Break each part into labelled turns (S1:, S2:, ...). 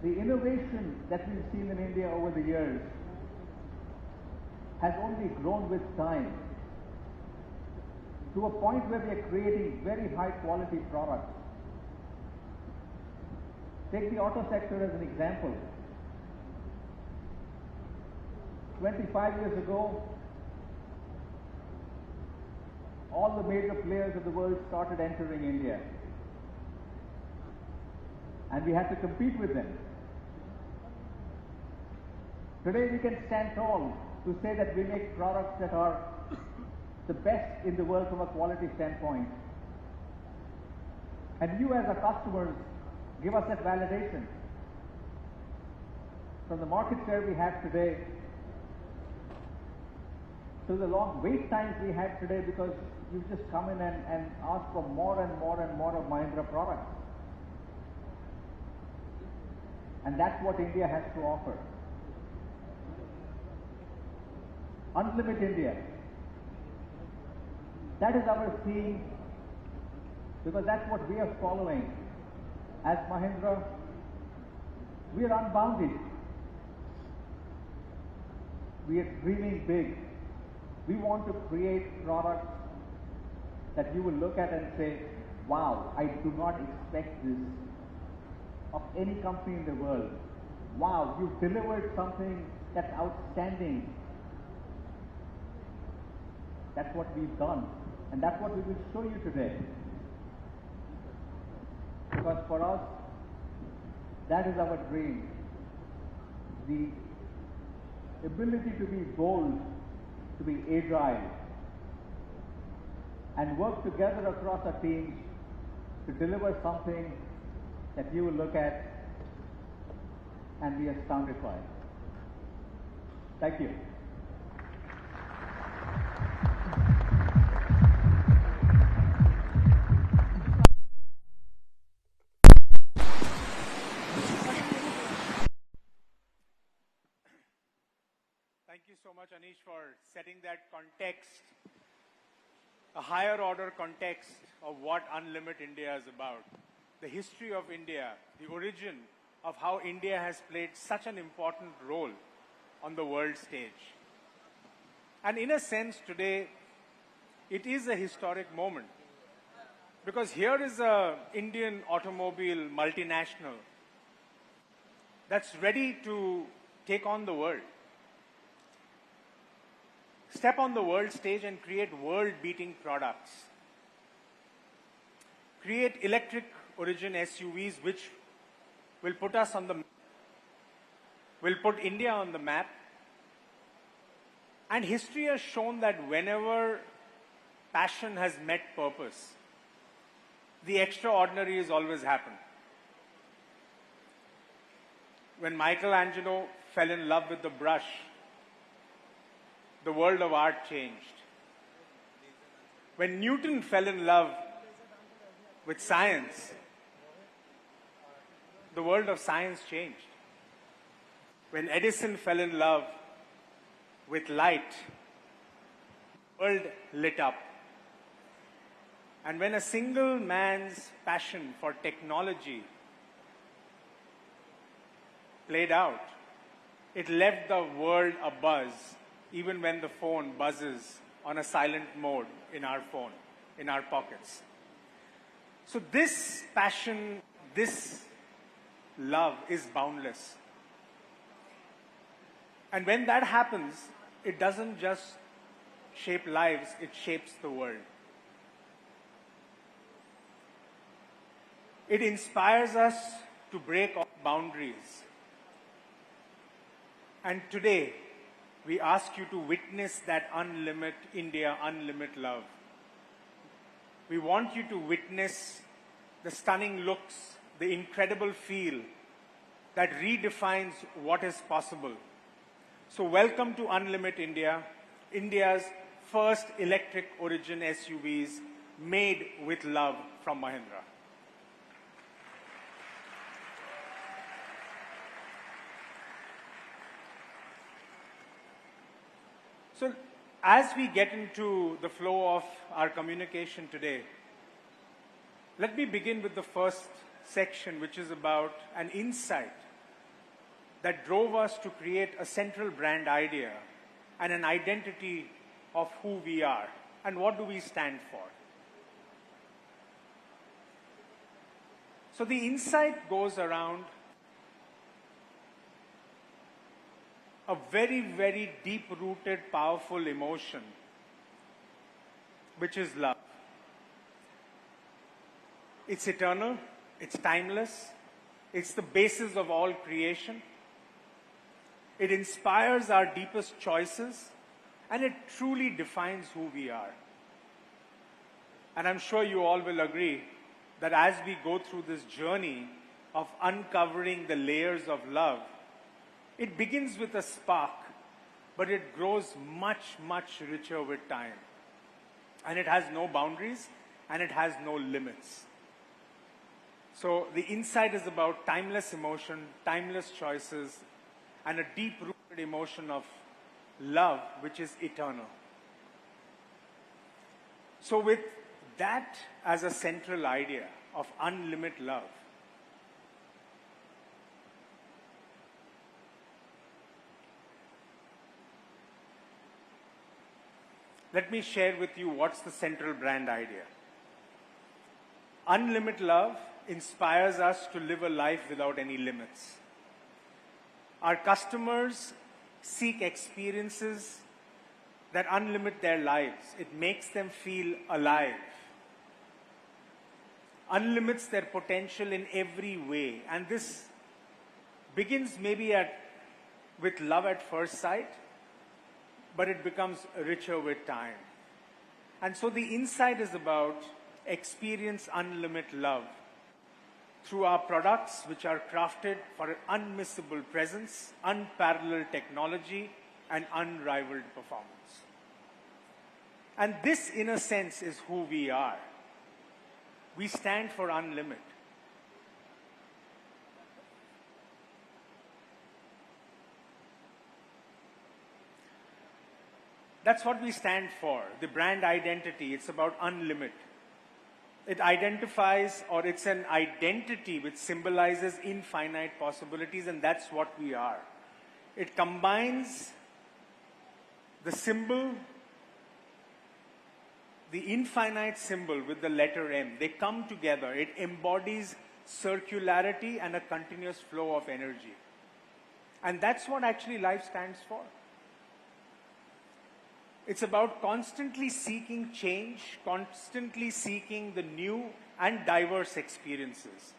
S1: The innovation that we've seen in India over the years has only grown with time to a point where we are creating very high quality products. Take the auto sector as an example. 25 years ago, all the major players of the world started entering India. And we had to compete with them. Today we can stand tall to say that we make products that are the best in the world from a quality standpoint. And you as our customers give us that validation. From the market share we have today, to the long wait times we have today because you just come in and ask for more and more and more of Mahindra products. And that's what India has to offer. Unlimit India. That is our theme because that's what we are following. As Mahindra, we are unbounded. We are dreaming big. We want to create products that you will look at and say, wow, I do not expect this of any company in the world. Wow, you've delivered something that's outstanding. That's what we've done. And that's what we will show you today. Because for us, that is our dream. The ability to be bold, to be agile, and work together across our teams to deliver something that you will look at and be astounded by. Thank you.
S2: Thank you so much, Anish, for setting that context, a higher order context of what Unlimit India is about. The history of India, the origin of how India has played such an important role on the world stage. And in a sense, today, it is a historic moment. Because here is an Indian automobile multinational that's ready to take on the world. Step on the world stage and create world-beating products. Create electric origin SUVs which will put us on the map, will put India on the map. And history has shown that whenever passion has met purpose, the extraordinary has always happened. When Michelangelo fell in love with the brush, the world of art changed. When Newton fell in love with science, the world of science changed. When Edison fell in love with light, the world lit up. And when a single man's passion for technology played out, it left the world abuzz, even when the phone buzzes on a silent mode in our phone, in our pockets. So this passion, this love is boundless. And when that happens, it doesn't just shape lives, it shapes the world. It inspires us to break all boundaries. And today, we ask you to witness that Unlimit India, Unlimit love. We want you to witness the stunning looks, the incredible feel that redefines what is possible. So welcome to Unlimit India, India's first electric origin SUVs made with love from Mahindra. So as we get into the flow of our communication today, let me begin with the first section, which is about an insight that drove us to create a central brand idea and an identity of who we are and what do we stand for. So the insight goes around a very, very deep-rooted, powerful emotion, which is love. It's eternal, it's timeless, it's the basis of all creation. It inspires our deepest choices, and it truly defines who we are. And I'm sure you all will agree that as we go through this journey of uncovering the layers of love, it begins with a spark, but it grows much, much richer with time. And it has no boundaries, and it has no limits. So the insight is about timeless emotion, timeless choices, and a deep-rooted emotion of love, which is eternal. So with that as a central idea of unlimited love, let me share with you what's the central brand idea. Unlimited love inspires us to live a life without any limits. Our customers seek experiences that unlimit their lives. It makes them feel alive. Unlimits their potential in every way. And this begins maybe with love at first sight, but it becomes richer with time. And so the insight is about experience unlimited love through our products, which are crafted for unmissable presence, unparalleled technology, and unrivaled performance. And this, in a sense, is who we are. We stand for Unlimit. That's what we stand for, the brand identity. It's about Unlimit. It identifies, or it's an identity which symbolizes infinite possibilities, and that's what we are. It combines the symbol, the infinite symbol with the letter M. They come together. It embodies circularity and a continuous flow of energy. And that's what actually life stands for. It's about constantly seeking change, constantly seeking the new and diverse experiences.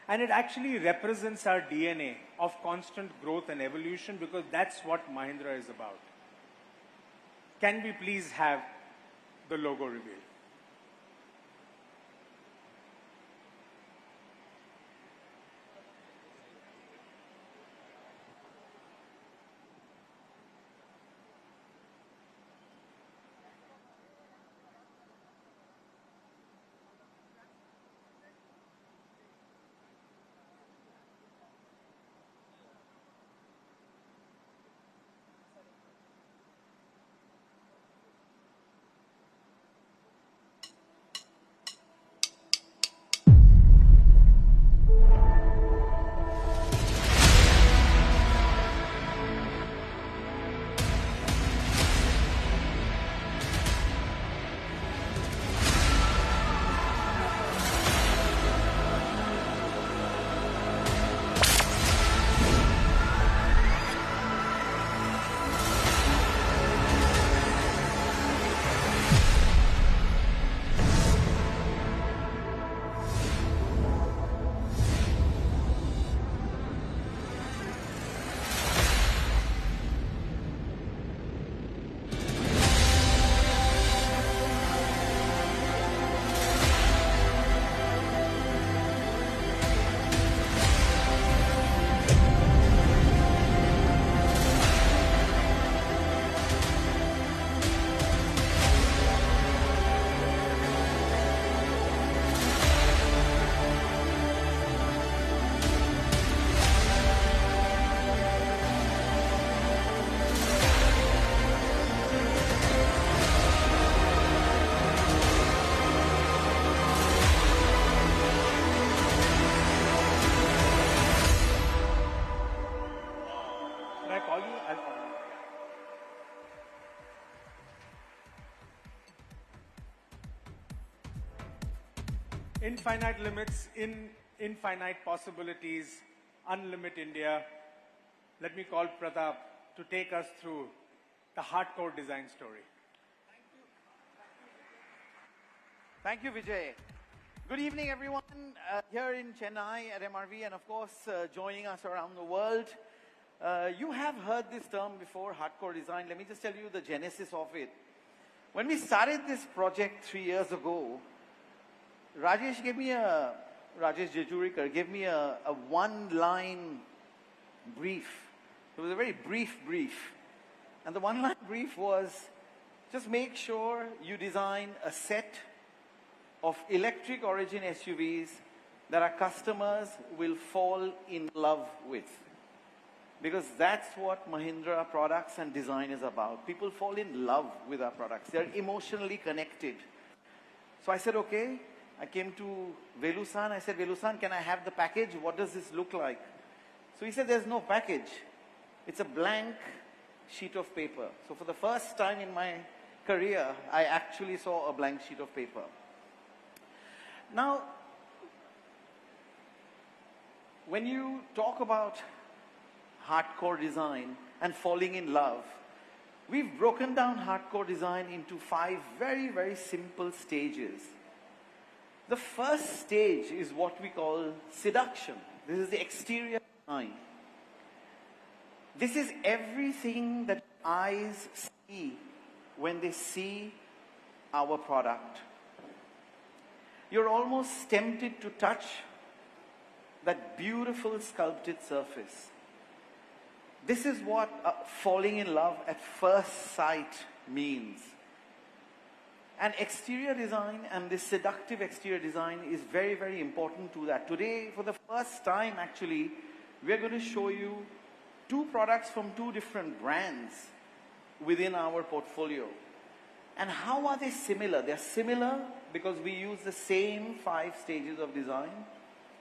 S2: And it actually represents our DNA of constant growth and evolution, because that's what Mahindra is about. Can we please have the logo reveal? Infinite limits, infinite possibilities, Unlimit India. Let me call Pratap to take us through the hardcore design story.
S3: Thank you, Vijay. Good evening, everyone, here in Chennai at MRV, and of course, joining us around the world. You have heard this term before, hardcore design. Let me just tell you the genesis of it. When we started this project 3 years ago, Rajesh Jejurikar gave me a one-line brief. It was a very brief brief. And the one-line brief was, just make sure you design a set of electric origin SUVs that our customers will fall in love with. Because that's what Mahindra products and design is about. People fall in love with our products. They're emotionally connected. So I said, okay. I came to Velu-san. I said, Velu-san, can I have the package? What does this look like? So he said, there's no package. It's a blank sheet of paper. So for the first time in my career, I actually saw a blank sheet of paper. Now, when you talk about hardcore design and falling in love, we've broken down hardcore design into 5 very, very simple stages. The first stage is what we call seduction. This is the exterior design. This is everything that eyes see when they see our product. You're almost tempted to touch that beautiful sculpted surface. This is what falling in love at first sight means. And exterior design and this seductive exterior design is very, very important to that. Today, for the first time actually, we're going to show you 2 products from 2 different brands within our portfolio. And how are they similar? They're similar because we use the same 5 stages of design.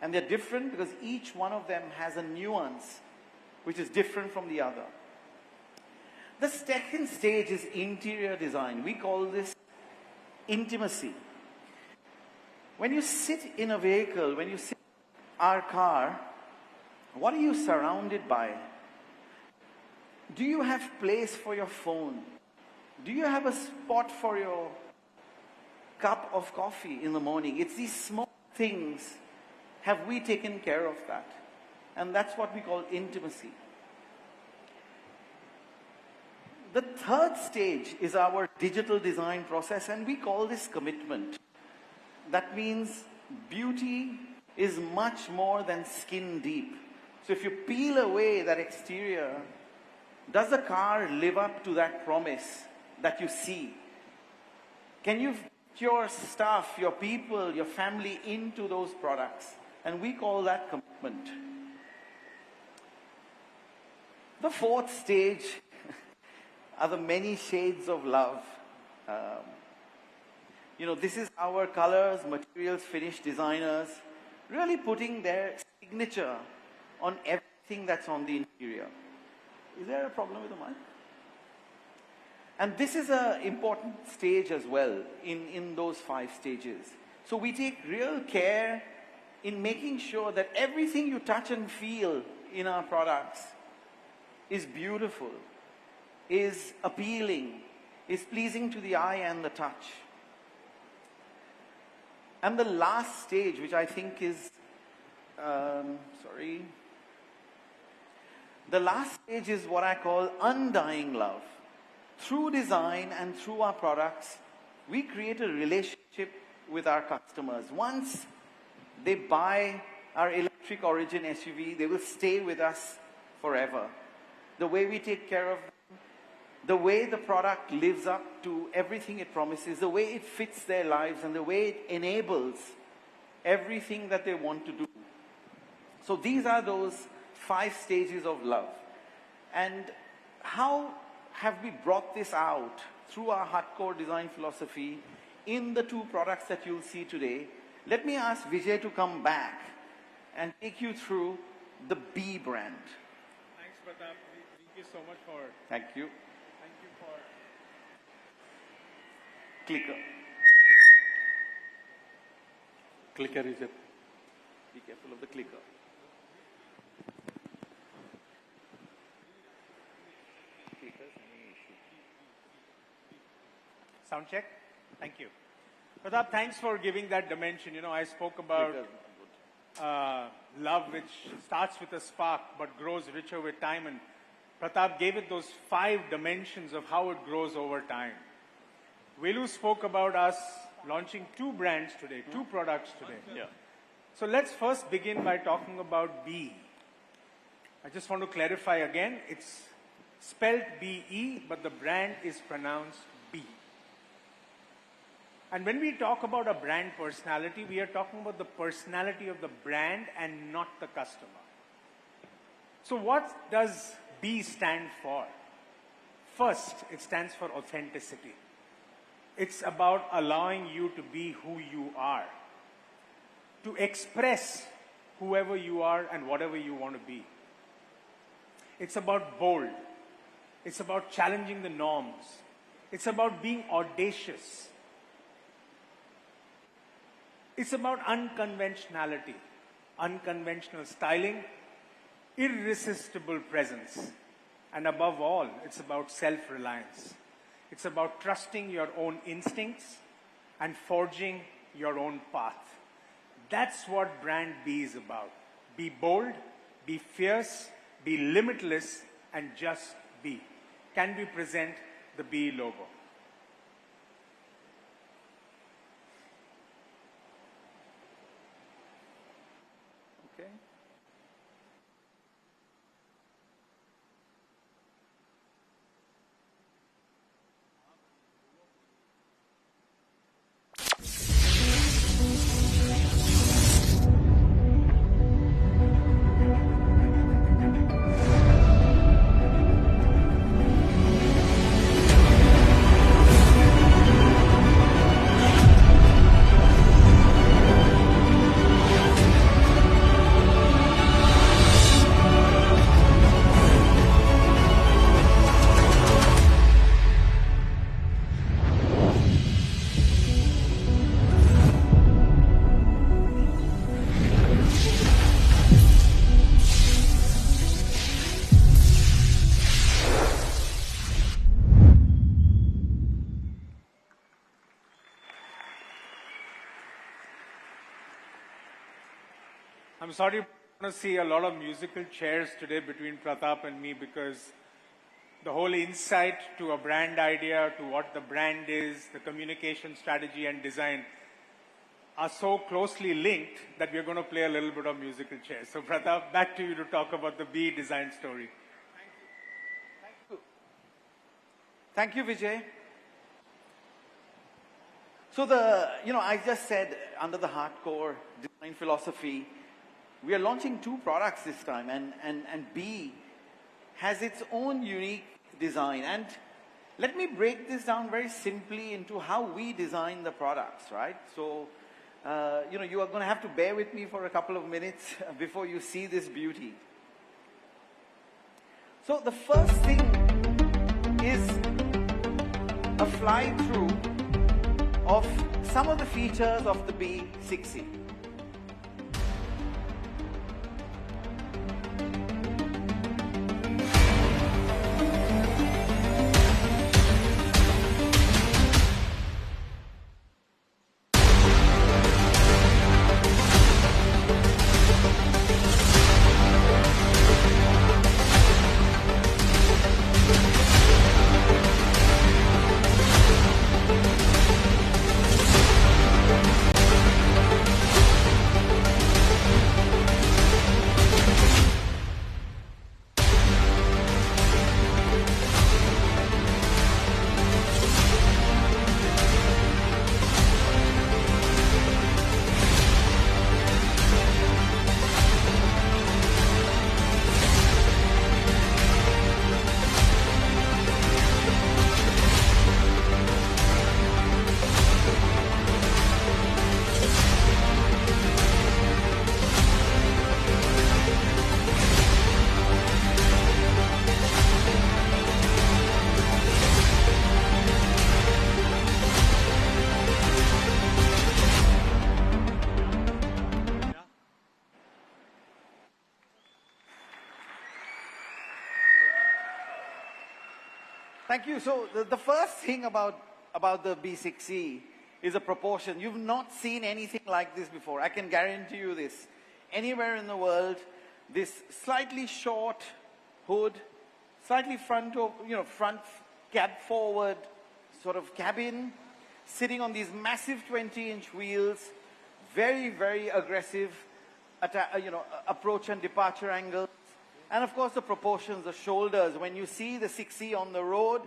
S3: And they're different because each one of them has a nuance which is different from the other. The second stage is interior design. We call this intimacy. When you sit in a vehicle, when you sit in our car, what are you surrounded by? Do you have place for your phone? Do you have a spot for your cup of coffee in the morning? It's these small things. Have we taken care of that? And that's what we call intimacy. The third stage is our digital design process, and we call this commitment. That means beauty is much more than skin deep. So if you peel away that exterior, does the car live up to that promise that you see? Can you fit your stuff, your people, your family into those products? And we call that commitment. The fourth stage are the many shades of love. This is our colors, materials, finish designers really putting their signature on everything that's on the interior. Is there a problem with the mic? And this is an important stage as well in those 5 stages. So we take real care in making sure that everything you touch and feel in our products is beautiful, is appealing, is pleasing to the eye and the touch. And the last stage, which I think is, the last stage is what I call undying love. Through design and through our products, we create a relationship with our customers. Once they buy our electric origin SUV, they will stay with us forever. The way we take care of them, the way the product lives up to everything it promises, the way it fits their lives, and the way it enables everything that they want to do. So these are those 5 stages of love. And how have we brought this out through our hardcore design philosophy in the 2 products that you'll see today? Let me ask Vijay to come back and take you through the B brand.
S2: Thanks, Pratap. Thank you so much for...
S3: Thank you.
S2: Thank you for...
S3: Clicker.
S4: Clicker is a...
S3: Be careful of the clicker.
S2: Sound check? Thank you. Pratap, thanks for giving that dimension. You know, I spoke about love, which starts with a spark but grows richer with time. And Pratap gave it those 5 dimensions of how it grows over time. Velu spoke about us launching 2 brands today, 2 products today.
S3: Yeah.
S2: So let's first begin by talking about B. I just want to clarify again, it's spelled B-E, but the brand is pronounced B. And when we talk about a brand personality, we are talking about the personality of the brand and not the customer. So what does B stand for? First, it stands for authenticity. It's about allowing you to be who you are, to express whoever you are and whatever you want to be. It's about bold. It's about challenging the norms. It's about being audacious. It's about unconventionality, unconventional styling, irresistible presence. And above all, it's about self-reliance. It's about trusting your own instincts and forging your own path. That's what brand B is about. Be bold, be fierce, be limitless, and just be. Can we present the B logo? Okay. I'm sorry, I'm going to see a lot of musical chairs today between Pratap and me because the whole insight to a brand idea, to what the brand is, the communication strategy and design are so closely linked that we're going to play a little bit of musical chairs. So Pratap, back to you to talk about the B design story.
S3: Thank you, Vijay. So I just said under the hardcore design philosophy, we are launching 2 products this time, and B has its own unique design. And let me break this down very simply into how we design the products, right? So, you are going to have to bear with me for a couple of minutes before you see this beauty. So the first thing is a fly-through of some of the features of the B60. Thank you. So the first thing about the B6E is a proportion. You've not seen anything like this before. I can guarantee you this. Anywhere in the world, this slightly short hood, slightly front cab forward sort of cabin, sitting on these massive 20-inch wheels, very, very aggressive, approach and departure angles. And of course the proportions, the shoulders. When you see the 6E on the road,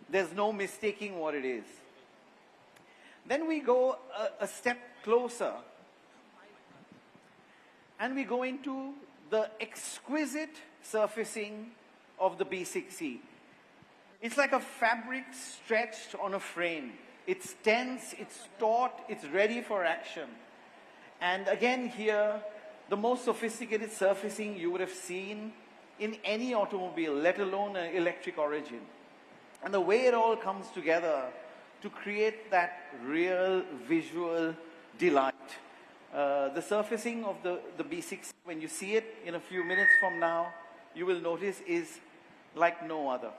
S3: there's no mistaking what it is. Then we go a step closer. And we go into the exquisite surfacing of the B6E. It's like a fabric stretched on a frame. It's tense, it's taut, it's ready for action. And again here, the most sophisticated surfacing you would have seen in any automobile, let alone an electric origin. And the way it all comes together to create that real visual delight. The surfacing of the B6, when you see it in a few minutes from now, you will notice is like no other.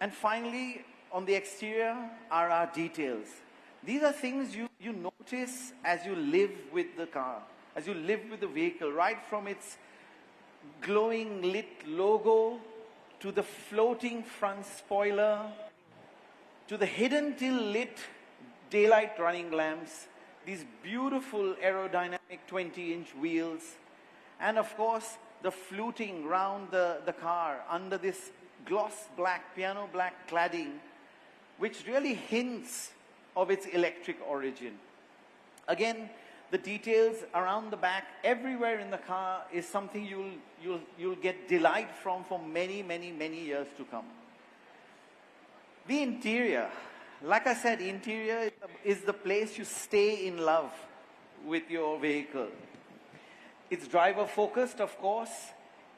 S3: And finally, on the exterior are our details. These are things you notice as you live with the car, as you live with the vehicle, right from its glowing lit logo to the floating front spoiler, to the hidden till lit daylight running lamps, these beautiful aerodynamic 20-inch wheels, and of course the fluting round the car under this gloss black, piano black cladding, which really hints of its electric origin. Again, the details around the back, everywhere in the car, is something you'll get delight from for many, many, many years to come. The interior, like I said, interior is the place you stay in love with your vehicle. It's driver focused, of course,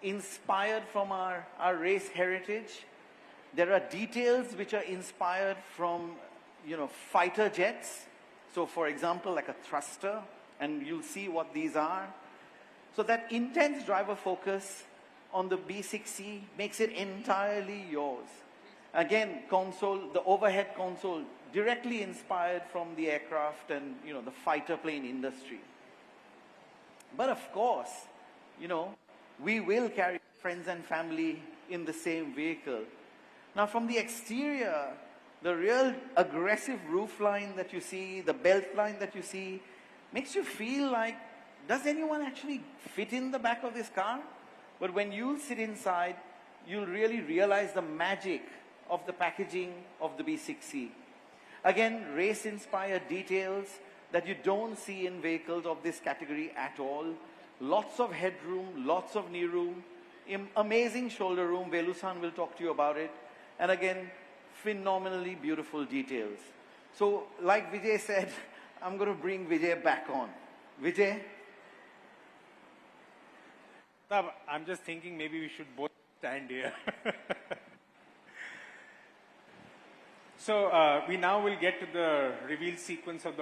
S3: inspired from our race heritage. There are details which are inspired from, fighter jets. So for example, like a thruster, and you'll see what these are. So that intense driver focus on the B6E makes it entirely yours. Again, console, the overhead console, directly inspired from the aircraft and, the fighter plane industry. But of course, we will carry friends and family in the same vehicle. Now from the exterior, the real aggressive roof line that you see, the belt line that you see, makes you feel like, does anyone actually fit in the back of this car? But when you sit inside, you'll really realize the magic of the packaging of the B6E. Again, race-inspired details that you don't see in vehicles of this category at all. Lots of headroom, lots of knee room, amazing shoulder room. Velu-san will talk to you about it. And again, phenomenally beautiful details. So, like Vijay said, I'm going to bring Vijay back on. Vijay?
S2: I'm just thinking maybe we should both stand here. So we now will get to the reveal sequence of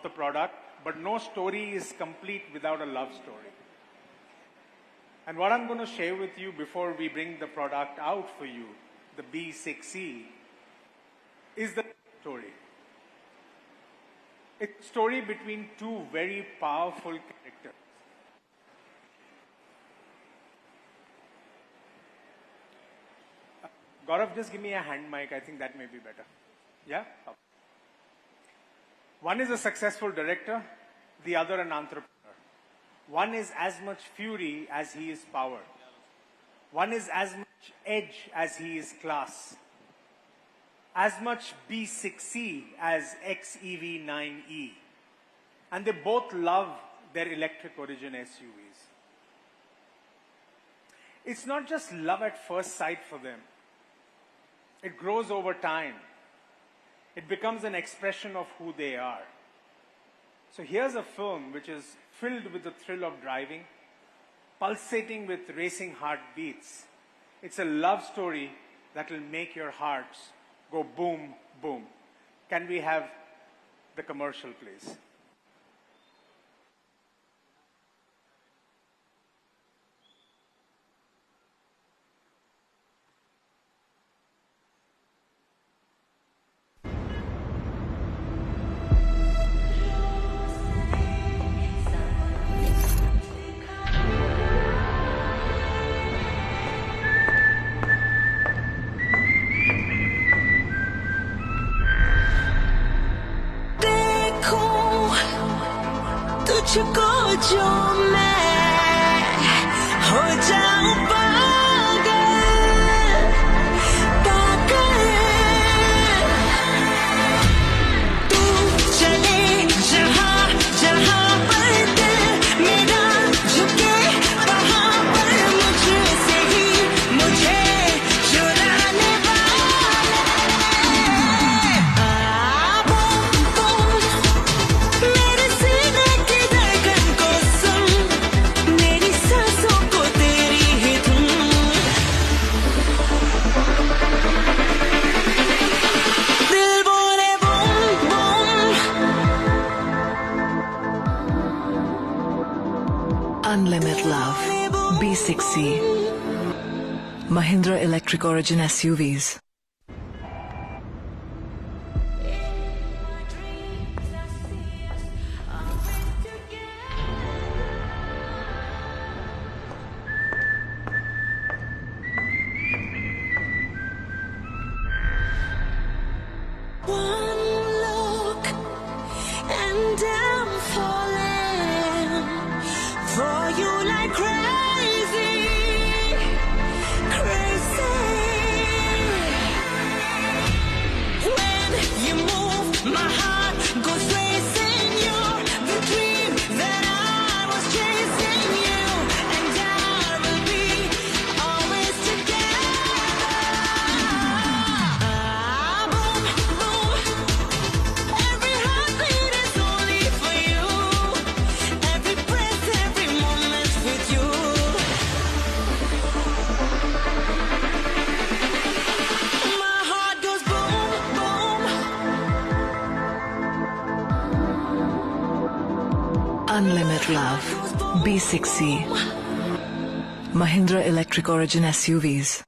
S2: the product, but no story is complete without a love story. And what I'm going to share with you before we bring the product out for you, the B6E, is the story. It's a story between two very powerful characters. Gaurav, just give me a hand mic. I think that may be better. Yeah? Okay. One is a successful director, the other an entrepreneur. One is as much fury as he is power. One is as much edge as he is class. As much B6E as XEV 9E. And they both love their electric origin SUVs. It's not just love at first sight for them. It grows over time. It becomes an expression of who they are. So here's a film which is filled with the thrill of driving, pulsating with racing heartbeats. It's a love story that will make your hearts go boom, boom. Can we have the commercial, please?
S4: तुझको जो मैं हो जाऊं पागल पागल तू चले जहां जहां पर दिल मेरा झुके वहां पर मुझसे ही मुझे चुराने वाले बूम बूम मेरे सीने की धड़कन को सुन मेरी सांसों को तेरी ही धुन दिल बोले boom boom
S5: Unlimit Love B6C Mahindra Electric Origin SUVs.
S4: One look and I'm falling for you like crazy, crazy. When you move, my heart goes racing. You're the dream that I was chasing. You and I will be always together. Boom, boom. Every heartbeat is only for you. Every breath, every moment with you. My heart goes boom, boom.
S5: Unlimit Love B6C Mahindra Electric Origin SUVs.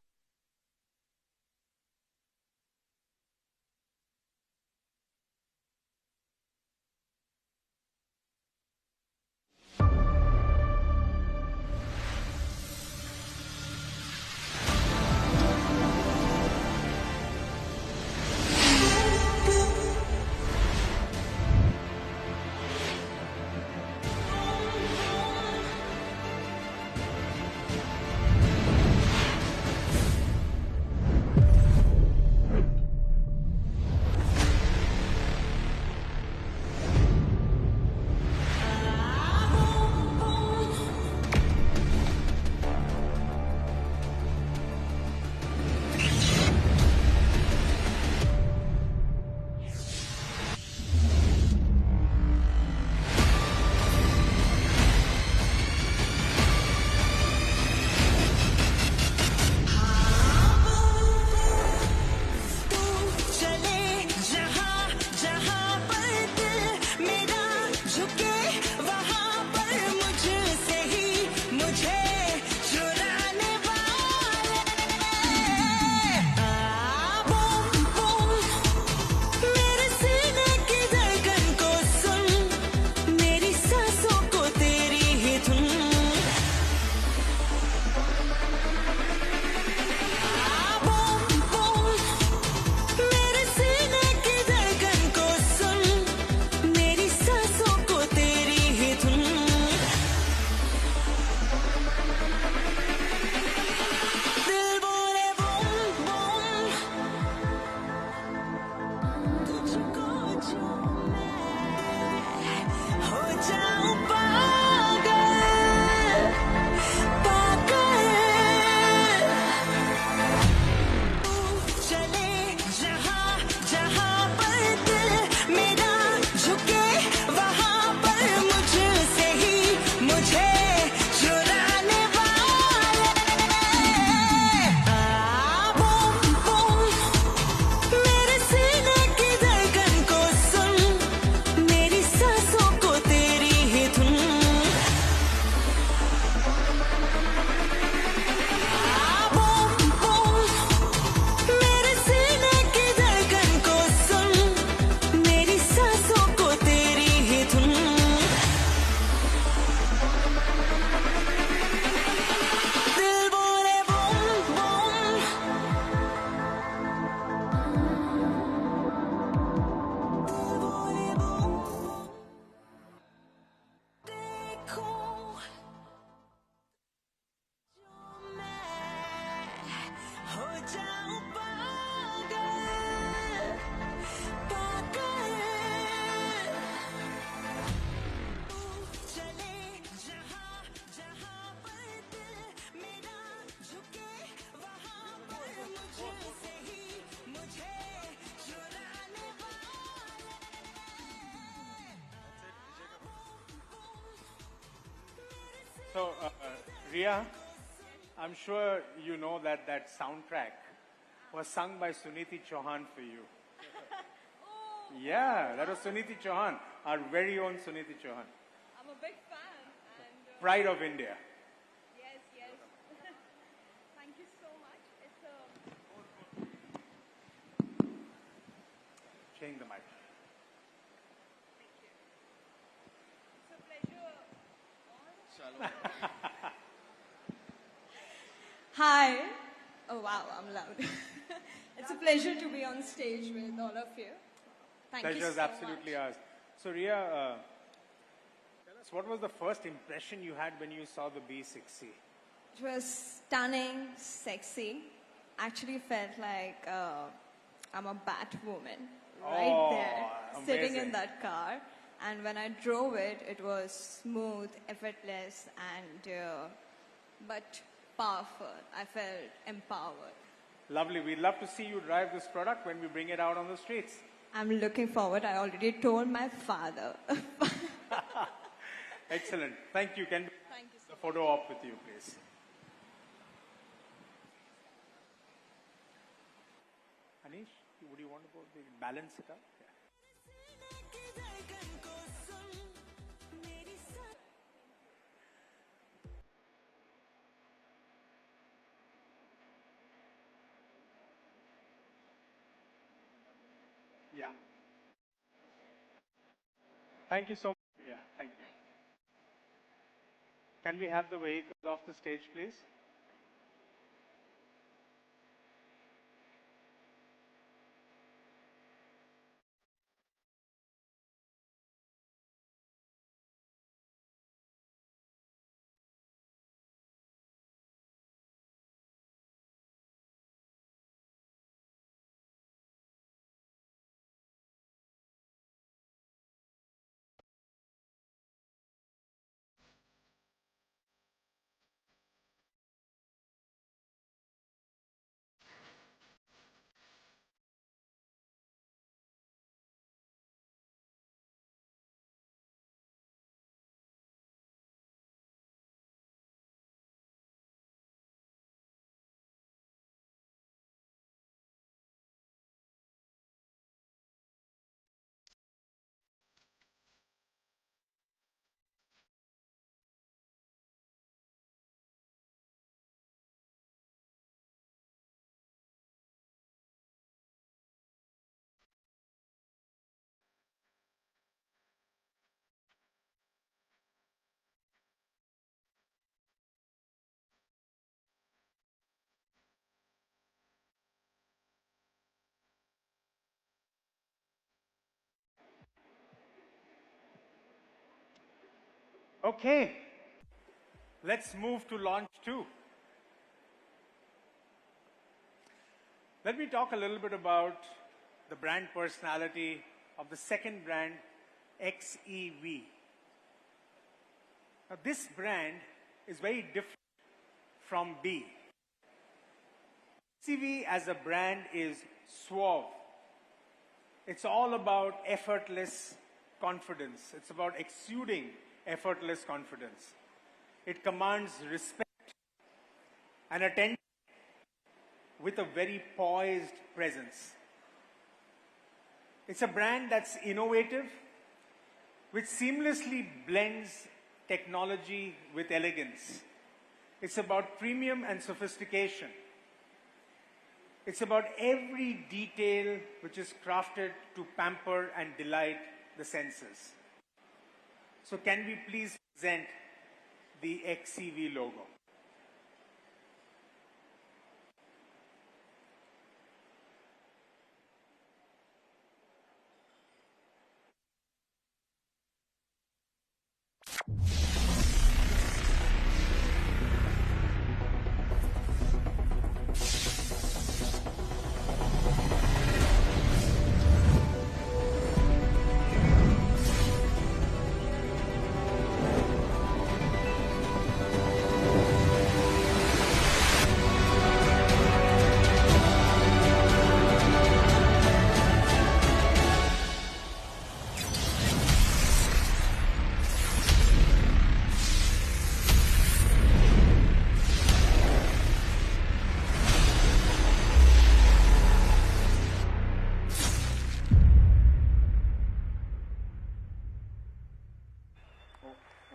S4: देखूं जो मैं हो जाऊं पागल पागल तू चले जहां जहां पर दिल मेरा झुके वहां पर मुझसे ही मुझे चुराने
S2: So, Ria, I'm sure you know that that soundtrack was sung by Suniti Chauhan for you. Yeah, that was Suniti Chauhan, our very own Suniti Chauhan.
S6: I'm a big fan and
S2: Pride of India.
S6: yes, yes. Thank you so much. It's a
S2: Change the mic.
S6: pleasure. Hi. Oh wow, I'm loud. It's a pleasure to be on stage with all of you. Thank you
S2: Pleasure is
S6: so
S2: absolutely
S6: much.
S2: ours. So, Ria, tell us, what was the first impression you had when you saw the B60?
S6: It was stunning, sexy. Actually felt like I'm a Batwoman right
S2: Oh,
S6: there, sitting
S2: amazing.
S6: in that car. And when I drove it, it was smooth, effortless, and but powerful. I felt empowered.
S2: Lovely. We'd love to see you drive this product when we bring it out on the streets.
S6: I'm looking forward. I already told my father.
S2: Excellent. Thank you. Can we
S6: Thank you so
S2: the photo op with you, please? Anish, would you want to go balance it out? Yeah. Yeah. Thank you so much. Yeah, thank you. Can we have the vehicles off the stage, please? Okay. Let's move to launch 2. Let me talk a little bit about the brand personality of the second brand, XEV. Now, this brand is very different from B. XEV as a brand is suave. It's all about effortless confidence. It's about exuding effortless confidence. It commands respect and attention with a very poised presence. It's a brand that's innovative, which seamlessly blends technology with elegance. It's about premium and sophistication. It's about every detail which is crafted to pamper and delight the senses. So can we please present the XEV logo?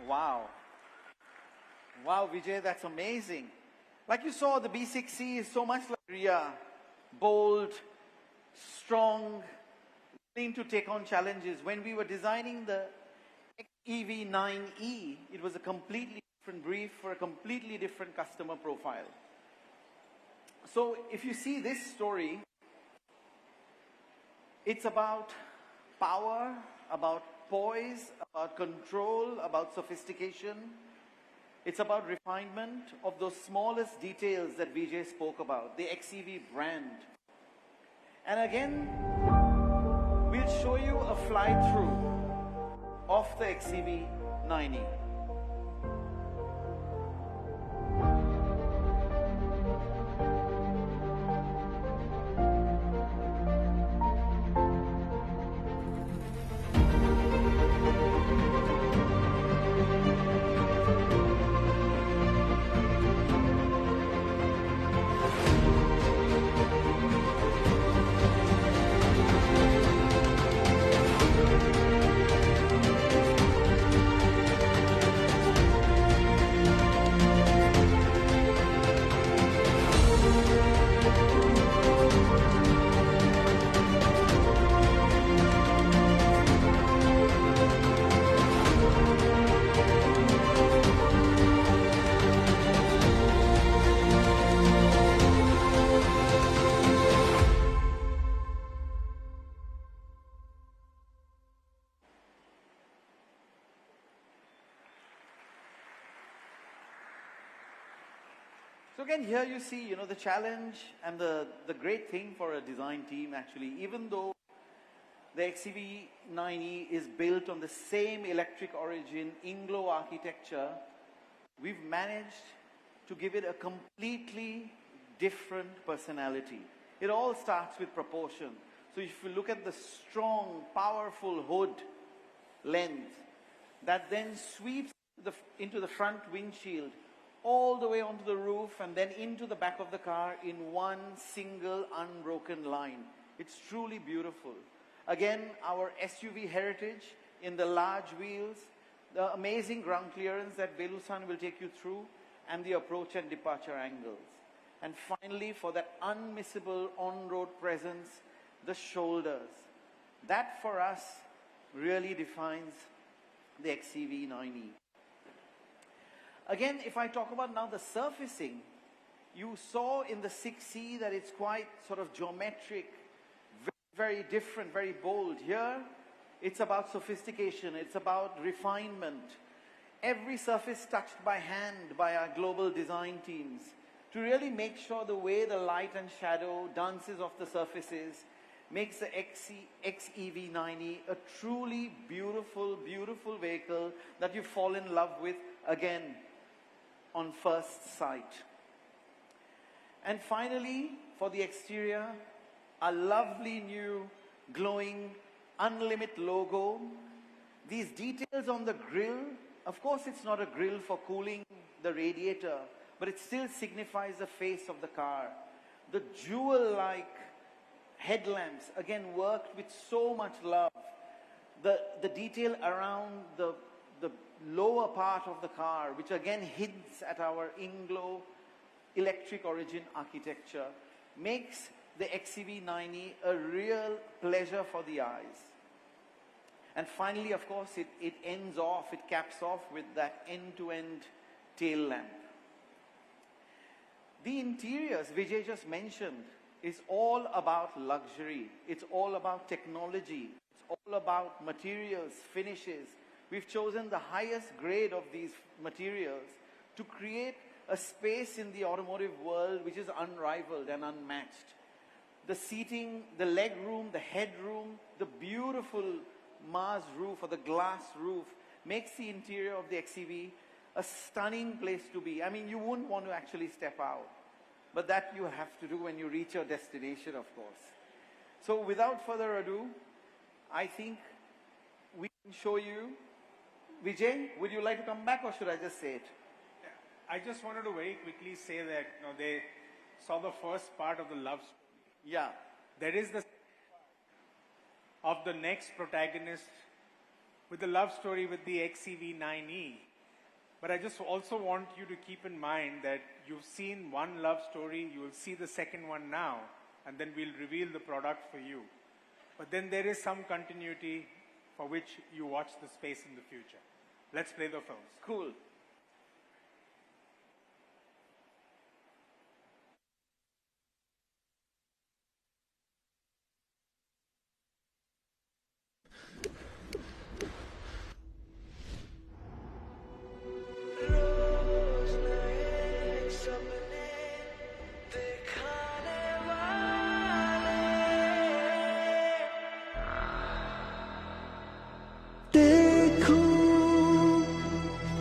S3: Wow. Wow, Vijay, that's amazing. Like you saw, the B6C is so much like Ria. Bold, strong, willing to take on challenges. When we were designing the XEV 9E, it was a completely different brief for a completely different customer profile. So if you see this story, it's about power, about poise, about control, about sophistication. It's about refinement of those smallest details that Vijay spoke about, the XEV brand. And again, we'll show you a fly-through of the XEV 9E. So again, here you see, the challenge and the great thing for a design team actually, even though the XEV 9E is built on the same electric origin, INGLO architecture, we've managed to give it a completely different personality. It all starts with proportion. So if you look at the strong, powerful hood length that then sweeps into the front windshield, all the way onto the roof and then into the back of the car in one single unbroken line. It's truly beautiful. Again, our SUV heritage in the large wheels, the amazing ground clearance that Velu-san will take you through, and the approach and departure angles. And finally, for that unmissable on-road presence, the shoulders. That for us really defines the XEV 9E. Again, if I talk about now the surfacing, you saw in the 6C that it's quite sort of geometric, very different, very bold. Here, it's about sophistication, it's about refinement. Every surface touched by hand by our global design teams to really make sure the way the light and shadow dances off the surfaces makes the XEV 9E a truly beautiful, beautiful vehicle that you fall in love with again on first sight. And finally, for the exterior, a lovely new glowing Unlimit logo. These details on the grille, of course it's not a grille for cooling the radiator, but it still signifies the face of the car. The jewel-like headlamps, again worked with so much love. The detail around the lower part of the car, which again hints at our INGLO electric origin architecture, makes the XEV 9E a real pleasure for the eyes. And finally, of course, it ends off, it caps off with that end-to-end tail lamp. The interiors Vijay just mentioned is all about luxury. It's all about technology. It's all about materials, finishes. We've chosen the highest grade of these materials to create a space in the automotive world which is unrivaled and unmatched. The seating, the leg room, the headroom, the beautiful Mars roof or the glass roof makes the interior of the XEV a stunning place to be. I mean, you wouldn't want to actually step out, but that you have to do when you reach your destination, of course. So without further ado, I think we can show you. Vijay, would you like to come back or should I just say it?
S2: I just wanted to very quickly say that they saw the first part of the love story.
S3: Yeah.
S2: There is the of the next protagonist with the love story with the XEV 9e. But I just also want you to keep in mind that you've seen one love story, you will see the second one now, and then we'll reveal the product for you. But then there is some continuity for which you watch the space in the future. Let's play the films.
S3: Cool.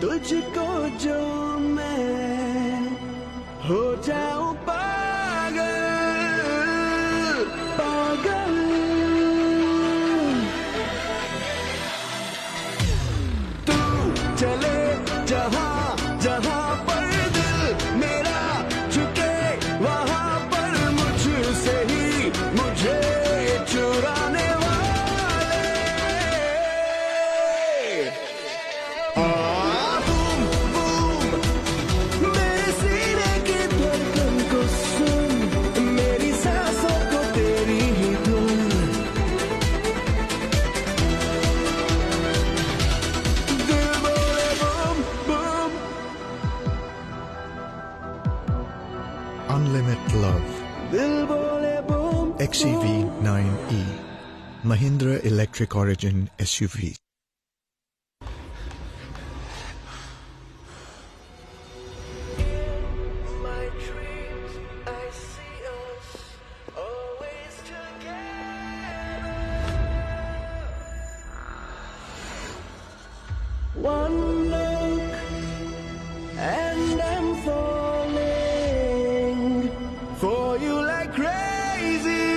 S7: तुझको जो मैं हो जाऊं पागल पागल तू चले जहां जहां पर दिल मेरा झुके वहां पर मुझसे ही मुझे चुराने वाले मेरे सीने की धड़कन को सुन, मेरी सांसों को तेरी ही धुन। दिल बोले बूम बूम।
S8: Unlimit Love.
S7: दिल बोले boom
S8: XEV 9e. Mahindra Electric Origin SUV.
S7: My dreams, I see us always together. One look and I'm falling for you like crazy,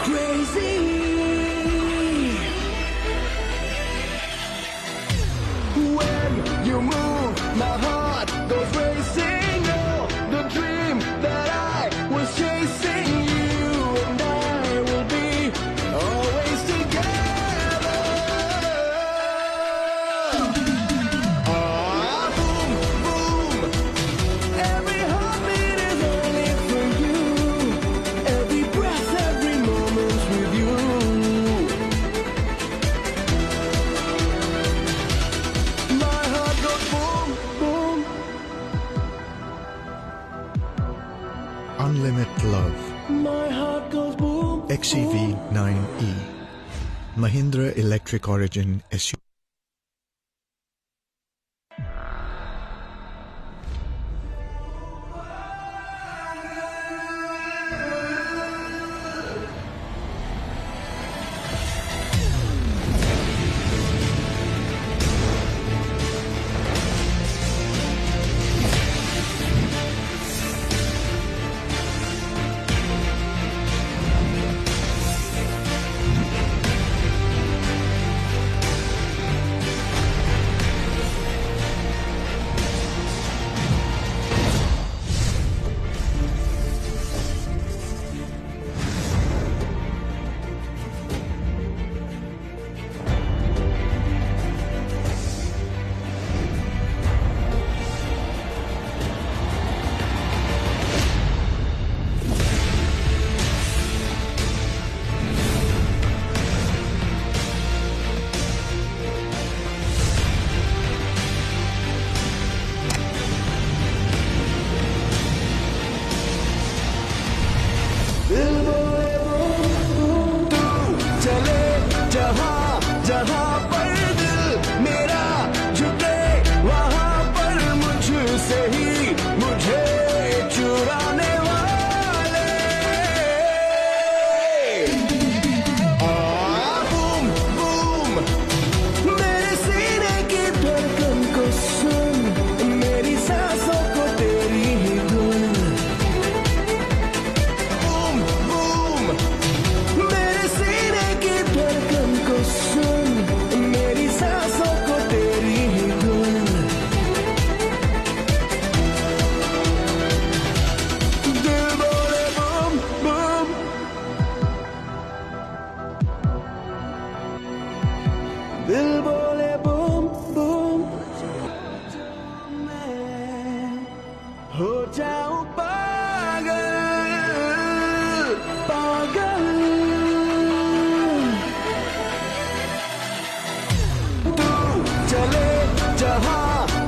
S7: crazy. When you move, my heart goes racing. You're the dream that I was chasing. You and I will be always together. Ah, boom, boom. Every heartbeat is only for you. Every breath, every moment with you. My heart goes boom, boom.
S8: Unlimit Love.
S7: My heart goes boom.
S8: XEV 9e. Mahindra Electric Origin SUV.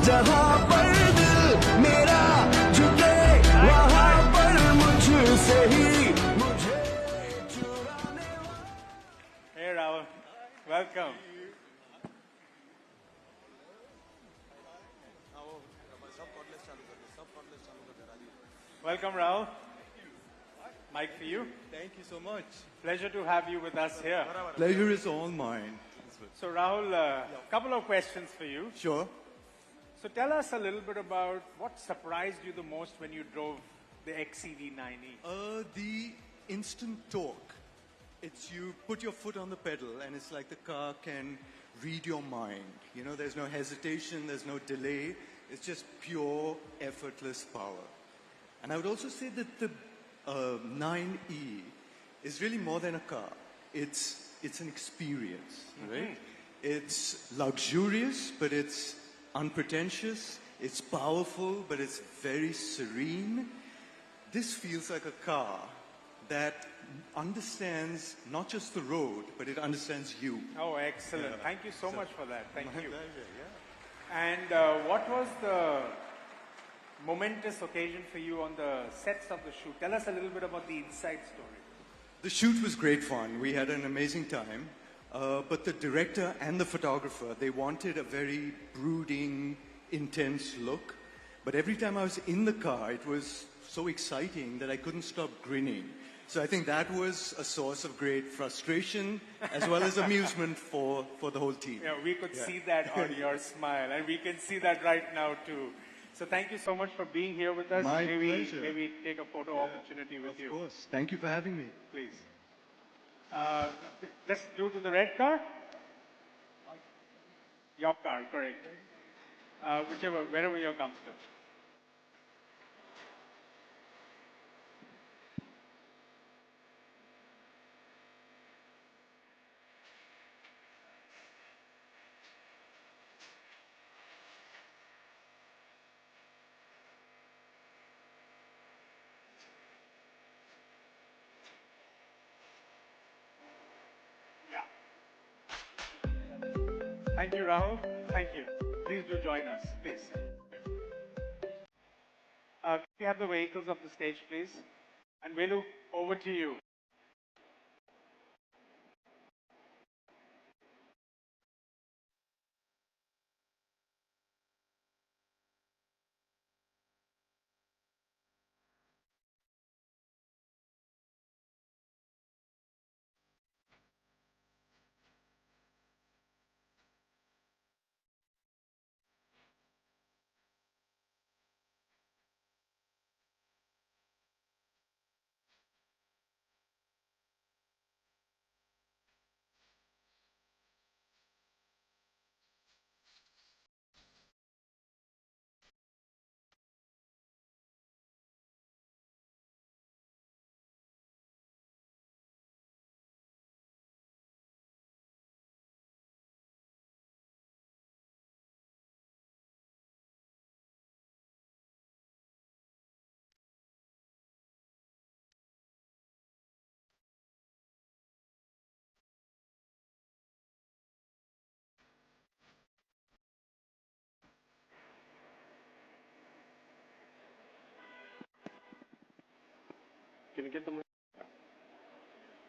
S7: जहां पर दिल मेरा झुके वहां पर मुझसे ही मुझे चुराने
S2: Hey Rahul, welcome. Welcome Rahul. Mic for you.
S9: Thank you so much.
S2: Pleasure to have you with us here.
S9: Pleasure is all mine.
S2: So Rahul, a couple of questions for you.
S9: Sure.
S2: So tell us a little bit about what surprised you the most when you drove the XEV 9E.
S9: The instant torque. It's you put your foot on the pedal and it's like the car can read your mind. You know, there's no hesitation, there's no delay. It's just pure, effortless power. And I would also say that the 9E is really more than a car. It's an experience, right? It's luxurious, but it's unpretentious. It's powerful, but it's very serene. This feels like a car that understands not just the road, but it understands you.
S2: Oh, excellent.
S9: Yeah.
S2: Thank you so much for that. Thank
S9: My
S2: you.
S9: pleasure, yeah.
S2: And what was the momentous occasion for you on the sets of the shoot? Tell us a little bit about the inside story.
S9: The shoot was great fun. We had an amazing time. But the director and the photographer, they wanted a very brooding, intense look. But every time I was in the car, it was so exciting that I couldn't stop grinning. So I think that was a source of great frustration as well as amusement for the whole team.
S2: Yeah, we could see that on your smile, and we can see that right now too. So thank you so much for being here with us.
S9: My pleasure.
S2: Maybe take a photo opportunity with you.
S9: Of course. Thank you for having me.
S2: Please. Let's do to the red car. Your car, correct. Wherever you're comfortable. Thank you, Rahul. Thank you. Please do join us, please. Can we have the vehicles of the stage, please? And Velu, over to you. Can you get them?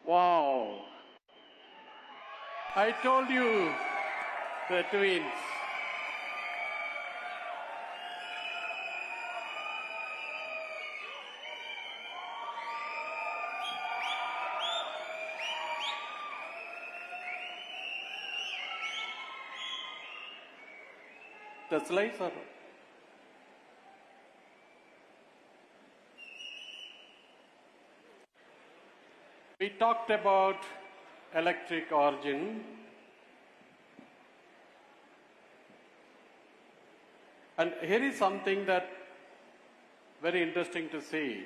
S2: Wow. I told you, the twins. The slides are. We talked about electric origin, and here is something that very interesting to see.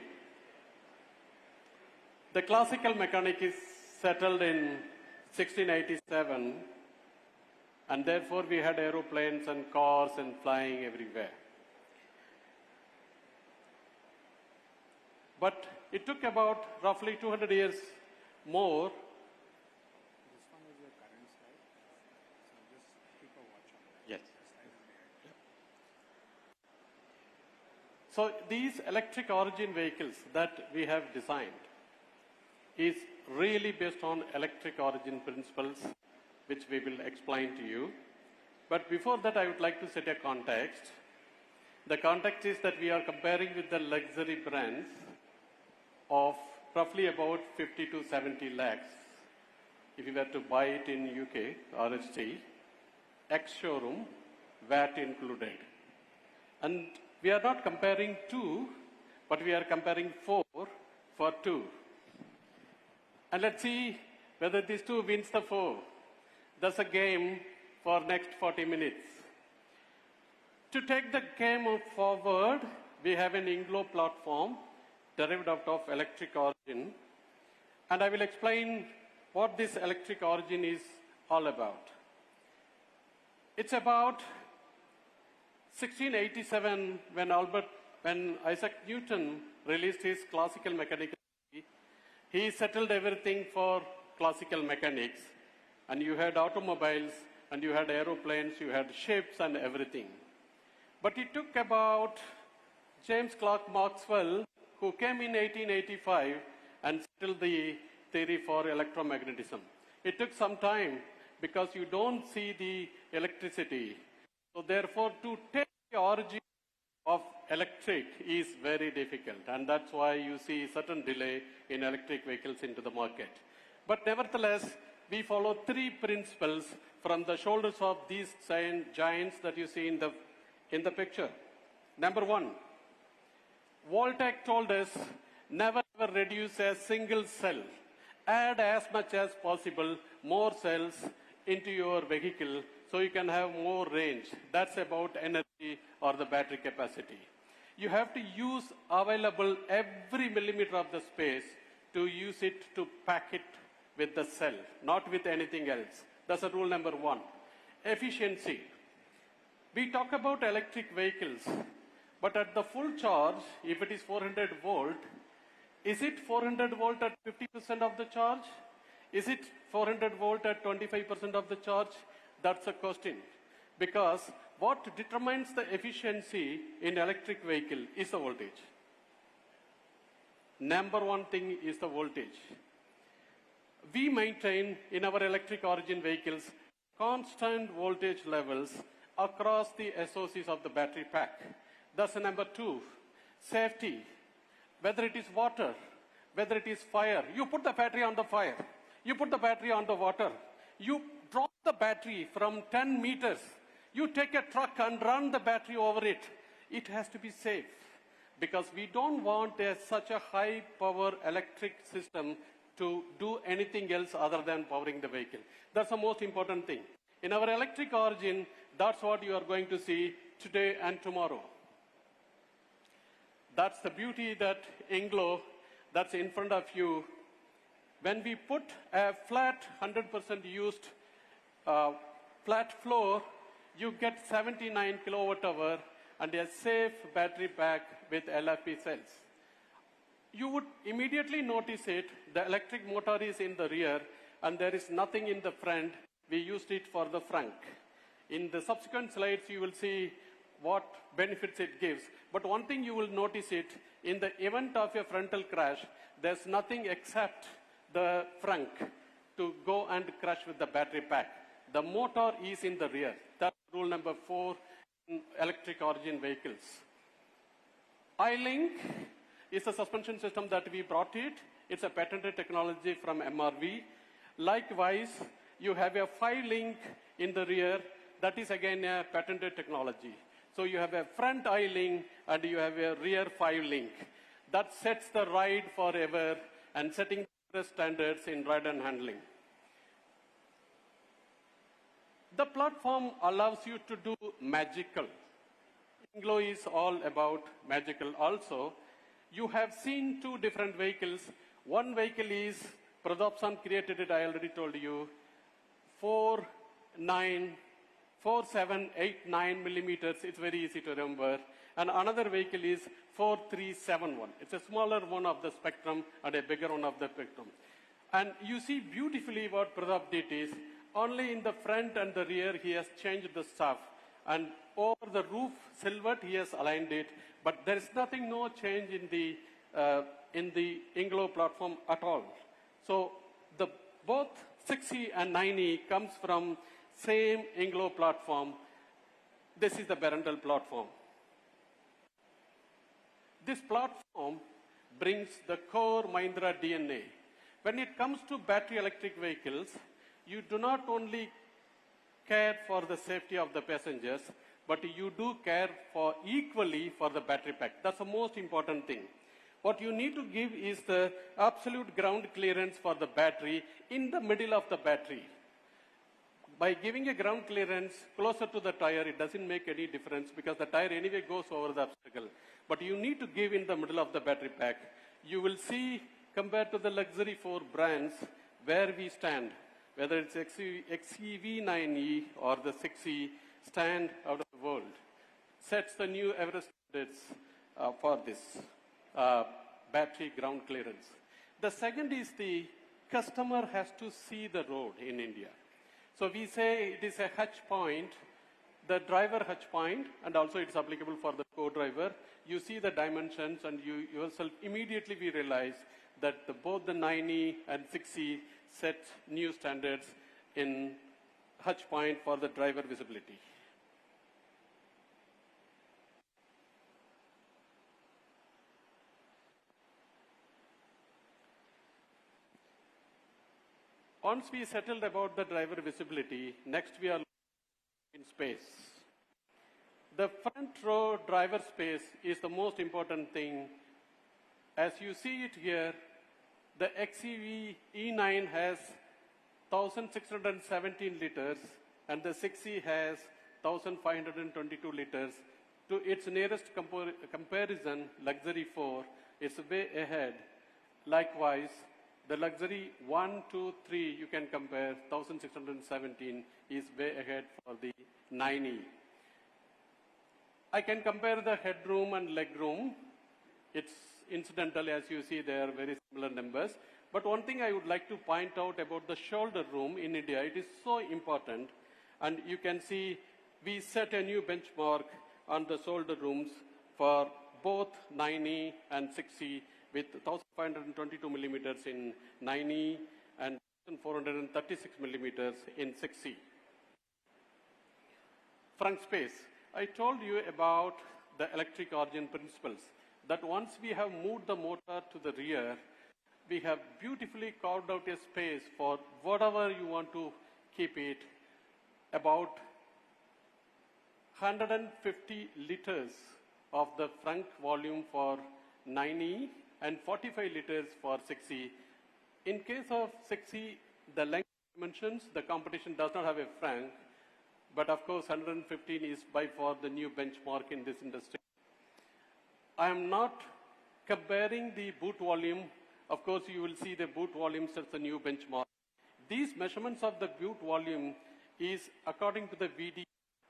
S2: The classical mechanic is settled in 1687, and therefore we had aeroplanes and cars and flying everywhere. But it took about roughly 200 years more. This one is the current slide, so just keep a watch on that. Yes.
S10: So these electric origin vehicles that we have designed is really based on electric origin principles, which we will explain to you. But before that, I would like to set a context. The context is that we are comparing with the luxury brands of roughly about 50 to 70 lakhs. If you were to buy it in UK, RST, ex-showroom, VAT included. And we are not comparing two, but we are comparing 4 for 2. And let's see whether these 2 wins the 4. That's a game for next 40 minutes. To take the game forward, we have an INGLO platform derived out of electric origin. And I will explain what this electric origin is all about. It's about 1687 when Isaac Newton released his classical mechanics. He settled everything for classical mechanics. And you had automobiles, and you had aeroplanes, you had ships and everything. But it took about James Clerk Maxwell, who came in 1885 and settled the theory for electromagnetism. It took some time because you don't see the electricity. So therefore, to take the origin of electric is very difficult, and that's why you see certain delay in electric vehicles into the market. But nevertheless, we follow 3 principles from the shoulders of these giants that you see in the picture. Number 1, Voltec told us, never ever reduce a single cell. Add as much as possible more cells into your vehicle so you can have more range. That's about energy or the battery capacity. You have to use available every millimeter of the space to use it to pack it with the cell, not with anything else. That's a rule number 1. Efficiency. We talk about electric vehicles, but at the full charge, if it is 400 volt, is it 400 volt at 50% of the charge? Is it 400 volt at 25% of the charge? That's a question. Because what determines the efficiency in electric vehicle is the voltage. Number 1 thing is the voltage. We maintain in our electric origin vehicles constant voltage levels across the SOCs of the battery pack. That's number 2. Safety. Whether it is water, whether it is fire, you put the battery on the fire, you put the battery on the water, you drop the battery from 10 meters, you take a truck and run the battery over it. It has to be safe because we don't want such a high power electric system to do anything else other than powering the vehicle. That's the most important thing. In our electric origin, that's what you are going to see today and tomorrow. That's the beauty that INGLO, that's in front of you. When we put a flat 100% used flat floor, you get 79 kilowatt hour and a safe battery pack with LFP cells. You would immediately notice it, the electric motor is in the rear and there is nothing in the front. We used it for the frunk. In the subsequent slides, you will see what benefits it gives. But one thing you will notice it, in the event of a frontal crash, there's nothing except the frunk to go and crash with the battery pack. The motor is in the rear. That's rule number 4 in electric origin vehicles. iLink is a suspension system that we brought it. It's a patented technology from MRV. Likewise, you have a 5-link in the rear. That is again a patented technology. So you have a front iLink and you have a rear 5-link. That sets the ride forever and setting the standards in ride and handling. The platform allows you to do magical. INGLO is all about magical also. You have seen 2 different vehicles. One vehicle is, Pradap-san created it, I already told you, 4789 millimeters, it's very easy to remember. And another vehicle is 4371. It's a smaller one of the spectrum and a bigger one of the spectrum. And you see beautifully what Pradap did is, only in the front and the rear he has changed the stuff. And over the roof silhouette, he has aligned it, but there is nothing, no change in the INGLO platform at all. So both 6E and 9E comes from same INGLO platform. This is the Berendal platform. This platform brings the core Mahindra DNA. When it comes to battery electric vehicles, you do not only care for the safety of the passengers, but you do care for equally for the battery pack. That's the most important thing. What you need to give is the absolute ground clearance for the battery in the middle of the battery. By giving a ground clearance closer to the tire, it doesn't make any difference because the tire anyway goes over the obstacle. But you need to give in the middle of the battery pack. You will see, compared to the luxury 4 brands, where we stand, whether it's XEV 9E or the 6E, stand out of the world. Sets the new Everest standards for this battery ground clearance. The second is the customer has to see the road in India. So we say it is a hatch point, the driver hatch point, and also it's applicable for the co-driver. You see the dimensions and you yourself immediately we realize that both the 9E and 6E set new standards in hatch point for the driver visibility. Once we settled about the driver visibility, next we are in space. The front row driver space is the most important thing. As you see it here, the XEV E9 has 1,617 liters and the 6E has 1,522 liters. To its nearest comparison, luxury 4 is way ahead. Likewise, the luxury 1, 2, 3, you can compare, 1,617 is way ahead for the 9E. I can compare the headroom and legroom. It's incidental, as you see, they are very similar numbers. But one thing I would like to point out about the shoulder room in India, it is so important. And you can see we set a new benchmark on the shoulder rooms for both 9E and 6E, with 1,522 millimeters in 9E and 1,436 millimeters in 6E. Front space. I told you about the electric origin principles, that once we have moved the motor to the rear, we have beautifully carved out a space for whatever you want to keep it, about 150 liters of the front volume for 9E and 45 liters for 6E. In case of 6E, the length dimensions, the competition does not have a frunk, but of course 115 is by far the new benchmark in this industry. I am not comparing the boot volume. Of course, you will see the boot volume sets the new benchmark. These measurements of the boot volume is according to the VD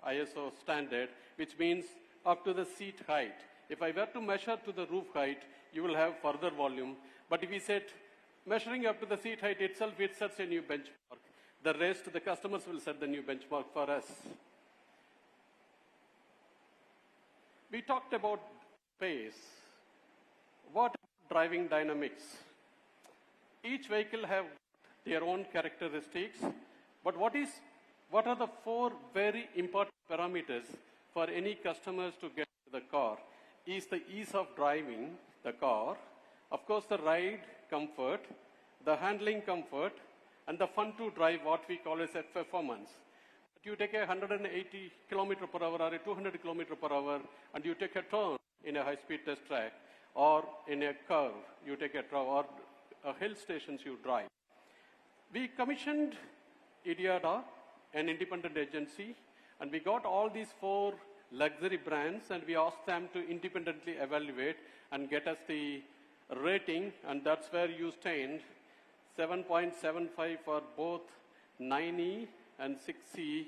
S10: ISO standard, which means up to the seat height. If I were to measure to the roof height, you will have further volume. But if we set measuring up to the seat height itself, it sets a new benchmark. The rest, the customers will set the new benchmark for us. We talked about space. What about driving dynamics? Each vehicle have their own characteristics, but what are the 4 very important parameters for any customers to get to the car? Is the ease of driving the car, of course the ride comfort, the handling comfort, and the fun to drive, what we call as a performance. You take a 180 km per hour or a 200 km per hour and you take a turn in a high-speed test track, or in a curve, you take a turn, or hill stations you drive. We commissioned IDIADA, an independent agency, and we got all these 4 luxury brands and we asked them to independently evaluate and get us the rating, and that's where you stand. 7.75 for both 9E and 6E,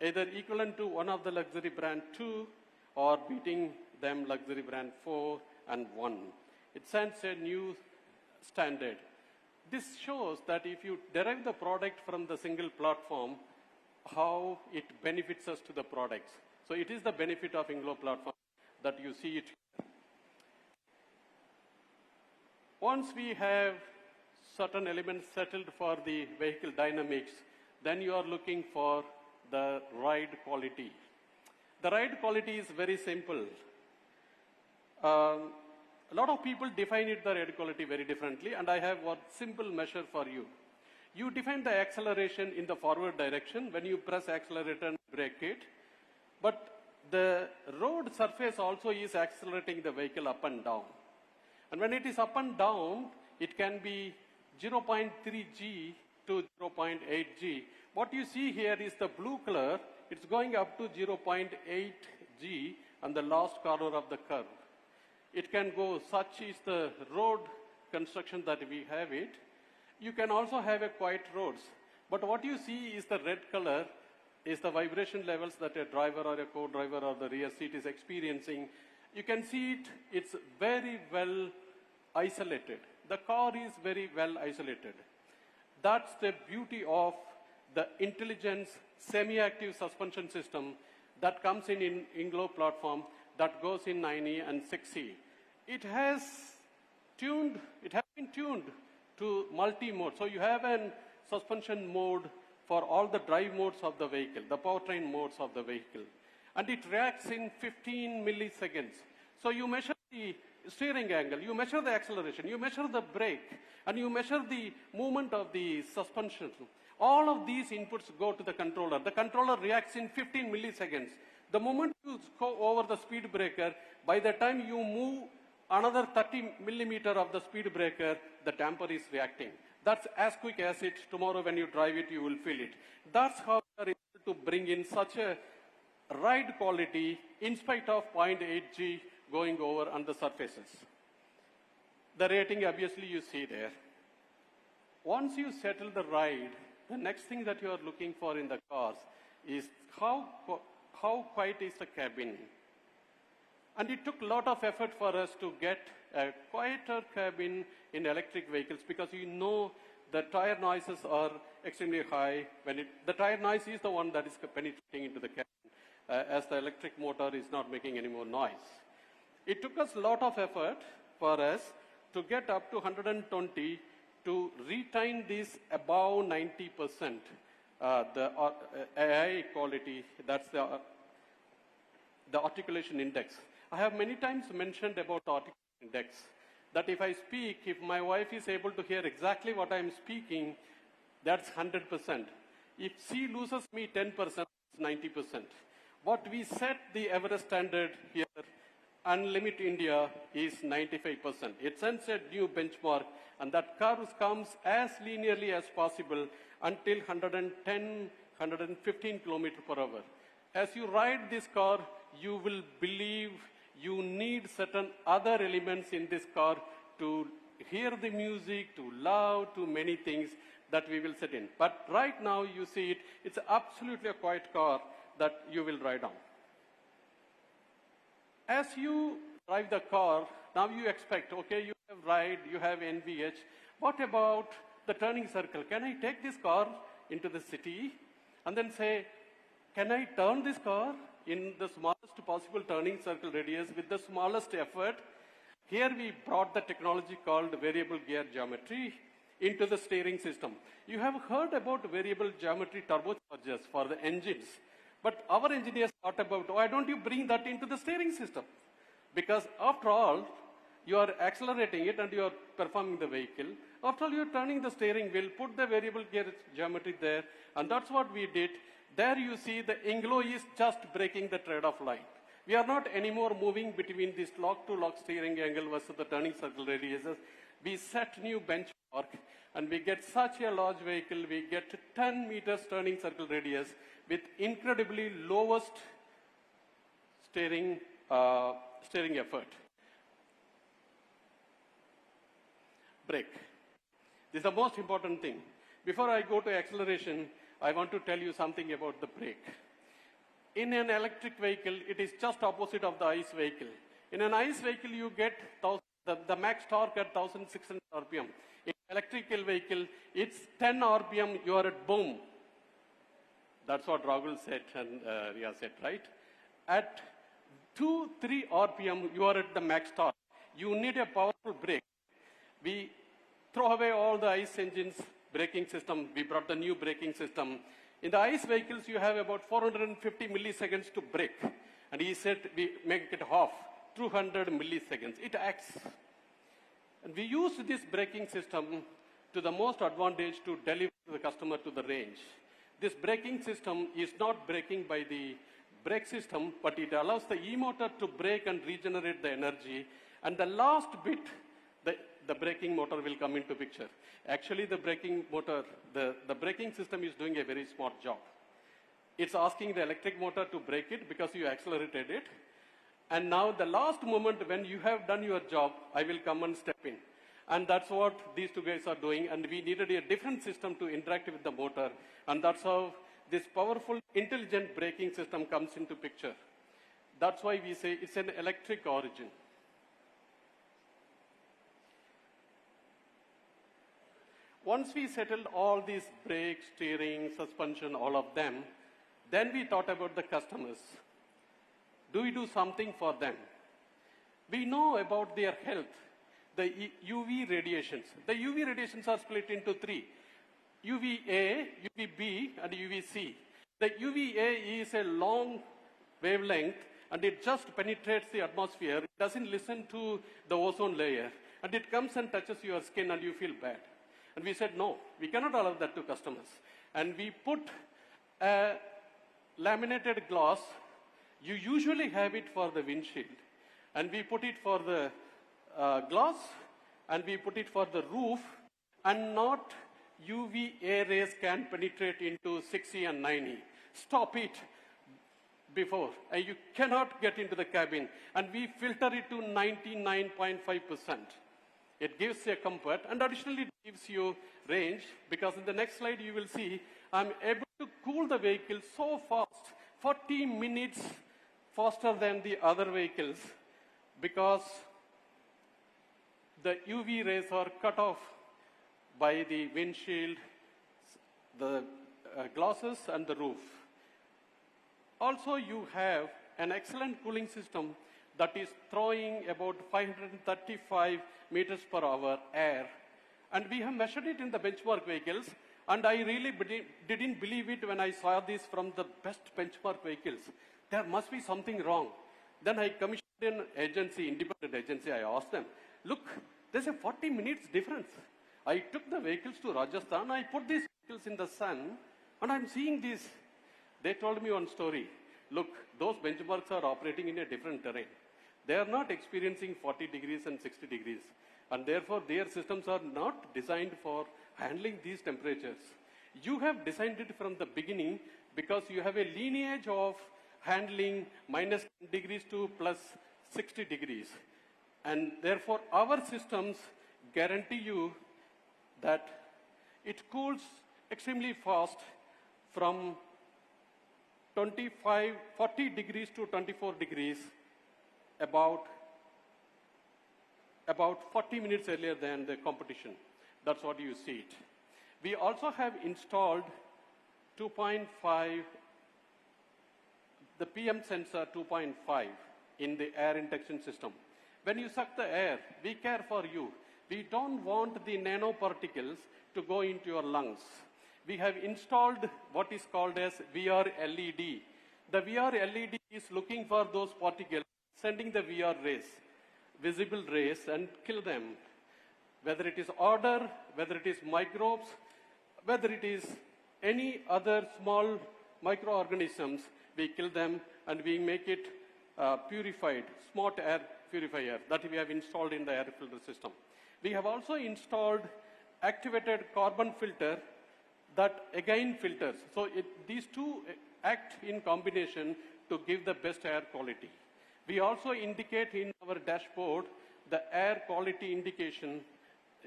S10: either equivalent to one of the luxury brand 2 or beating them luxury brand 4 and 1. It sets a new standard. This shows that if you derive the product from the single platform, how it benefits us to the products. So it is the benefit of INGLO platform that you see it. Once we have certain elements settled for the vehicle dynamics, then you are looking for the ride quality. The ride quality is very simple. A lot of people define the ride quality very differently, and I have one simple measure for you. You define the acceleration in the forward direction when you press accelerator and brake it, but the road surface also is accelerating the vehicle up and down. And when it is up and down, it can be 0.3 G to 0.8 G. What you see here is the blue color. It's going up to 0.8 G on the last corner of the curve. It can go, such is the road construction that we have it. You can also have a quiet roads. But what you see is the red color is the vibration levels that a driver or a co-driver or the rear seat is experiencing. You can see it, it's very well isolated. The car is very well isolated. That's the beauty of the intelligence semi-active suspension system that comes in INGLO platform that goes in 9E and 6E. It has been tuned to multi-mode. So you have a suspension mode for all the drive modes of the vehicle, the powertrain modes of the vehicle. And it reacts in 15 milliseconds. So you measure the steering angle, you measure the acceleration, you measure the brake, and you measure the movement of the suspension. All of these inputs go to the controller. The controller reacts in 15 milliseconds. The moment you go over the speed breaker, by the time you move another 30 millimeter of the speed breaker, the damper is reacting. That's as quick as it. Tomorrow when you drive it, you will feel it. That's how we are able to bring in such a ride quality in spite of 0.8 G going over on the surfaces. The rating, obviously, you see there. Once you settle the ride, the next thing that you are looking for in the cars is how quiet is the cabin. And it took a lot of effort for us to get a quieter cabin in electric vehicles because you know the tire noises are extremely high. The tire noise is the one that is penetrating into the cabin as the electric motor is not making any more noise. It took us a lot of effort for us to get up to 120 to retain this above 90%. The AI quality, that's the articulation index. I have many times mentioned about the articulation index, that if I speak, if my wife is able to hear exactly what I am speaking, that's 100%. If she loses me 10%, it's 90%. What we set the Everest standard here, Unlimit India, is 95%. It sets a new benchmark, and that curve comes as linearly as possible until 110, 115 kilometers per hour. As you ride this car, you will believe you need certain other elements in this car to hear the music, to love, to many things that we will set in. But right now you see it, it's absolutely a quiet car that you will ride on. As you drive the car, now you expect, okay, you have ride, you have NVH. What about the turning circle? Can I take this car into the city and then say, can I turn this car in the smallest possible turning circle radius with the smallest effort? Here we brought the technology called variable gear geometry into the steering system. You have heard about variable geometry turbochargers for the engines, but our engineers thought about, why don't you bring that into the steering system? Because after all, you are accelerating it and you are performing the vehicle. After all, you are turning the steering wheel, put the variable gear geometry there, and that's what we did. There you see the INGLO is just breaking the trade-off line. We are not anymore moving between this lock-to-lock steering angle versus the turning circle radiuses. We set new benchmark and we get such a large vehicle, we get 10 meters turning circle radius with incredibly lowest steering effort. Brake. This is the most important thing. Before I go to acceleration, I want to tell you something about the brake. In an electric vehicle, it is just opposite of the ICE vehicle. In an ICE vehicle, you get the max torque at 1,600 RPM. In an electrical vehicle, it's 10 RPM, you are at boom. That's what Rahul said and Ria said, right? At 2-3 RPM, you are at the max torque. You need a powerful brake. We throw away all the ICE engines braking system. We brought the new braking system. In the ICE vehicles, you have about 450 milliseconds to brake. And he said we make it half, 200 milliseconds. It acts. And we used this braking system to the most advantage to deliver the customer to the range. This braking system is not braking by the brake system, but it allows the e-motor to brake and regenerate the energy. And the last bit, the braking motor will come into picture. Actually, the braking motor, the braking system is doing a very smart job. It's asking the electric motor to brake it because you accelerated it. And now the last moment when you have done your job, I will come and step in. And that's what these two guys are doing. And we needed a different system to interact with the motor. And that's how this powerful, intelligent braking system comes into picture. That's why we say it's an electric origin. Once we settled all these brake, steering, suspension, all of them, then we thought about the customers. Do we do something for them? We know about their health, the UV radiations. The UV radiations are split into 3. UVA, UVB, and UVC. The UVA is a long wavelength, and it just penetrates the atmosphere. It doesn't listen to the ozone layer. And it comes and touches your skin, and you feel bad. And we said, no, we cannot allow that to customers. And we put a laminated glass. You usually have it for the windshield. And we put it for the glass, and we put it for the roof, and not UVA rays can penetrate into 6E and 9E. Stop it before. And you cannot get into the cabin. And we filter it to 99.5%. It gives a comfort, and additionally it gives you range, because in the next slide you will see I'm able to cool the vehicle so fast, 40 minutes faster than the other vehicles, because the UV rays are cut off by the windshield, the glasses, and the roof. Also, you have an excellent cooling system that is throwing about 535 meters per hour air. And we have measured it in the benchmark vehicles, and I really didn't believe it when I saw this from the best benchmark vehicles. There must be something wrong. Then I commissioned an agency, independent agency. I asked them, look, there's a 40 minutes difference. I took the vehicles to Rajasthan, I put these vehicles in the sun, and I'm seeing this. They told me one story. Look, those benchmarks are operating in a different terrain. They are not experiencing 40 degrees and 60 degrees. And therefore, their systems are not designed for handling these temperatures. You have designed it from the beginning because you have a lineage of handling minus 10 degrees to plus 60 degrees. And therefore, our systems guarantee you that it cools extremely fast from 40 degrees to 24 degrees about 40 minutes earlier than the competition. That's what you see it. We also have installed 2.5, the PM sensor 2.5 in the air induction system. When you suck the air, we care for you. We don't want the nanoparticles to go into your lungs. We have installed what is called as VR LED. The VR LED is looking for those particles, sending the VR rays, visible rays, and kill them. Whether it is odor, whether it is microbes, whether it is any other small microorganisms, we kill them and we make it purified, smart air purifier that we have installed in the air filter system. We have also installed activated carbon filter that again filters. So these two act in combination to give the best air quality. We also indicate in our dashboard the air quality indication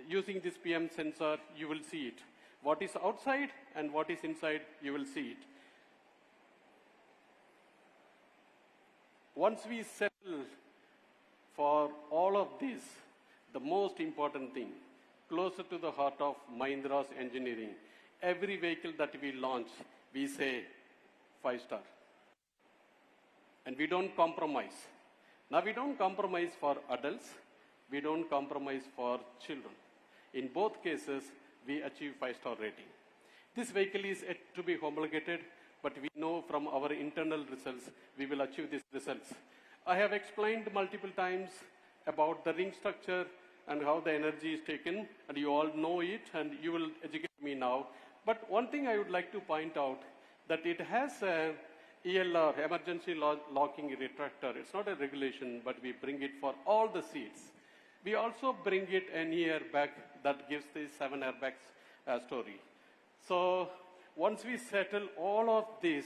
S10: using this PM sensor. You will see it. What is outside and what is inside, you will see it. Once we settle for all of this, the most important thing, closer to the heart of Mahindra's engineering, every vehicle that we launch, we say, 5-star. And we don't compromise. Now we don't compromise for adults, we don't compromise for children. In both cases, we achieve 5-star rating. This vehicle is yet to be homologated, but we know from our internal results, we will achieve these results. I have explained multiple times about the ring structure and how the energy is taken, and you all know it, and you will educate me now. But one thing I would like to point out, that it has a ELR, emergency locking retractor. It's not a regulation, but we bring it for all the seats. We also bring it an airbag that gives the 7 airbags story. So once we settle all of this,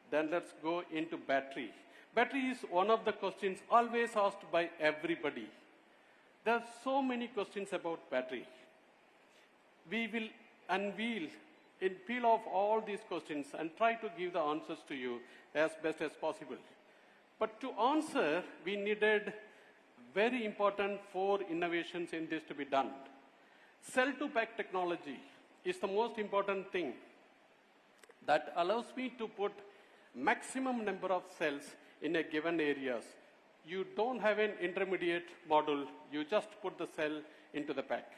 S10: then let's go into battery. Battery is one of the questions always asked by everybody. There are so many questions about battery. We will unveil and peel off all these questions and try to give the answers to you as best as possible. But to answer, we needed very important 4 innovations in this to be done. Cell-to-pack technology is the most important thing that allows me to put maximum number of cells in a given areas. You don't have an intermediate module, you just put the cell into the pack.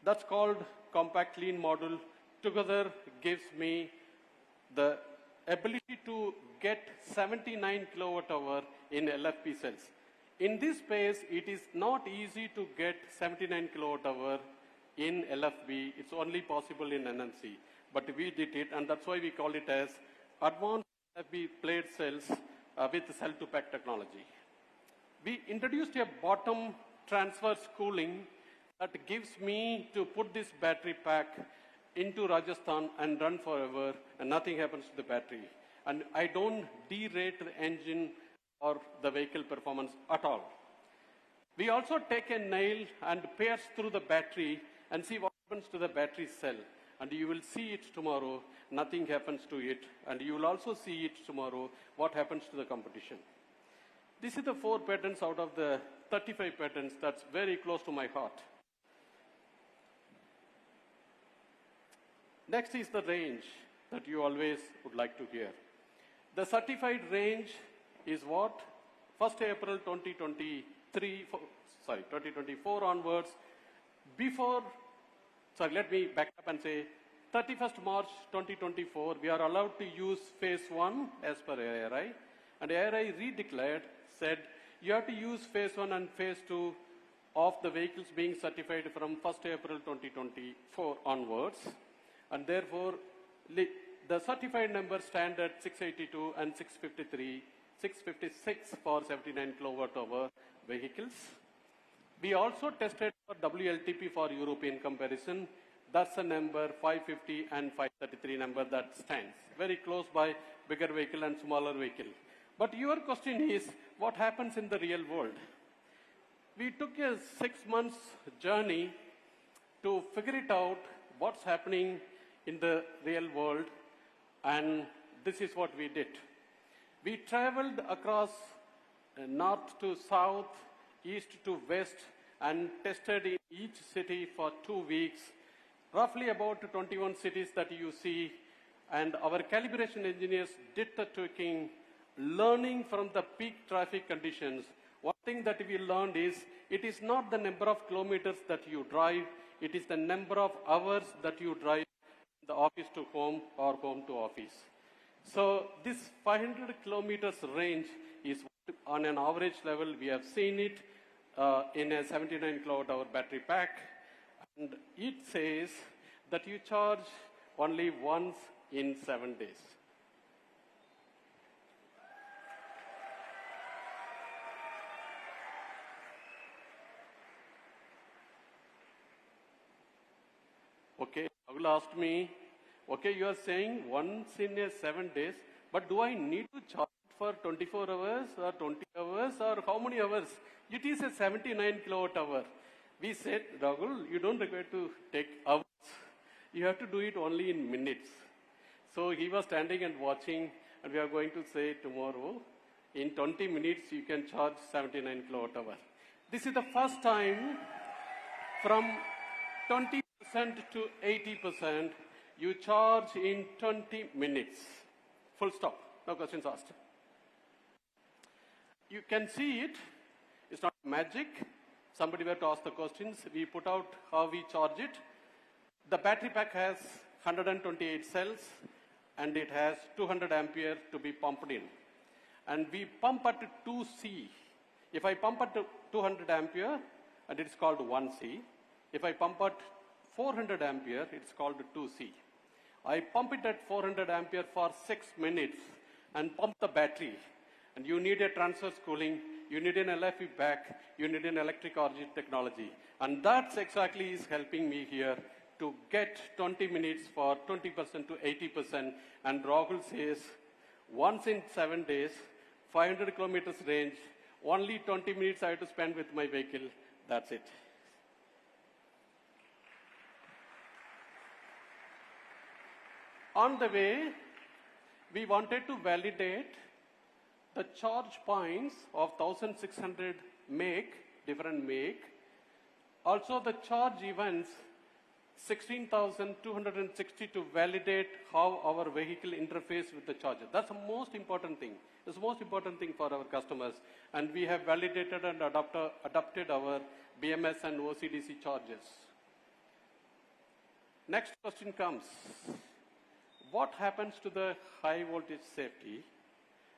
S10: That's called compact lean module. Together gives me the ability to get 79 kWh in LFP cells. In this space, it is not easy to get 79 kWh in LFP. It's only possible in NMC. But we did it, and that's why we call it as advanced LFP plate cells with cell-to-pack technology. We introduced a bottom transverse cooling that gives me to put this battery pack into Rajasthan and run forever, and nothing happens to the battery. And I don't derate the engine or the vehicle performance at all. We also take a nail and pierce through the battery and see what happens to the battery cell. And you will see it tomorrow, nothing happens to it. And you will also see it tomorrow, what happens to the competition. This is the 4 patents out of the 35 patents that's very close to my heart. Next is the range that you always would like to hear. The certified range is what? 1st April 2024 onwards. Let me back up and say, 31st March 2024, we are allowed to use phase 1 as per ARI. And ARI redeclared, said, you have to use phase 1 and phase 2 of the vehicles being certified from 1st April 2024 onwards. And therefore, the certified numbers stand at 682 and 653, 656 for 79 kWh vehicles. We also tested for WLTP for European comparison. That's a number 550 and 533 number that stands. Very close by bigger vehicle and smaller vehicle. But your question is, what happens in the real world? We took a 6 months journey to figure it out, what's happening in the real world, and this is what we did. We traveled across north to south, east to west, and tested in each city for 2 weeks, roughly about 21 cities that you see, and our calibration engineers did the tweaking, learning from the peak traffic conditions. One thing that we learned is, it is not the number of kilometers that you drive, it is the number of hours that you drive the office to home or home to office. So this 500 kilometers range is on an average level. We have seen it in a 79 kWh battery pack. And it says that you charge only once in 7 days. Okay, Rahul asked me, okay, you are saying once in a 7 days, but do I need to charge for 24 hours or 20 hours or how many hours? It is a 79 kWh. We said, Rahul, you don't require to take hours. You have to do it only in minutes. So he was standing and watching, and we are going to say tomorrow, in 20 minutes you can charge 79 kWh. This is the first time from 20% to 80%, you charge in 20 minutes. Full stop. No questions asked. You can see it. It's not magic. Somebody were to ask the questions. We put out how we charge it. The battery pack has 128 cells and it has 200 ampere to be pumped in. And we pump at 2C. If I pump at 200 ampere, and it's called 1C. If I pump at 400 ampere, it's called 2C. I pump it at 400 ampere for 6 minutes and pump the battery. And you need a transverse cooling, you need an LFE pack, you need an electric origin technology. And that's exactly is helping me here to get 20 minutes for 20% to 80%. And Rahul says, once in 7 days, 500 kilometers range, only 20 minutes I have to spend with my vehicle. That's it. On the way, we wanted to validate the charge points of 1600 make, different make. Also the charge events, 16,260 to validate how our vehicle interface with the charger. That's the most important thing. It's the most important thing for our customers. And we have validated and adopted our BMS and OCDC chargers. Next question comes. What happens to the high voltage safety?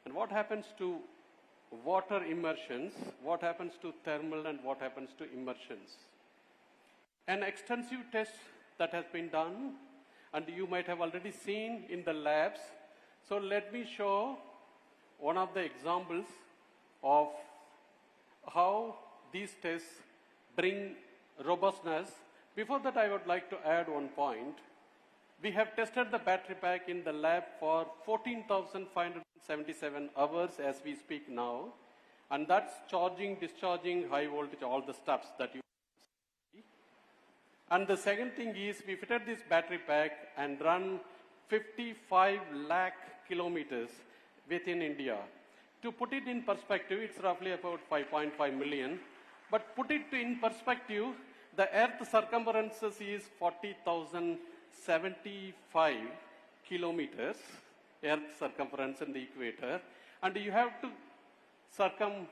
S10: And what happens to water immersions? What happens to thermal and what happens to immersions? An extensive test that has been done, and you might have already seen in the labs. So let me show one of the examples of how these tests bring robustness. Before that, I would like to add one point. We have tested the battery pack in the lab for 14,577 hours as we speak now. And that's charging, discharging, high voltage, all the steps that you see. And the second thing is we fitted this battery pack and run 55 lakh kilometers within India. To put it in perspective, it's roughly about 5.5 million. But put it in perspective, the Earth circumference is 40,075 kilometers, Earth circumference in the equator, and you have to circum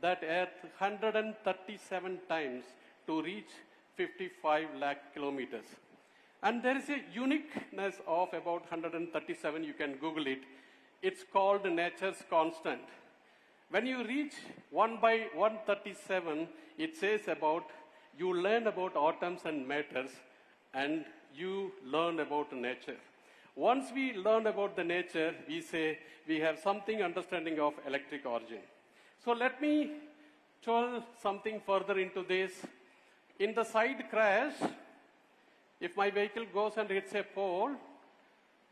S10: that Earth 137 times to reach 55 lakh kilometers. And there is a uniqueness of about 137, you can Google it. It's called nature's constant. When you reach 1 by 137, it says about, you learn about atoms and matters, and you learn about nature. Once we learn about the nature, we say we have something understanding of electric origin. So let me tell something further into this. In the side crash, if my vehicle goes and hits a pole,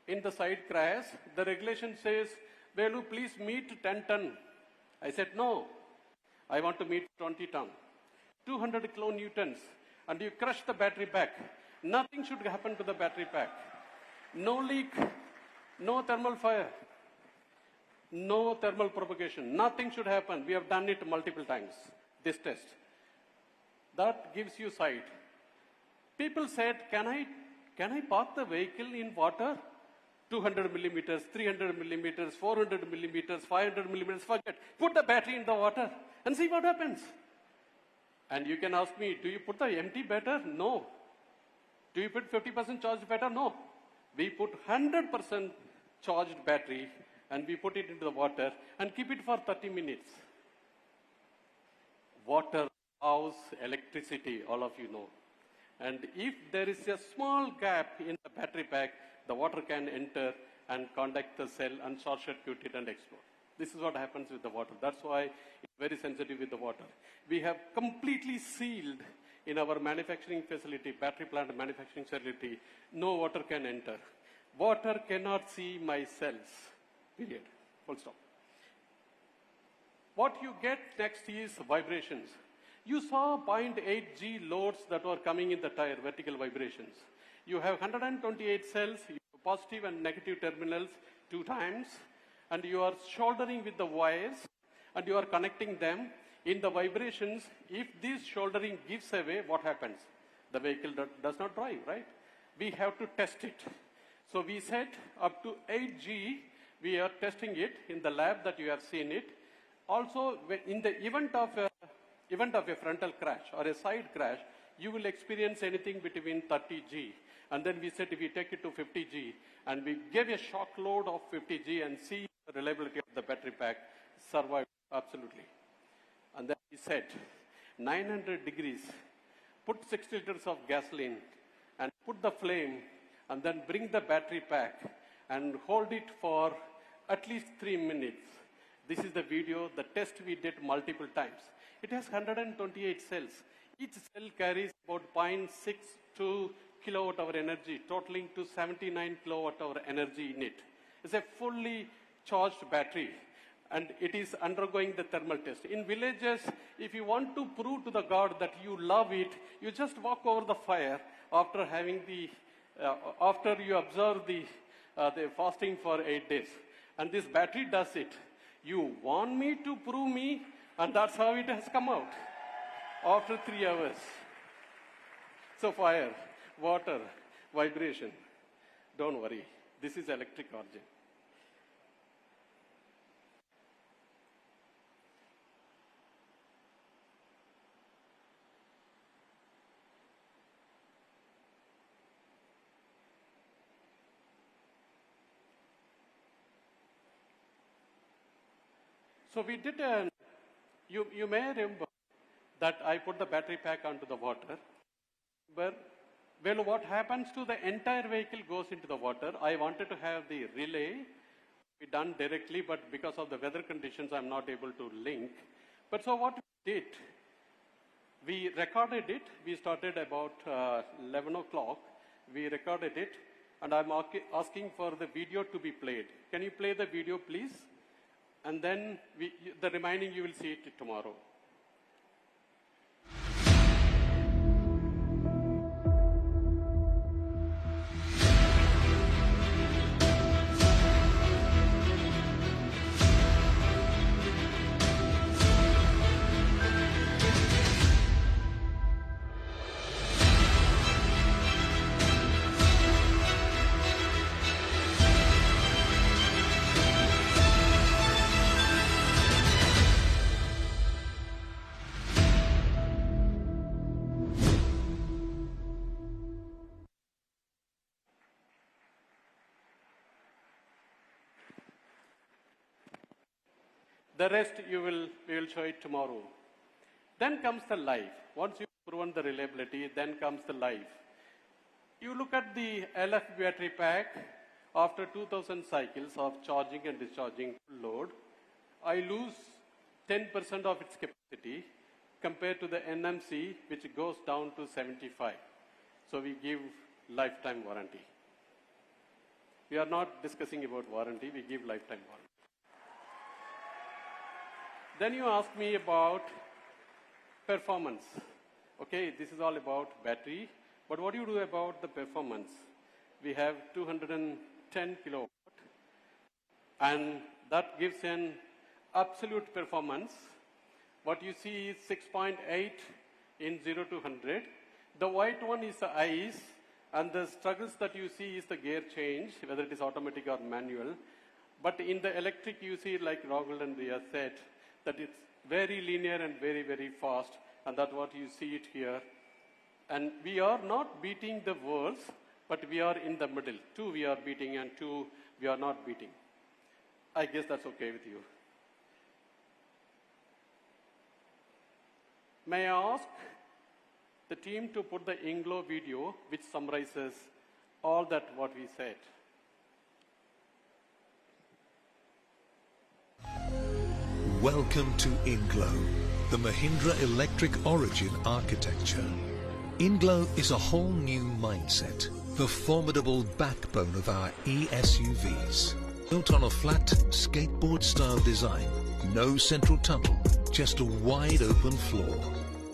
S10: in the side crash, the regulation says, Velu, please meet 10 ton. I said, no, I want to meet 20 ton. 200 kilonewtons, and you crush the battery pack. Nothing should happen to the battery pack. No leak, no thermal fire, no thermal propagation. Nothing should happen. We have done it multiple times, this test. That gives you sight. People said, can I park the vehicle in water? 200 millimeters, 300 millimeters, 400 millimeters, 500 millimeters, forget. Put the battery in the water and see what happens. And you can ask me, do you put the empty better? No. Do you put 50% charged better? No. We put 100% charged battery and we put it into the water and keep it for 30 minutes. Water house electricity, all of you know. And if there is a small gap in the battery pack, the water can enter and contact the cell and short circuit it and explode. This is what happens with the water. That's why it's very sensitive with the water. We have completely sealed in our manufacturing facility, battery plant manufacturing facility, no water can enter. Water cannot see my cells, period, full stop. What you get next is vibrations. You saw 0.8 G loads that were coming in the tire, vertical vibrations. You have 128 cells, you have positive and negative terminals 2 times, and you are shouldering with the wires, and you are connecting them. In the vibrations, if this shouldering gives away, what happens? The vehicle does not drive, right? We have to test it. So we set up to 8 G, we are testing it in the lab that you have seen it. Also, in the event of a frontal crash or a side crash, you will experience anything between 30G. And then we said if we take it to 50G, and we gave a shock load of 50G and see the reliability of the battery pack survived absolutely. And then we said 900 degrees, put 6 liters of gasoline and put the flame and then bring the battery pack and hold it for at least 3 minutes. This is the video, the test we did multiple times. It has 128 cells. Each cell carries about 0.62 kilowatt hour energy, totaling to 79 kilowatt hour energy in it. It's a fully charged battery, and it is undergoing the thermal test. In villages, if you want to prove to the God that you love it, you just walk over the fire after having after you observe the fasting for 8 days. And this battery does it. You want me to prove me, and that's how it has come out after 3 hours. So fire, water, vibration. Don't worry. This is electric origin. So we did you may remember that I put the battery pack onto the water. But, well, what happens to the entire vehicle goes into the water. I wanted to have the relay be done directly, but because of the weather conditions, I'm not able to link. But so what we did, we recorded it. We started about 11 o'clock. We recorded it, and I'm asking for the video to be played. Can you play the video, please? And then the remaining you will see it tomorrow. The rest we will show it tomorrow. Then comes the life. Once you've proven the reliability, then comes the life. You look at the LF battery pack, after 2000 cycles of charging and discharging load, I lose 10% of its capacity compared to the NMC, which goes down to 75. So we give lifetime warranty. We are not discussing about warranty, we give lifetime warranty. Then you ask me about performance. Okay, this is all about battery, but what do you do about the performance? We have 210 kilowatt, and that gives an absolute performance. What you see is 6.8 in 0 to 100. The white one is the ICE, and the struggles that you see is the gear change, whether it is automatic or manual. But in the electric, you see, like Rahul and Riya said, that it's very linear and very, very fast, and that's what you see it here. And we are not beating the worlds, but we are in the middle. 2 we are beating and 2 we are not beating. I guess that's okay with you. May I ask the team to put the INGLO video which summarizes all that what we said.
S11: Welcome to INGLO, the Mahindra Electric Origin architecture. INGLO is a whole new mindset, the formidable backbone of our e-SUVs. Built on a flat, skateboard-style design, no central tunnel, just a wide open floor.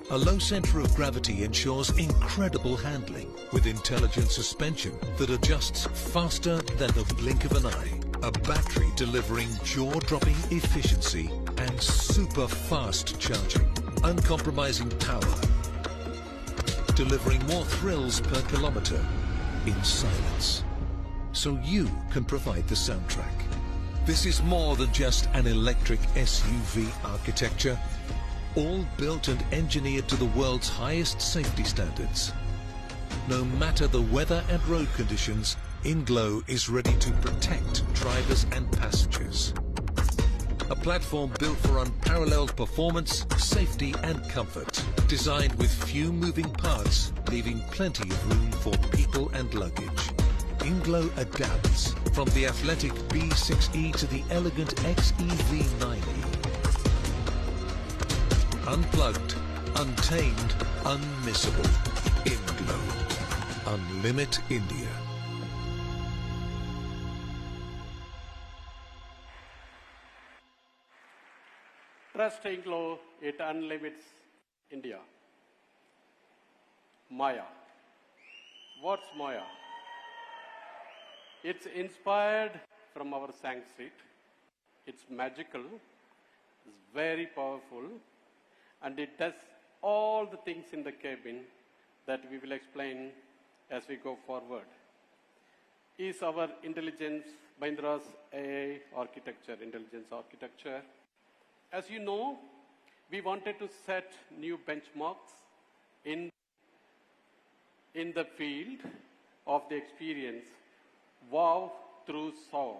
S11: A low center of gravity ensures incredible handling with intelligent suspension that adjusts faster than the blink of an eye. A battery delivering jaw-dropping efficiency and super fast charging. Uncompromising power. Delivering more thrills per kilometer in silence. So you can provide the soundtrack. This is more than just an electric SUV architecture, all built and engineered to the world's highest safety standards. No matter the weather and road conditions, INGLO is ready to protect drivers and passengers. A platform built for unparalleled performance, safety and comfort. Designed with few moving parts, leaving plenty of room for people and luggage. INGLO adapts from the athletic B6E to the elegant XEV 9E. Unplugged, untamed, unmissable. INGLO. Unlimit India.
S10: Trust INGLO, it unlimits India. Maya. What's Maya? It's inspired from our Sanskrit. It's magical, it's very powerful, and it does all the things in the cabin that we will explain as we go forward. Is our intelligence, Mahindra's AI architecture, intelligence architecture. As you know, we wanted to set new benchmarks in the field of the experience. Wow through SAW,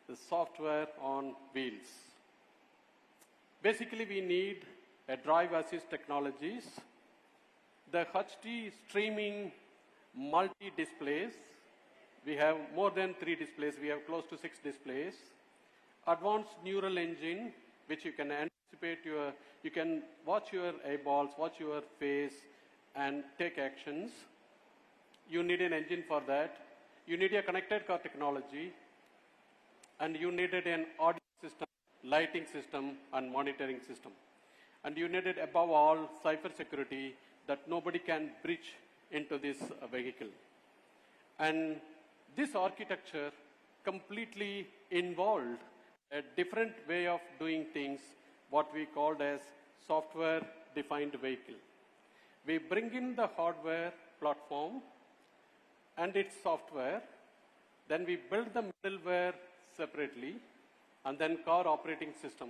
S10: the software on wheels. Basically, we need a drive assist technologies, the HD streaming multi-displays. We have more than 3 displays. We have close to 6 displays. Advanced neural engine, which you can anticipate you can watch your eyeballs, watch your face, and take actions. You need an engine for that. You need a connected car technology, and you needed an audio system, lighting system, and monitoring system. And you needed, above all, cyber security that nobody can breach into this vehicle. And this architecture completely involved a different way of doing things, what we called as software-defined vehicle. We bring in the hardware platform and its software, then we build the middleware separately, and then car operating system,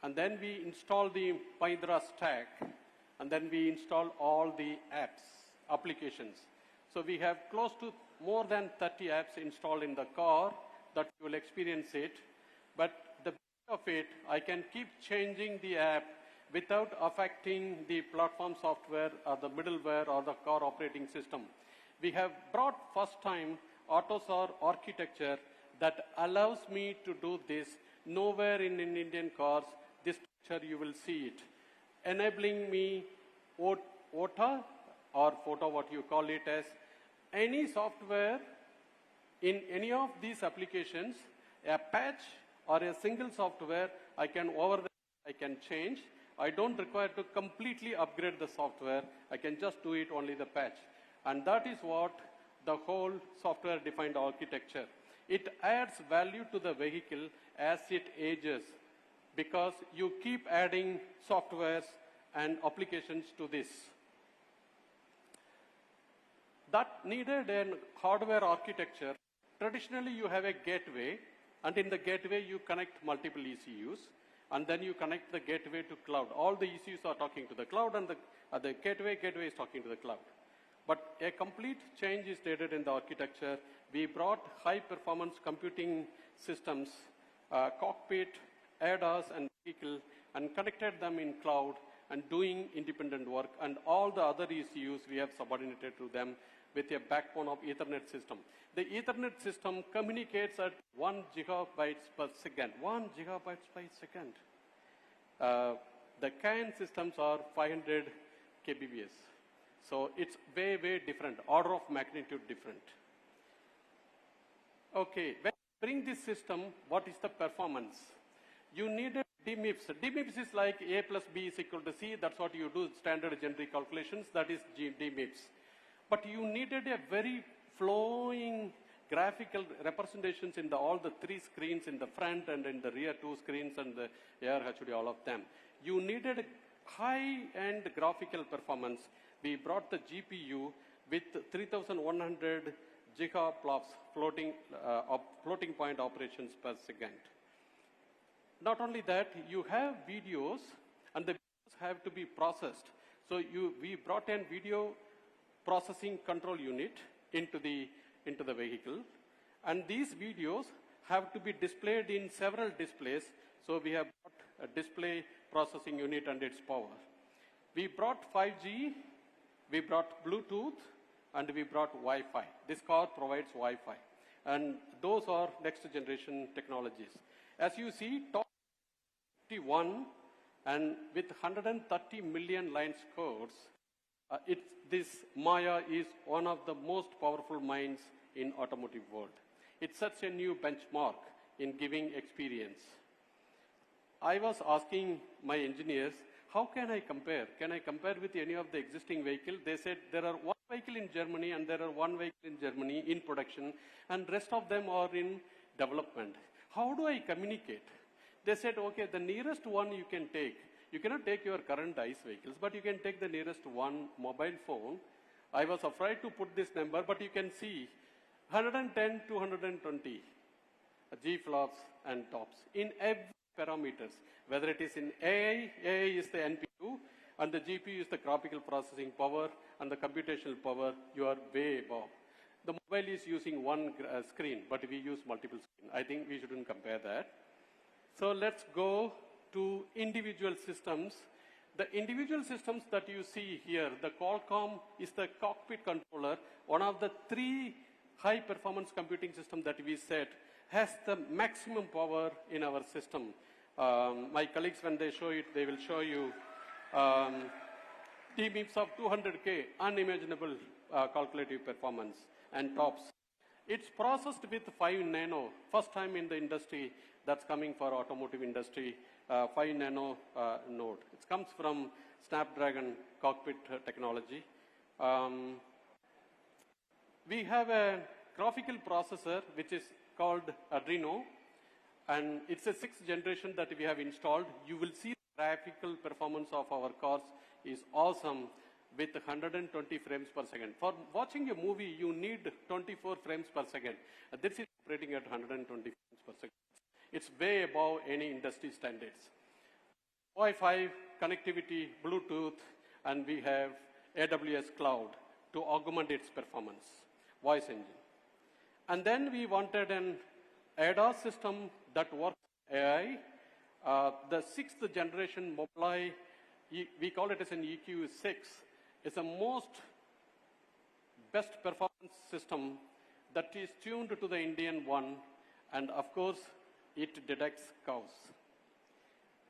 S10: and then we install the Mahindra stack, and then we install all the applications. So we have close to more than 30 apps installed in the car that you will experience it, but the beauty of it, I can keep changing the app without affecting the platform software or the middleware or the car operating system. We have brought first time AutoSAR architecture that allows me to do this. Nowhere in Indian cars, this picture you will see it. Enabling me OTA or photo, what you call it as, any software in any of these applications, a patch or a single software, I can change. I don't require to completely upgrade the software. I can just do it only the patch. And that is what the whole software-defined architecture. It adds value to the vehicle as it ages, because you keep adding softwares and applications to this. That needed a hardware architecture. Traditionally, you have a gateway, and in the gateway, you connect multiple ECUs, and then you connect the gateway to cloud. All the ECUs are talking to the cloud, and the gateway is talking to the cloud. But a complete change is needed in the architecture. We brought high-performance computing systems, cockpit, ADAS, and vehicle, and connected them in cloud and doing independent work. And all the other ECUs we have subordinated to them with a backbone of Ethernet system. The Ethernet system communicates at 1 gigabytes per second. 1 gigabytes per second. The CAN systems are 500 kbps. So it's way, way different, order of magnitude different. Okay, when you bring this system, what is the performance? You needed DMIPS. DMIPS is like A plus B is equal to C. That's what you do, standard generic calculations. That is DMIPS. But you needed a very flowing graphical representations in all the 3 screens in the front and in the rear 2 screens and the ARHD, all of them. You needed high-end graphical performance. We brought the GPU with 3100 gigaflops floating point operations per second. Not only that, you have videos, and the videos have to be processed. So we brought in video processing control unit into the vehicle, and these videos have to be displayed in several displays. So we have brought a display processing unit and its power. We brought 5G, we brought Bluetooth, and we brought Wi-Fi. This car provides Wi-Fi, and those are next generation technologies. As you see, top 51 and with 130 million line scores, this Maya is one of the most powerful minds in automotive world. It sets a new benchmark in giving experience. I was asking my engineers, how can I compare? Can I compare with any of the existing vehicles? They said there are one vehicle in Germany and there are one vehicle in Germany in production, and rest of them are in development. How do I communicate? They said, okay, the nearest one you can take. You cannot take your current ICE vehicles, but you can take the nearest one mobile phone. I was afraid to put this number, but you can see 110 to 120 G-flops and tops in every parameters. Whether it is in AI is the NPU, and the GPU is the graphical processing power, and the computational power, you are way above. The mobile is using one screen, but we use multiple screens. I think we shouldn't compare that. So let's go to individual systems. The individual systems that you see here, the Qualcomm is the cockpit controller, one of the 3 high-performance computing systems that we set, has the maximum power in our system. My colleagues, when they show it, they will show you T-MIPS of 200K, unimaginable calculative performance, and tops. It's processed with 5 nano, first time in the industry that's coming for automotive industry, 5 nano node. It comes from Snapdragon cockpit technology. We have a graphical processor which is called Adreno, and it's a 6th generation that we have installed. You will see the graphical performance of our cars is awesome with 120 frames per second. For watching a movie, you need 24 frames per second. This is operating at 120 frames per second. It's way above any industry standards. Wi-Fi, connectivity, Bluetooth, and we have AWS Cloud to augment its performance, voice engine. And then we wanted an ADAS system that works AI. The 6th generation Mobileye, we call it as an EQ6, is the most best performance system that is tuned to the Indian one, and of course, it detects cows.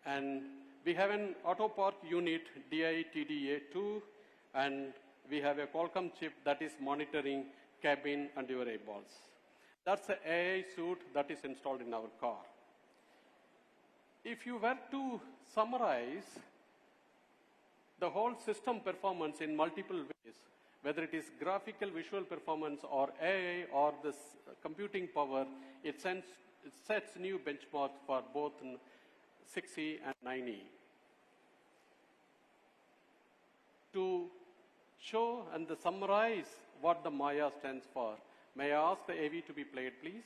S10: And we have an auto park unit, DI-TDA2, and we have a Qualcomm chip that is monitoring cabin and your eyeballs. That's the AI suite that is installed in our car. If you were to summarize the whole system performance in multiple ways, whether it is graphical visual performance or AI or this computing power, it sets new benchmarks for both 6E and 9E. To show and to summarize what the Maya stands for, may I ask the AV to be played, please?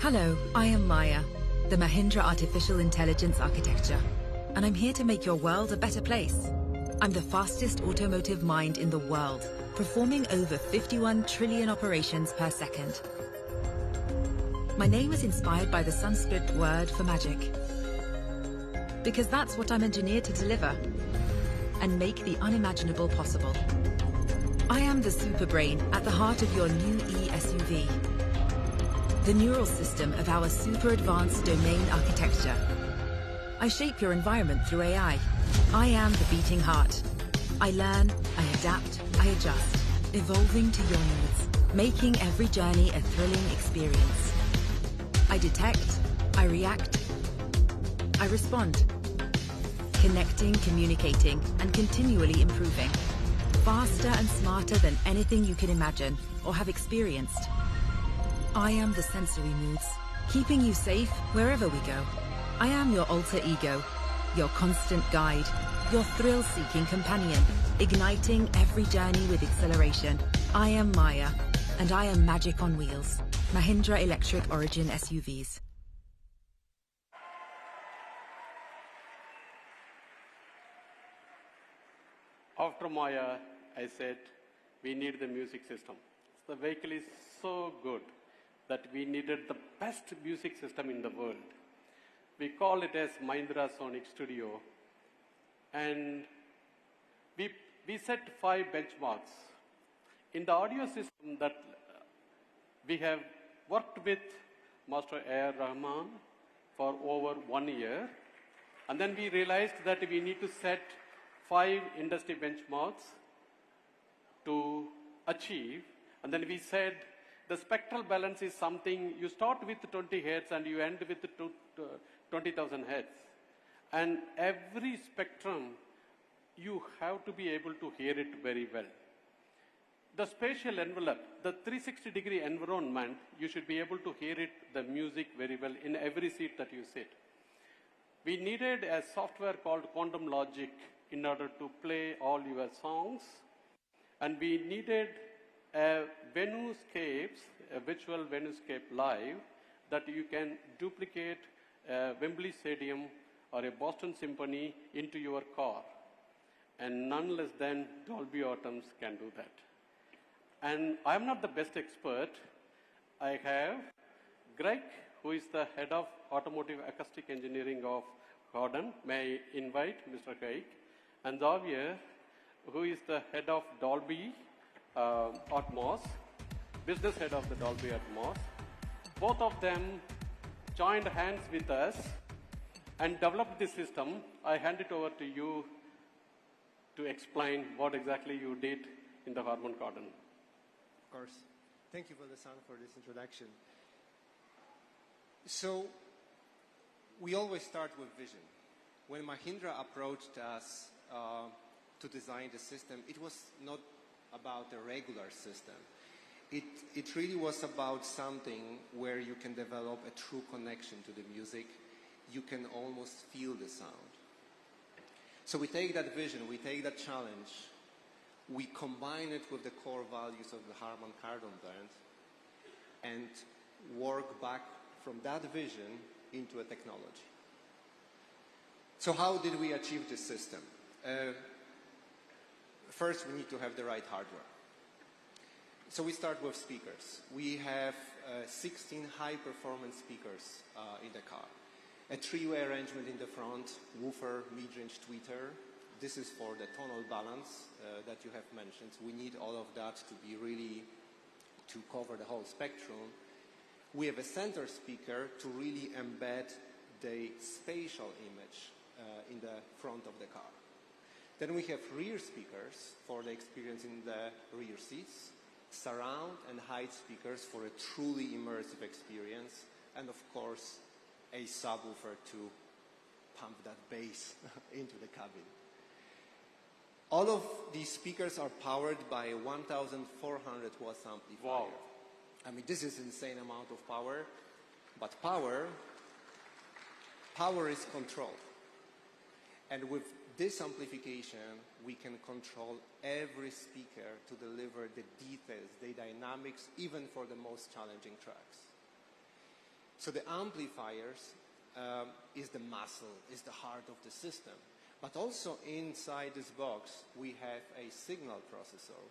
S12: Hello, I am Maya, the Mahindra Artificial Intelligence Architecture, and I'm here to make your world a better place. I'm the fastest automotive mind in the world, performing over 51 trillion operations per second. My name is inspired by the Sanskrit word for magic, because that's what I'm engineered to deliver, and make the unimaginable possible. I am the super brain at the heart of your new e-SUV, the neural system of our super advanced domain architecture. I shape your environment through AI. I am the beating heart. I learn, I adapt, I adjust, evolving to your needs, making every journey a thrilling experience. I detect, I react, I respond. Connecting, communicating, and continually improving. Faster and smarter than anything you can imagine or have experienced. I am the sensory moods, keeping you safe wherever we go. I am your alter ego, your constant guide, your thrill-seeking companion, igniting every journey with exhilaration. I am Maya, and I am magic on wheels. Mahindra Electric Origin SUVs.
S10: After Maya, I said, we need the music system. The vehicle is so good that we needed the best music system in the world. We call it as Mahindra Sonic Studio. And we set 5 benchmarks. In the audio system that we have worked with Master A.R. Rahman for over 1 year. And then we realized that we need to set 5 industry benchmarks to achieve. And then we said the spectral balance is something you start with 20 hertz and you end with 20,000 hertz. And every spectrum, you have to be able to hear it very well. The spatial envelope, the 360-degree environment, you should be able to hear it, the music very well in every seat that you sit. We needed a software called Quantum Logic in order to play all your songs. And we needed a venue-scapes, a virtual venue-scape live, that you can duplicate a Wembley Stadium or a Boston Symphony into your car. And none less than Dolby Atoms can do that. And I'm not the best expert. I have Greg, who is the head of automotive acoustic engineering of Gordon. May I invite Mr. Greg? And Xavier, who is the head of Dolby Atmos, business head of the Dolby Atmos. Both of them joined hands with us and developed this system. I hand it over to you to explain what exactly you did in the Harman Kardon.
S13: Of course. Thank you for the sound for this introduction. So, we always start with vision. When Mahindra approached us to design the system, it was not about a regular system. It really was about something where you can develop a true connection to the music. You can almost feel the sound. So we take that vision, we take that challenge, we combine it with the core values of the Harman Kardon brand and work back from that vision into a technology. So how did we achieve this system? First, we need to have the right hardware. So we start with speakers. We have 16 high-performance speakers in the car. A three-way arrangement in the front, woofer, mid-range tweeter. This is for the tonal balance that you have mentioned. We need all of that to be really, to cover the whole spectrum. We have a center speaker to really embed the spatial image in the front of the car. Then we have rear speakers for the experience in the rear seats, surround and height speakers for a truly immersive experience, and of course, a subwoofer to pump that bass into the cabin. All of these speakers are powered by a 1,400 watts amplifier.
S10: Wow.
S13: I mean, this is an insane amount of power, but power is control. And with this amplification, we can control every speaker to deliver the details, the dynamics, even for the most challenging tracks. So the amplifiers is the muscle, is the heart of the system. But also inside this box, we have a signal processor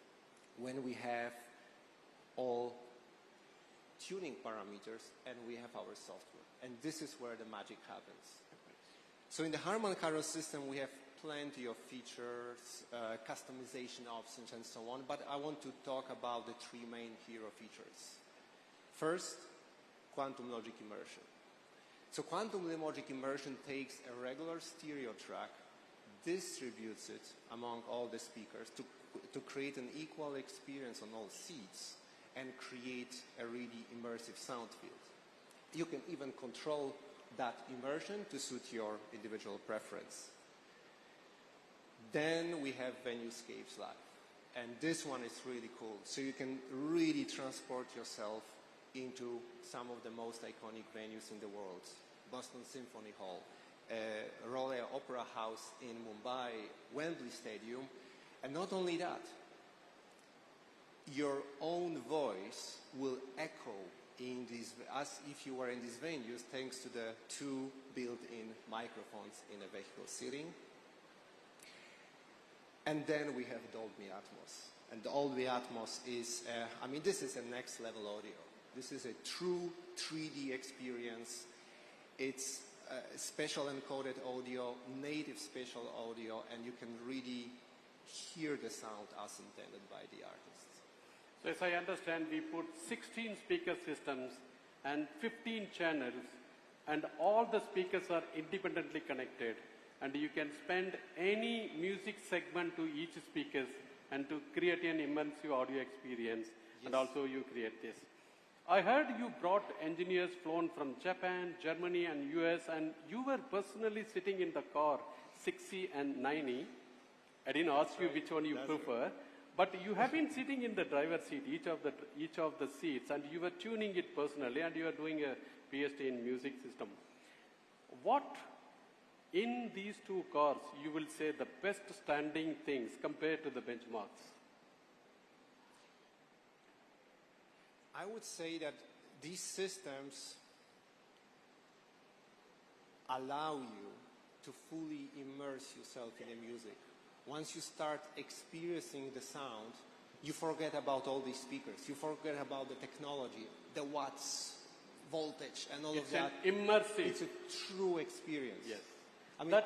S13: when we have all tuning parameters and we have our software. And this is where the magic happens. So in the Harman Kardon system, we have plenty of features, customization options, and so on. But I want to talk about the three main hero features. First, quantum logic immersion. So quantum logic immersion takes a regular stereo track, distributes it among all the speakers to create an equal experience on all seats and create a really immersive sound field. You can even control that immersion to suit your individual preference. Then we have Venue-Scapes Live. And this one is really cool. So you can really transport yourself into some of the most iconic venues in the world. Boston Symphony Hall, Royal Opera House in Mumbai, Wembley Stadium. And not only that, your own voice will echo in these, as if you were in these venues, thanks to the 2 built-in microphones in a vehicle seating. And then we have Dolby Atmos. And Dolby Atmos is, I mean, this is a next level audio. This is a true 3D experience. It's special encoded audio, native spatial audio, and you can really hear the sound as intended by the artists.
S10: So as I understand, we put 16 speaker systems and 15 channels, and all the speakers are independently connected, and you can spend any music segment to each speakers and to create an immersive audio experience. Yes. And also you create this. I heard you brought engineers flown from Japan, Germany and US, and you were personally sitting in the car 6E and 9E. I didn't ask you which one you prefer, but you have been sitting in the driver's seat, each of the seats, and you were tuning it personally, and you are doing a PhD in music system. What in these 2 cars you will say the best standing things compared to the benchmarks?
S13: I would say that these systems allow you to fully immerse yourself in the music. Once you start experiencing the sound, you forget about all these speakers. You forget about the technology, the watts, voltage, and all of that.
S10: It's immersive.
S13: It's a true experience.
S10: Yes.
S13: I mean,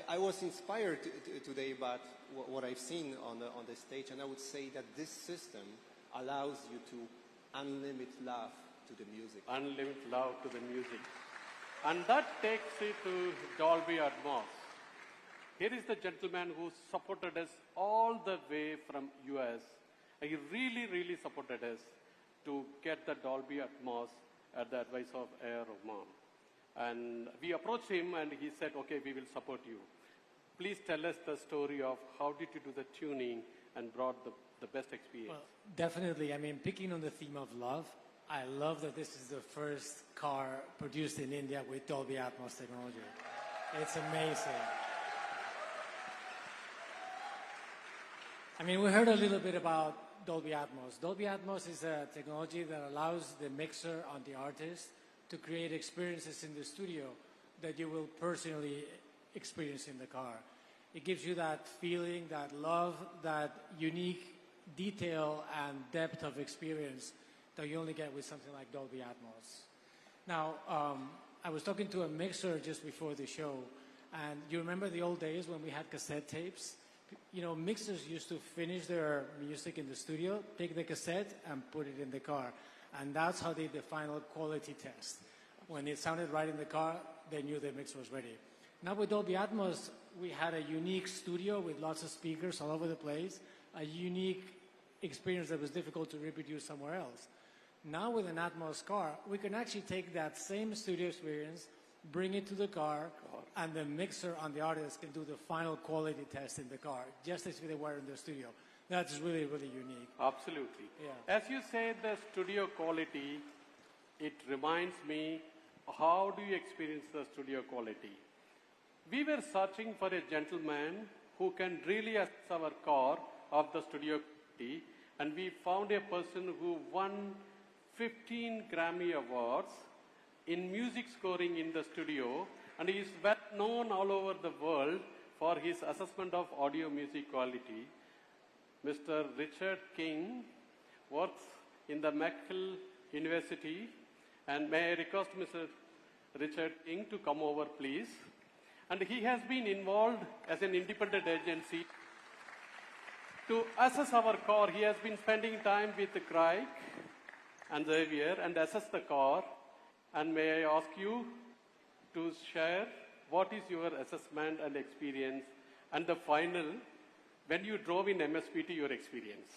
S13: I was inspired today by what I've seen on the stage, and I would say that this system allows you to unlimit love to the music.
S10: Unlimit love to the music. And that takes it to Dolby Atmos. Here is the gentleman who supported us all the way from US. He really, really supported us to get the Dolby Atmos at the advice of A.R. Rahman. And we approached him and he said, okay, we will support you. Please tell us the story of how did you do the tuning and brought the best experience.
S14: Well, definitely. I mean, picking on the theme of love, I love that this is the first car produced in India with Dolby Atmos technology. It's amazing. I mean, we heard a little bit about Dolby Atmos. Dolby Atmos is a technology that allows the mixer on the artist to create experiences in the studio that you will personally experience in the car. It gives you that feeling, that love, that unique detail and depth of experience that you only get with something like Dolby Atmos. Now, I was talking to a mixer just before the show, and you remember the old days when we had cassette tapes? You know, mixers used to finish their music in the studio, take the cassette and put it in the car. And that's how they did the final quality test. When it sounded right in the car, they knew the mix was ready. Now with Dolby Atmos, we had a unique studio with lots of speakers all over the place, a unique experience that was difficult to reproduce somewhere else. Now with an Atmos car, we can actually take that same studio experience, bring it to the car, and the mixer on the artist can do the final quality test in the car, just as if they were in the studio. That's really, really unique.
S10: Absolutely.
S14: Yeah.
S10: As you say, the studio quality, it reminds me, how do you experience the studio quality? We were searching for a gentleman who can really assess our car of the studio quality, and we found a person who won 15 Grammy Awards in music scoring in the studio, and he is well known all over the world for his assessment of audio music quality. Mr. Richard King works in the McGill University, and may I request Mr. Richard King to come over, please. And he has been involved as an independent agency to assess our car. He has been spending time with Craig and Xavier and assess the car. And may I ask you to share what is your assessment and experience, and the final, when you drove in MSPT, your experience.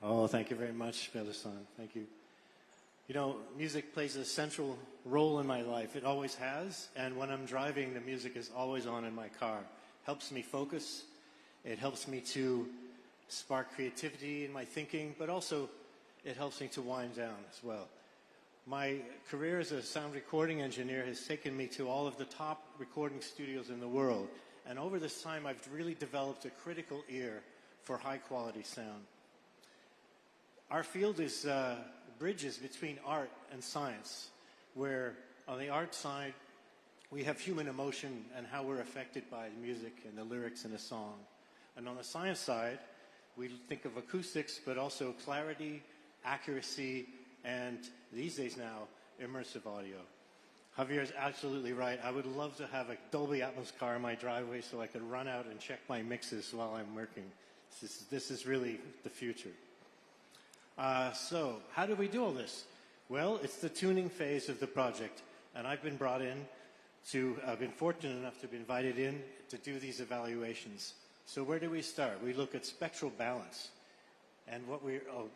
S15: Oh, thank you very much, Belasan. Thank you. You know, music plays a central role in my life. It always has. And when I'm driving, the music is always on in my car. Helps me focus. It helps me to spark creativity in my thinking, but also it helps me to wind down as well. My career as a sound recording engineer has taken me to all of the top recording studios in the world. And over this time, I've really developed a critical ear for high-quality sound. Our field is bridges between art and science, where on the art side, we have human emotion and how we're affected by the music and the lyrics in a song. And on the science side, we think of acoustics, but also clarity, accuracy, and these days now, immersive audio. Javier is absolutely right. I would love to have a Dolby Atmos car in my driveway so I could run out and check my mixes while I'm working. This is really the future. So how do we do all this? Well, it's the tuning phase of the project, and I've been fortunate enough to be invited in to do these evaluations. So where do we start? We look at spectral balance. And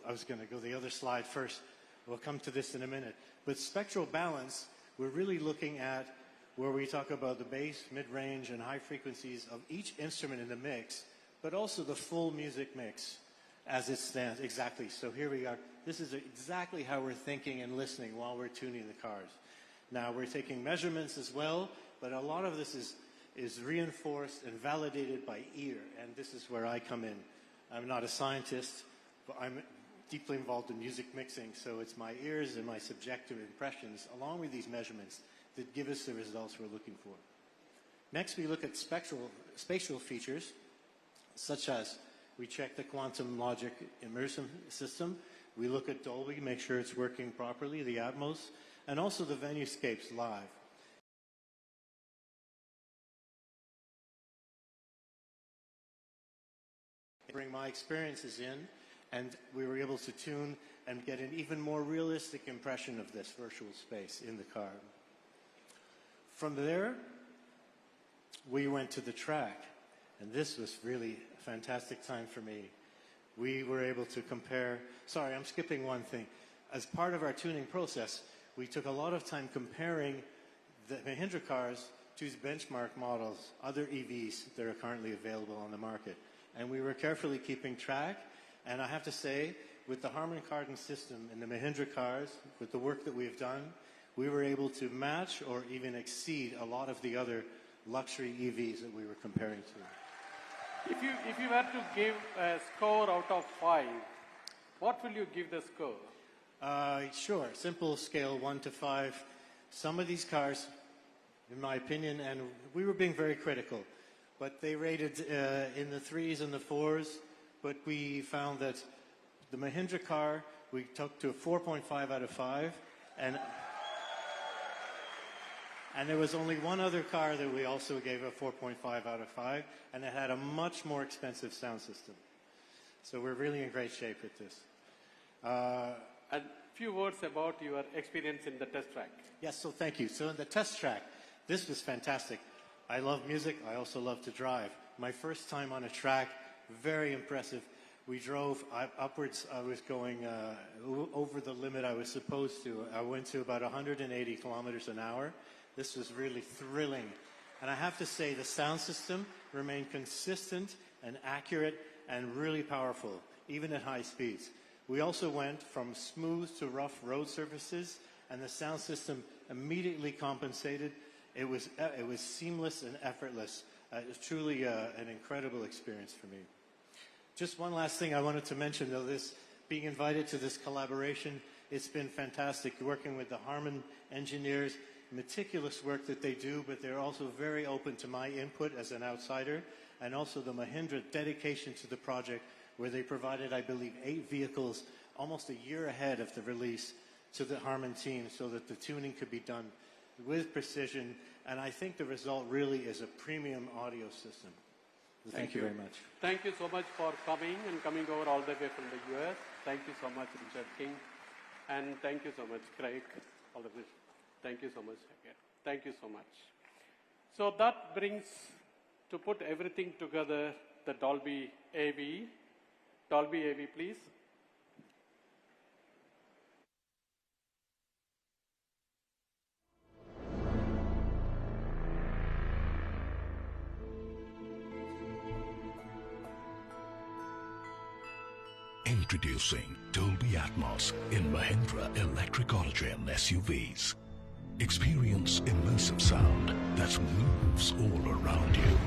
S15: I was going to go the other slide first. We'll come to this in a minute. But spectral balance, we're really looking at where we talk about the bass, mid-range, and high frequencies of each instrument in the mix, but also the full music mix as it stands. Exactly. So here we are. This is exactly how we're thinking and listening while we're tuning the cars. Now, we're taking measurements as well, but a lot of this is reinforced and validated by ear, and this is where I come in. I'm not a scientist, but I'm deeply involved in music mixing, so it's my ears and my subjective impressions, along with these measurements, that give us the results we're looking for. Next, we look at spatial features, such as we check the quantum logic immersive system, we look at Dolby, make sure it's working properly, the Atmos, and also the Venuescapes live. Bring my experiences in, and we were able to tune and get an even more realistic impression of this virtual space in the car. From there, we went to the track, and this was really a fantastic time for me. We were able to compare, sorry, I'm skipping one thing. As part of our tuning process, we took a lot of time comparing the Mahindra cars to benchmark models, other EVs that are currently available on the market. And we were carefully keeping track. And I have to say, with the Harman Kardon system in the Mahindra cars, with the work that we've done, we were able to match or even exceed a lot of the other luxury EVs that we were comparing to.
S10: If you were to give a score out of 5, what will you give the score?
S15: Sure, simple scale 1 to 5. Some of these cars, in my opinion, and we were being very critical, but they rated in the 3s and the 4s, but we found that the Mahindra car, we took to a 4.5 out of 5, and there was only one other car that we also gave a 4.5 out of 5, and it had a much more expensive sound system. So we're really in great shape with this.
S10: And few words about your experience in the test track.
S15: Yes, so thank you. So in the test track, this was fantastic. I love music. I also love to drive. My first time on a track, very impressive. We drove upwards. I was going over the limit I was supposed to. I went to about 180 kilometers an hour. This was really thrilling. And I have to say the sound system remained consistent and accurate and really powerful, even at high speeds. We also went from smooth to rough road surfaces, and the sound system immediately compensated. It was seamless and effortless. It was truly an incredible experience for me. Just one last thing I wanted to mention, though, this being invited to this collaboration, it's been fantastic working with the Harman engineers, meticulous work that they do, but they're also very open to my input as an outsider, and also the Mahindra dedication to the project, where they provided, I believe, 8 vehicles almost a year ahead of the release to the Harman team so that the tuning could be done with precision. And I think the result really is a premium audio system. So thank you very much.
S10: Thank you so much for coming and coming over all the way from the US. Thank you so much, Richard King. And thank you so much, Craig. All of this. Thank you so much again. Thank you so much. So that brings, to put everything together, the Dolby AV. Dolby AV, please.
S11: Introducing Dolby Atmos in Mahindra Electric Origin SUVs. Experience immersive sound that moves all around you.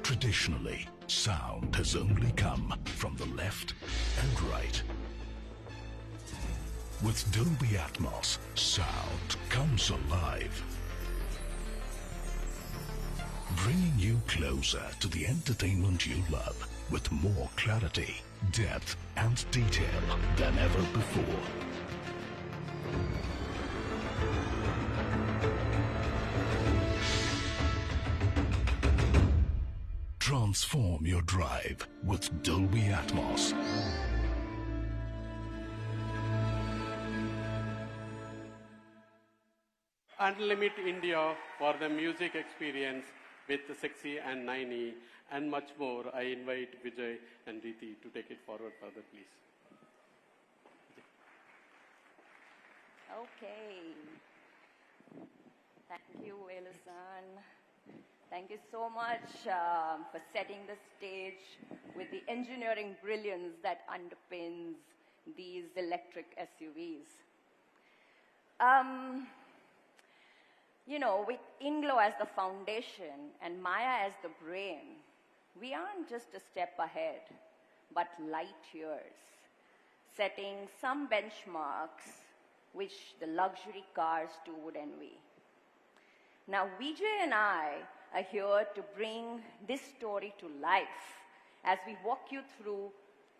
S11: Traditionally, sound has only come from the left and right. With Dolby Atmos, sound comes alive, bringing you closer to the entertainment you love with more clarity, depth and detail than ever before. Transform your drive with Dolby Atmos.
S10: Unlimit India for the music experience with Sexy and 9E and much more. I invite Vijay and Riti to take it forward further, please.
S16: Okay. Thank you, Elusan. Thank you so much for setting the stage with the engineering brilliance that underpins these electric SUVs. You know, with INGLO as the foundation and Maya as the brain, we aren't just a step ahead, but light years, setting some benchmarks which the luxury cars too would envy. Now, Vijay and I are here to bring this story to life as we walk you through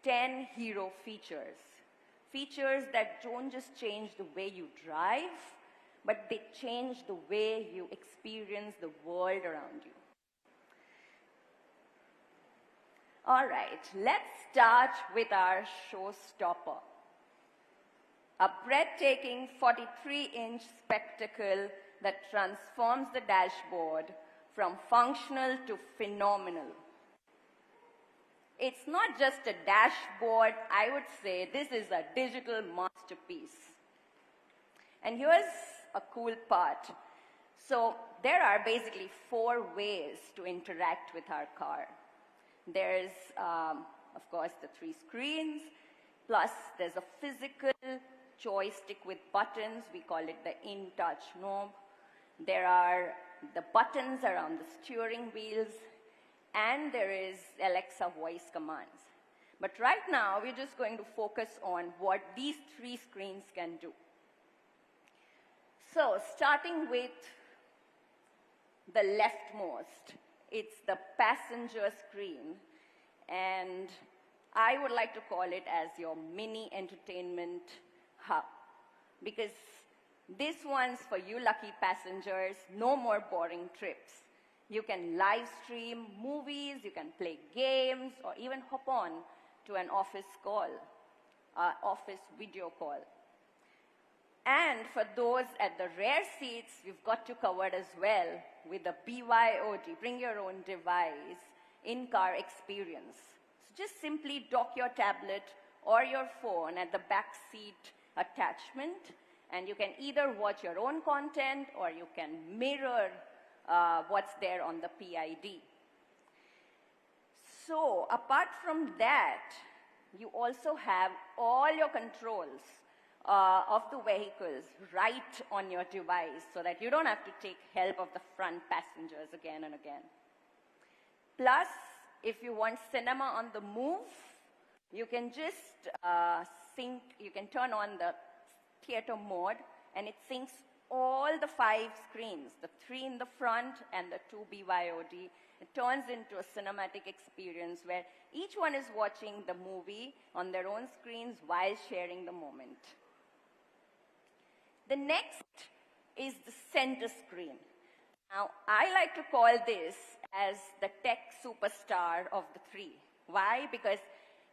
S16: 10 hero features. Features that don't just change the way you drive, but they change the way you experience the world around you. All right, let's start with our showstopper. A breathtaking 43-inch spectacle that transforms the dashboard from functional to phenomenal. It's not just a dashboard, I would say this is a digital masterpiece. And here's a cool part. So there are basically 4 ways to interact with our car. There's, of course, the 3 screens, plus there's a physical joystick with buttons. We call it the in-touch knob. There are the buttons around the steering wheels, and there is Alexa voice commands. But right now, we're just going to focus on what these 3 screens can do. So, starting with the leftmost, it's the passenger screen, and I would like to call it as your mini entertainment hub, because this one's for you lucky passengers, no more boring trips. You can live stream movies, you can play games, or even hop on to an office call, office video call. And for those at the rear seats, we've got you covered as well with the BYOD, bring your own device, in-car experience. So just simply dock your tablet or your phone at the back seat attachment, and you can either watch your own content or you can mirror what's there on the PID. So apart from that, you also have all your controls of the vehicles right on your device so that you don't have to take help of the front passengers again and again. Plus, if you want cinema on the move, you can just you can turn on the theater mode, and it syncs all the 5 screens, the 3 in the front and the 2 BYOD. It turns into a cinematic experience where each one is watching the movie on their own screens while sharing the moment. The next is the center screen. Now, I like to call this as the tech superstar of the 3. Why? Because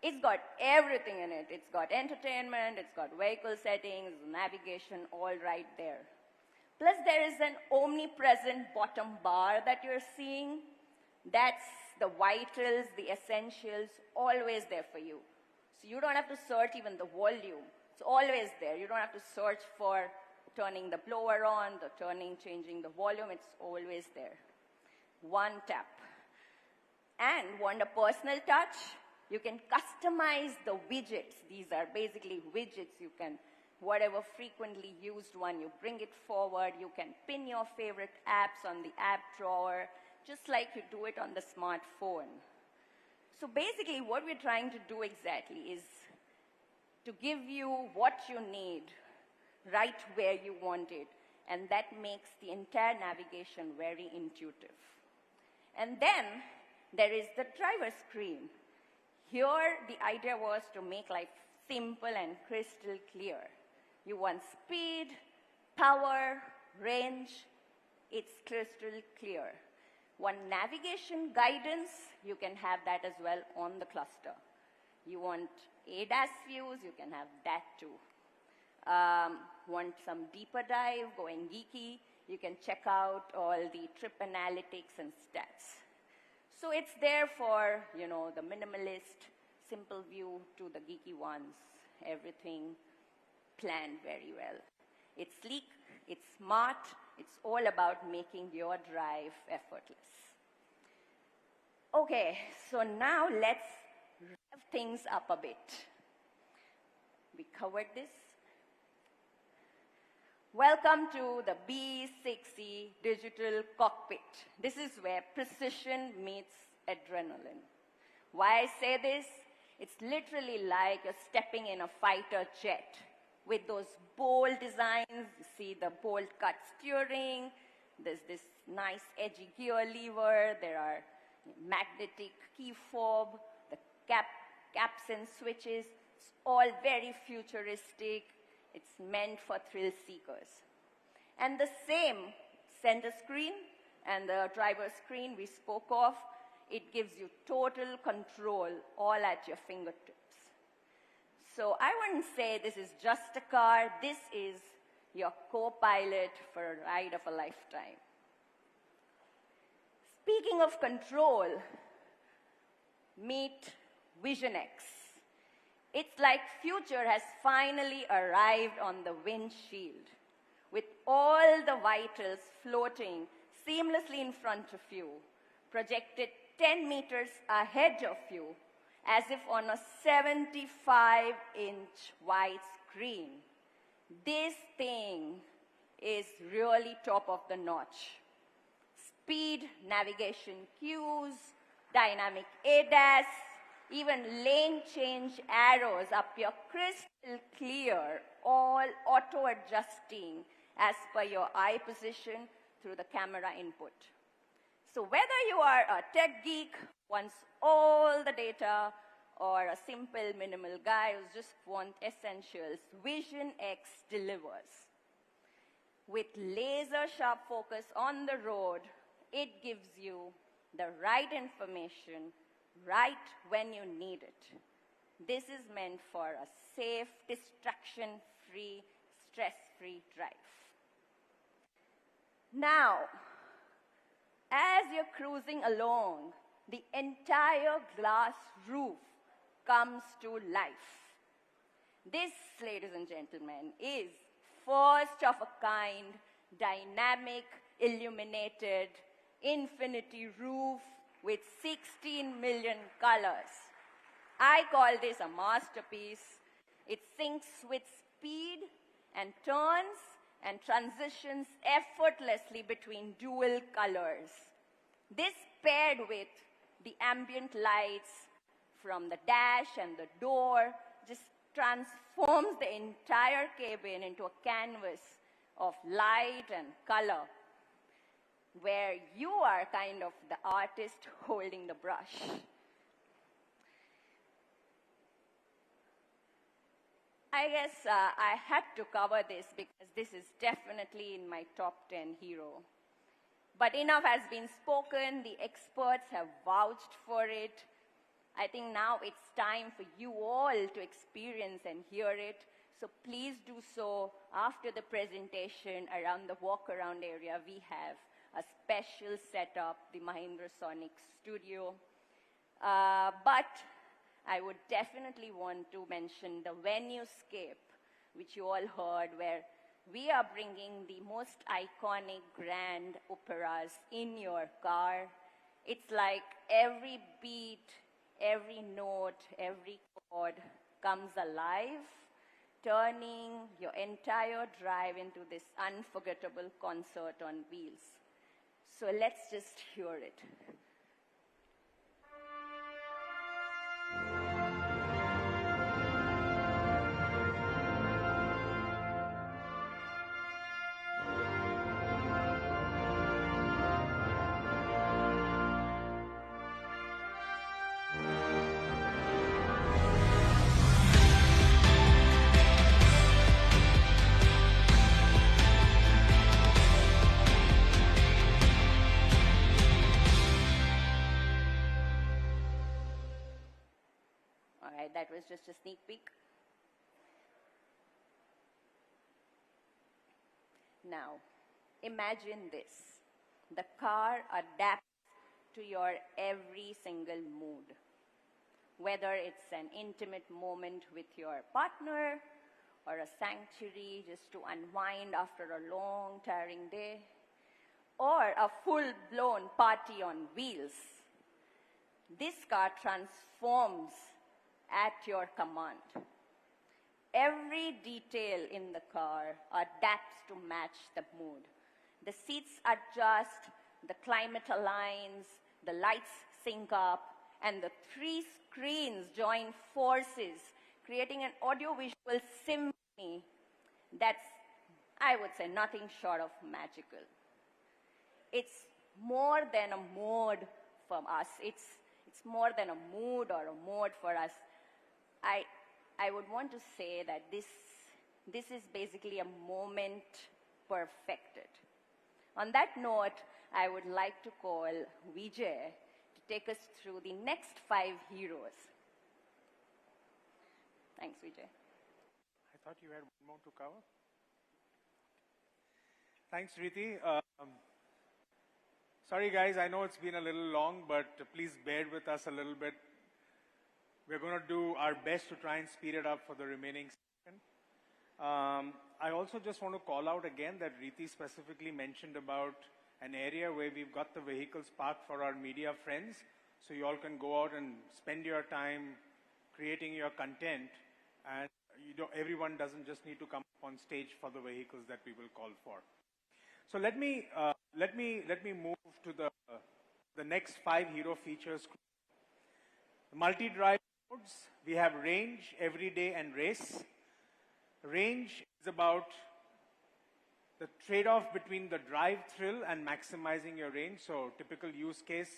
S16: it's got everything in it. It's got entertainment, it's got vehicle settings, navigation, all right there. Plus, there is an omnipresent bottom bar that you're seeing. That's the vitals, the essentials, always there for you. So you don't have to search even the volume. It's always there. You don't have to search for turning the blower on, the changing the volume, it's always there. One tap. And want a personal touch? You can customize the widgets. These are basically widgets. You can, whatever frequently used one, you bring it forward. You can pin your favorite apps on the app drawer, just like you do it on the smartphone. So basically what we're trying to do exactly is to give you what you need right where you want it, and that makes the entire navigation very intuitive. And then there is the driver screen. Here the idea was to make life simple and crystal clear. You want speed, power, range, it's crystal clear. Want navigation guidance, you can have that as well on the cluster. You want ADAS views, you can have that too. Want some deeper dive, going geeky, you can check out all the trip analytics and stats. So it's there for, you know, the minimalist, simple view to the geeky ones, everything planned very well. It's sleek, it's smart, it's all about making your drive effortless. Okay, so now let's rev things up a bit. We covered this. Welcome to the B6E digital cockpit. This is where precision meets adrenaline. Why I say this? It's literally like you're stepping in a fighter jet with those bold designs. You see the bold cut steering. There's this nice edgy gear lever. There are magnetic key fob, the caps and switches. It's all very futuristic. It's meant for thrill seekers. And the same center screen and the driver screen we spoke of, it gives you total control all at your fingertips. So I wouldn't say this is just a car. This is your co-pilot for a ride of a lifetime. Speaking of control, meet Vision X. It's like future has finally arrived on the windshield, with all the vitals floating seamlessly in front of you, projected 10 meters ahead of you, as if on a 75-inch wide screen. This thing is really top of the notch. Speed, navigation cues, dynamic ADAS, even lane change arrows appear crystal clear, all auto-adjusting as per your eye position through the camera input. So whether you are a tech geek, wants all the data, or a simple minimal guy who just wants essentials, Vision X delivers. With laser-sharp focus on the road, it gives you the right information right when you need it. This is meant for a safe, distraction-free, stress-free drive. Now, as you're cruising along, the entire glass roof comes to life. This, ladies and gentlemen, is first of a kind, dynamic, illuminated, infinity roof with 16 million colors. I call this a masterpiece. It syncs with speed and turns and transitions effortlessly between dual colors. This paired with the ambient lights from the dash and the door just transforms the entire cabin into a canvas of light and color, where you are kind of the artist holding the brush. I guess I had to cover this because this is definitely in my top 10 hero. But enough has been spoken. The experts have vouched for it. I think now it's time for you all to experience and hear it. So please do so after the presentation around the walk-around area. We have a special setup, the Mahindra Sonic Studio. But I would definitely want to mention the venue-scape, which you all heard, where we are bringing the most iconic grand operas in your car. It's like every beat, every note, every chord comes alive, turning your entire drive into this unforgettable concert on wheels. So let's just hear it. That was just a sneak peek. Now, imagine this. The car adapts to your every single mood. Whether it's an intimate moment with your partner, or a sanctuary just to unwind after a long, tiring day, or a full-blown party on wheels, this car transforms at your command. Every detail in the car adapts to match the mood. The seats adjust, the climate aligns, the lights sync up, and the 3 screens join forces, creating an audiovisual symphony that's, I would say, nothing short of magical. It's more than a mode for us. It's more than a mood or a mode for us. I would want to say that this is basically a moment perfected. On that note, I would like to call Vijay to take us through the next 5 heroes. Thanks, Vijay.
S2: I thought you had one more to cover. Thanks, Riti. Sorry, guys, I know it's been a little long, but please bear with us a little bit. We're going to do our best to try and speed it up for the remaining section. I also just want to call out again that Riti specifically mentioned about an area where we've got the vehicles parked for our media friends, so you all can go out and spend your time creating your content, and everyone doesn't just need to come up on stage for the vehicles that we will call for. So let me move to the next 5 hero features. Multi-drive modes, we have range, everyday, and race. Range is about the trade-off between the drive thrill and maximizing your range. So typical use case,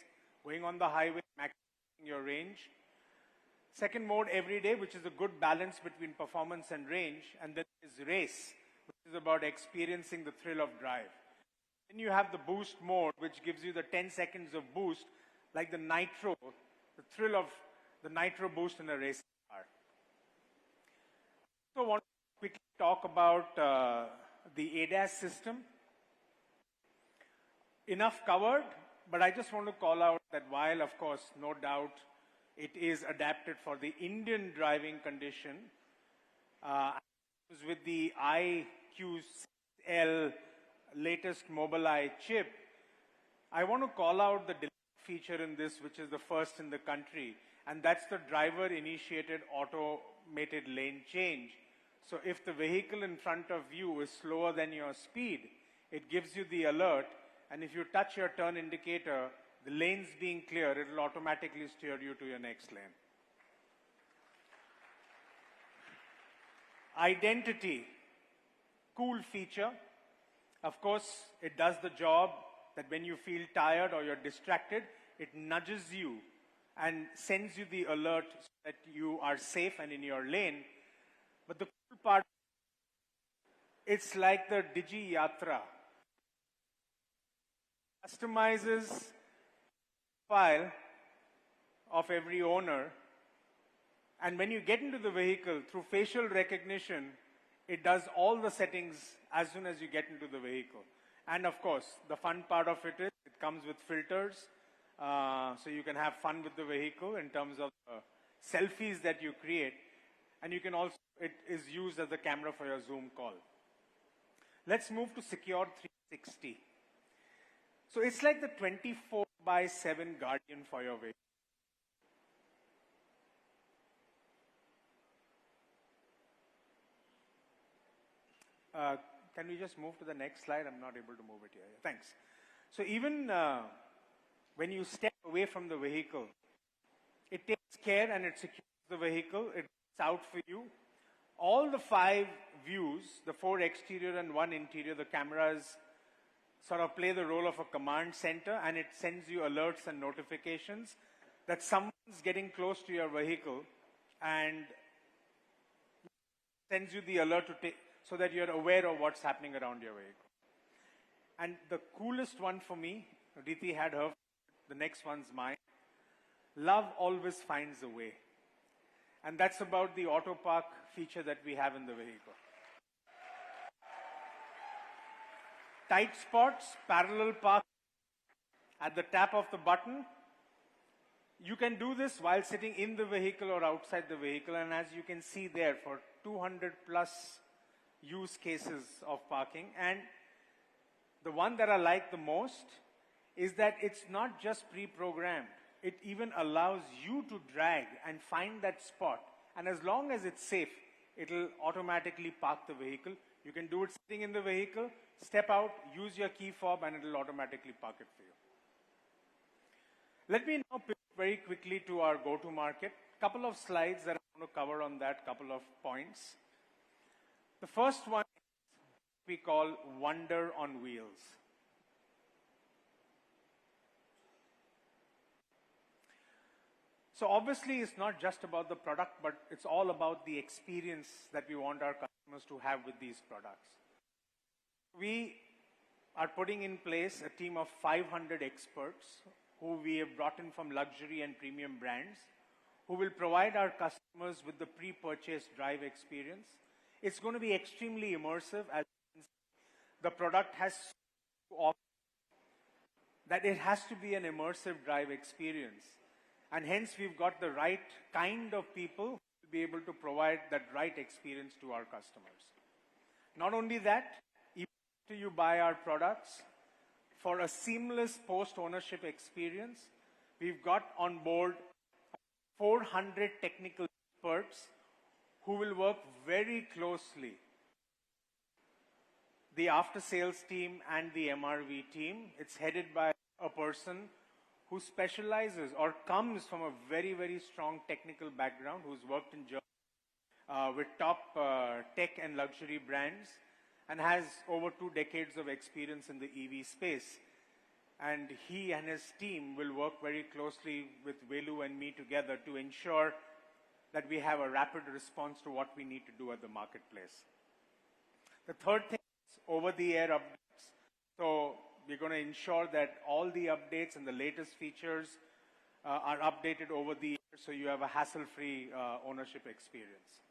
S2: going on the highway, maximizing your range. Second mode, everyday, which is a good balance between performance and range. And then is race, which is about experiencing the thrill of drive. Then you have the boost mode, which gives you the 10 seconds of boost, like the nitro, the thrill of the nitro boost in a racing car. I also want to quickly talk about the ADAS system. Enough covered, but I just want to call out that while, of course, no doubt, it is adapted for the Indian driving condition, with the IQL latest Mobileye chip, I want to call out the feature in this, which is the first in the country, and that's the driver-initiated automated lane change. So if the vehicle in front of you is slower than your speed, it gives you the alert, and if you touch your turn indicator, the lane's being clear, it will automatically steer you to your next lane. Identity, cool feature. Of course, it does the job that when you feel tired or you're distracted, it nudges you and sends you the alert so that you are safe and in your lane. But the cool part, it's like the Digi Yatra. Customizes file of every owner, and when you get into the vehicle through facial recognition, it does all the settings as soon as you get into the vehicle. And of course, the fun part of it is it comes with filters, so you can have fun with the vehicle in terms of selfies that you create, and you can also, it is used as a camera for your Zoom call. Let's move to Secure 360. So it's like the 24/7 guardian for your vehicle. Can we just move to the next slide? I'm not able to move it here. Thanks. So even when you step away from the vehicle, it takes care and it secures the vehicle. It's out for you. All the 5 views, the 4 exterior and 1 interior, the cameras sort of play the role of a command center, and it sends you alerts and notifications that someone's getting close to your vehicle and sends you the alert to take, so that you're aware of what's happening around your vehicle. And the coolest one for me, Riti had her, the next one's mine. Love always finds a way. And that's about the auto park feature that we have in the vehicle. Tight spots, parallel park at the tap of the button. You can do this while sitting in the vehicle or outside the vehicle, and as you can see there, for 200 plus use cases of parking. And the one that I like the most is that it's not just pre-programmed. It even allows you to drag and find that spot. And as long as it's safe, it'll automatically park the vehicle. You can do it sitting in the vehicle, step out, use your key fob, and it'll automatically park it for you. Let me now pivot very quickly to our go-to-market. Couple of slides that I want to cover on that, couple of points. The first one we call Wonder on Wheels. So obviously it's not just about the product, but it's all about the experience that we want our customers to have with these products. We are putting in place a team of 500 experts who we have brought in from luxury and premium brands, who will provide our customers with the pre-purchase drive experience. It's going to be extremely immersive, as the product has to offer that it has to be an immersive drive experience. And hence we've got the right kind of people to be able to provide that right experience to our customers. Not only that, even after you buy our products, for a seamless post-ownership experience, we've got on board 400 technical experts who will work very closely. The after-sales team and the MRV team, it's headed by a person who specializes or comes from a very, very strong technical background, who's worked in Germany with top tech and luxury brands and has over 2 decades of experience in the EV space. And he and his team will work very closely with Velu and me together to ensure that we have a rapid response to what we need to do at the marketplace. The third thing is over-the-air updates. So we're going to ensure that all the updates and the latest features are updated over the air, so you have a hassle-free ownership experience.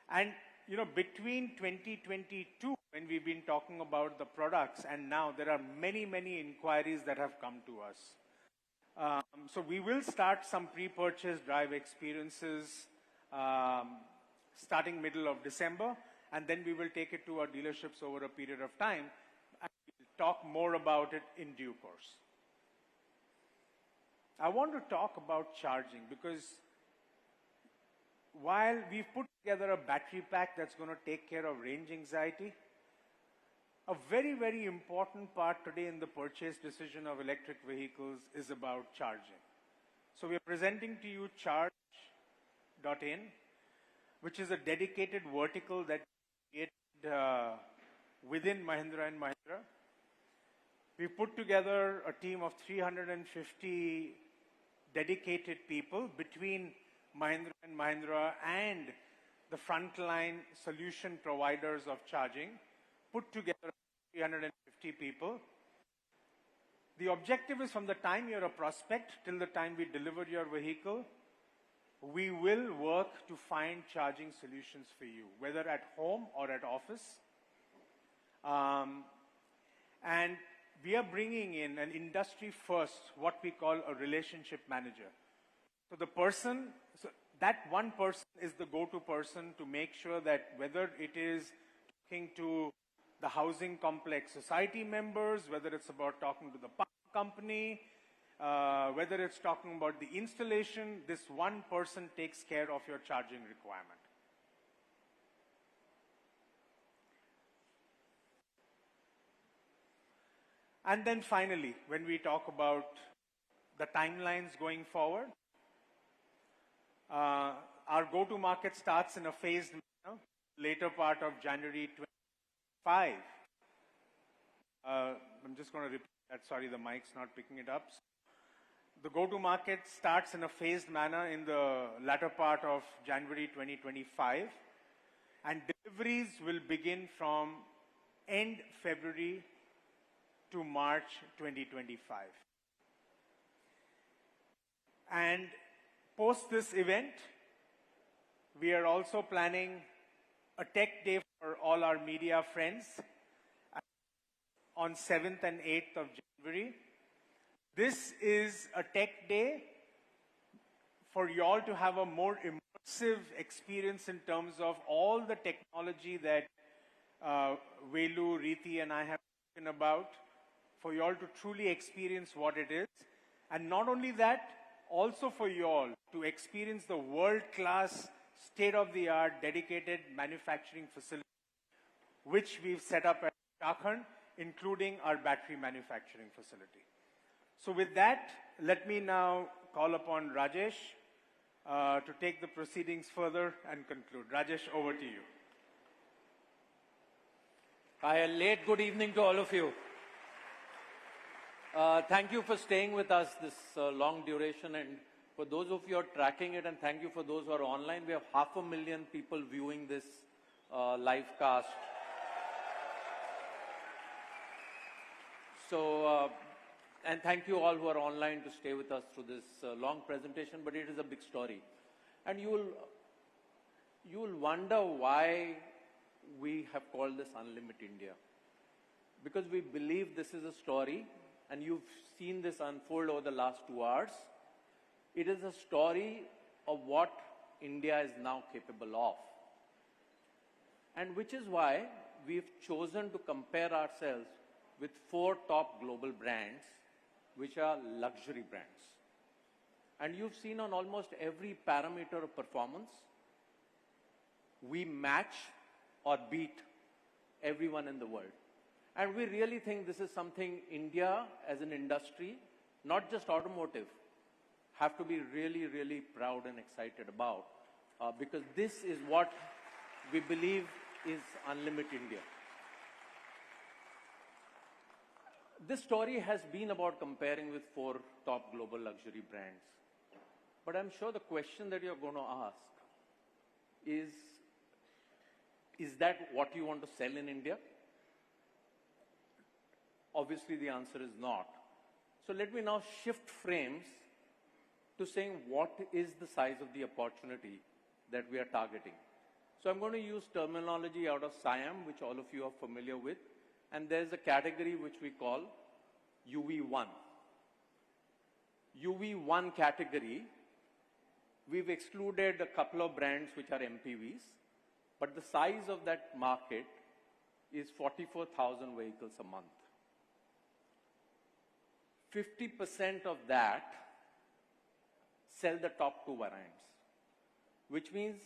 S2: And you know, between 2022, when we've been talking about the products, and now there are many, many inquiries that have come to us. So we will start some pre-purchase drive experiences starting middle of December, and then we will take it to our dealerships over a period of time, and we'll talk more about it in due course. I want to talk about charging, because while we've put together a battery pack that's going to take care of range anxiety, a very, very important part today in the purchase decision of electric vehicles is about charging. So we're presenting to you charge.in, which is a dedicated vertical that we created within Mahindra & Mahindra. We put together a team of 350 dedicated people between Mahindra & Mahindra and the frontline solution providers of charging, put together 350 people. The objective is, from the time you're a prospect till the time we deliver your vehicle, we will work to find charging solutions for you, whether at home or at office. And we are bringing in an industry first, what we call a relationship manager. So the person, so that one person is the go-to person to make sure that whether it is talking to the housing complex society members, whether it's about talking to the power company, whether it's talking about the installation, this one person takes care of your charging requirement. And then finally, when we talk about the timelines going forward, our go-to-market starts in a phased manner, later part of January 25. I'm just going to repeat that. Sorry, the mic's not picking it up. The go-to-market starts in a phased manner in the latter part of January 2025, and deliveries will begin from end February to March 2025. And post this event, we are also planning a tech day for all our media friends on 7th and 8th of January. This is a tech day for you all to have a more immersive experience in terms of all the technology that Velu, Riti and I have spoken about, for you all to truly experience what it is. And not only that, also for you all to experience the world-class, state-of-the-art, dedicated manufacturing facility, which we've set up at Chakhand, including our battery manufacturing facility. So with that, let me now call upon Rajesh to take the proceedings further and conclude. Rajesh, over to you.
S17: Hi, a late good evening to all of you. Thank you for staying with us this long duration, and for those of you who are tracking it, and thank you for those who are online. We have 500,000 people viewing this live cast. So, and thank you all who are online to stay with us through this long presentation, but it is a big story. And you will wonder why we have called this Unlimit India. Because we believe this is a story, and you've seen this unfold over the last 2 hours. It is a story of what India is now capable of. And which is why we've chosen to compare ourselves with 4 top global brands, which are luxury brands. And you've seen on almost every parameter of performance, we match or beat everyone in the world. And we really think this is something India as an industry, not just automotive, have to be really, really proud and excited about, because this is what we believe is Unlimit India. This story has been about comparing with 4 top global luxury brands. But I'm sure the question that you're going to ask is that what you want to sell in India? Obviously, the answer is not. So let me now shift frames to saying what is the size of the opportunity that we are targeting. So I'm going to use terminology out of SIAM, which all of you are familiar with. And there's a category which we call UV1. UV1 category, we've excluded a couple of brands which are MPVs, but the size of that market is 44,000 vehicles a month. 50% of that sell the top 2 variants, which means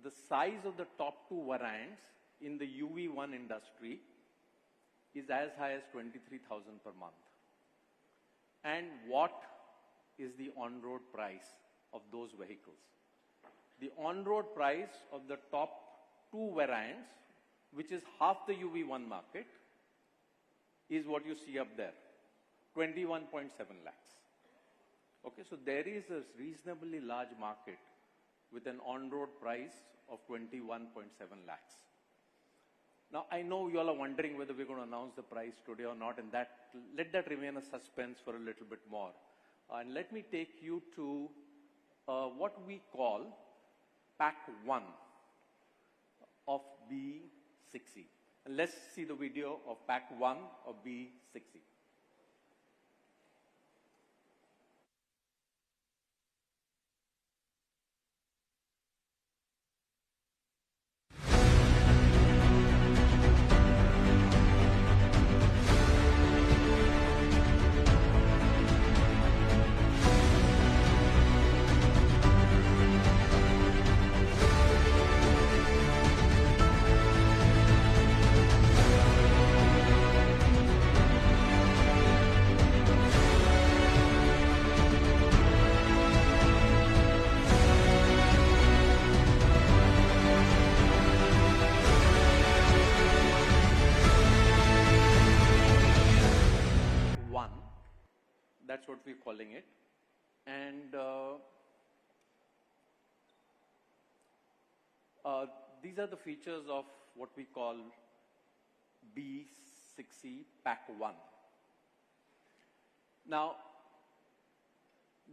S17: the size of the top 2 variants in the UV1 industry is as high as 23,000 per month. And what is the on-road price of those vehicles? The on-road price of the top 2 variants, which is half the UV1 market, is what you see up there, 21.7 lakhs. Okay, so there is a reasonably large market with an on-road price of 21.7 lakhs. Now, I know you all are wondering whether we're going to announce the price today or not, and let that remain a suspense for a little bit more. And let me take you to what we call Pack 1 of B60. And let's see the video of Pack 1 of B60. what we're calling it. And these are the features of what we call B6E Pack 1. Now,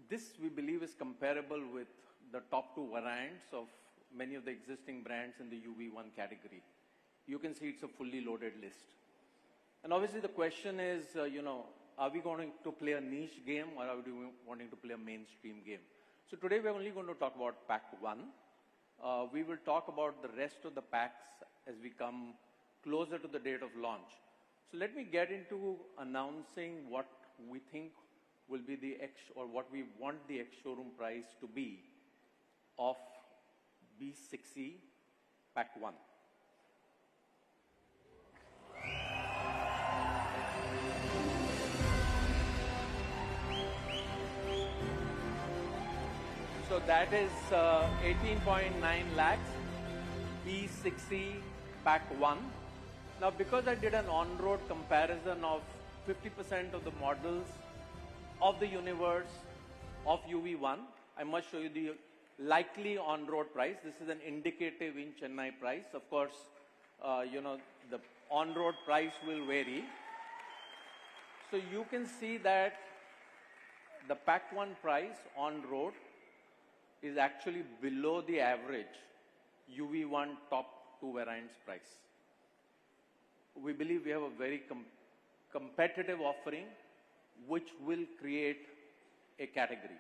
S17: this we believe is comparable with the top two variants of many of the existing brands in the UV1 category. You can see it's a fully loaded list. And obviously the question is, are we going to play a niche game or are we wanting to play a mainstream game? So today we're only going to talk about Pack 1. We will talk about the rest of the packs as we come closer to the date of launch. So let me get into announcing what we think will be the or what we want the ex-showroom price to be of B6E Pack 1. So that is 18.9 lakhs, B6E Pack 1. Now, because I did an on-road comparison of 50% of the models of the universe of UV1, I must show you the likely on-road price. This is an indicative in Chennai price. Of course, the on-road price will vary. So you can see that the Pack 1 price on-road is actually below the average UV1 top two variants price. We believe we have a very competitive offering which will create a category.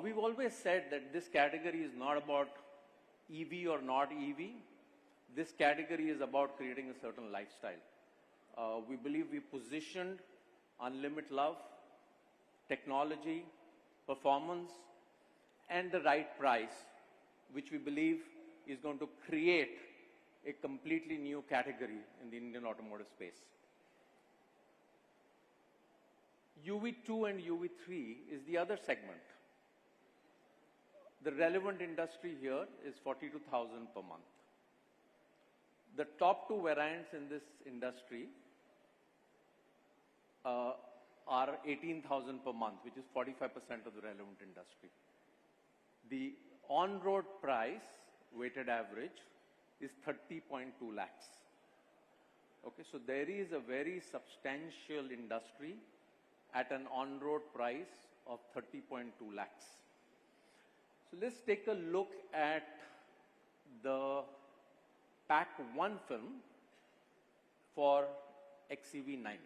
S17: We've always said that this category is not about EV or not EV. This category is about creating a certain lifestyle. We believe we positioned Unlimit love, technology, performance, and the right price, which we believe is going to create a completely new category in the Indian automotive space. UV2 and UV3 is the other segment. The relevant industry here is 42,000 per month. The top two variants in this industry are 18,000 per month, which is 45% of the relevant industry. The on-road price, weighted average, is 30.2 lakhs. Okay, so there is a very substantial industry at an on-road price of 30.2 lakhs. So let's take a look at the Pack 1 film for XEV 90.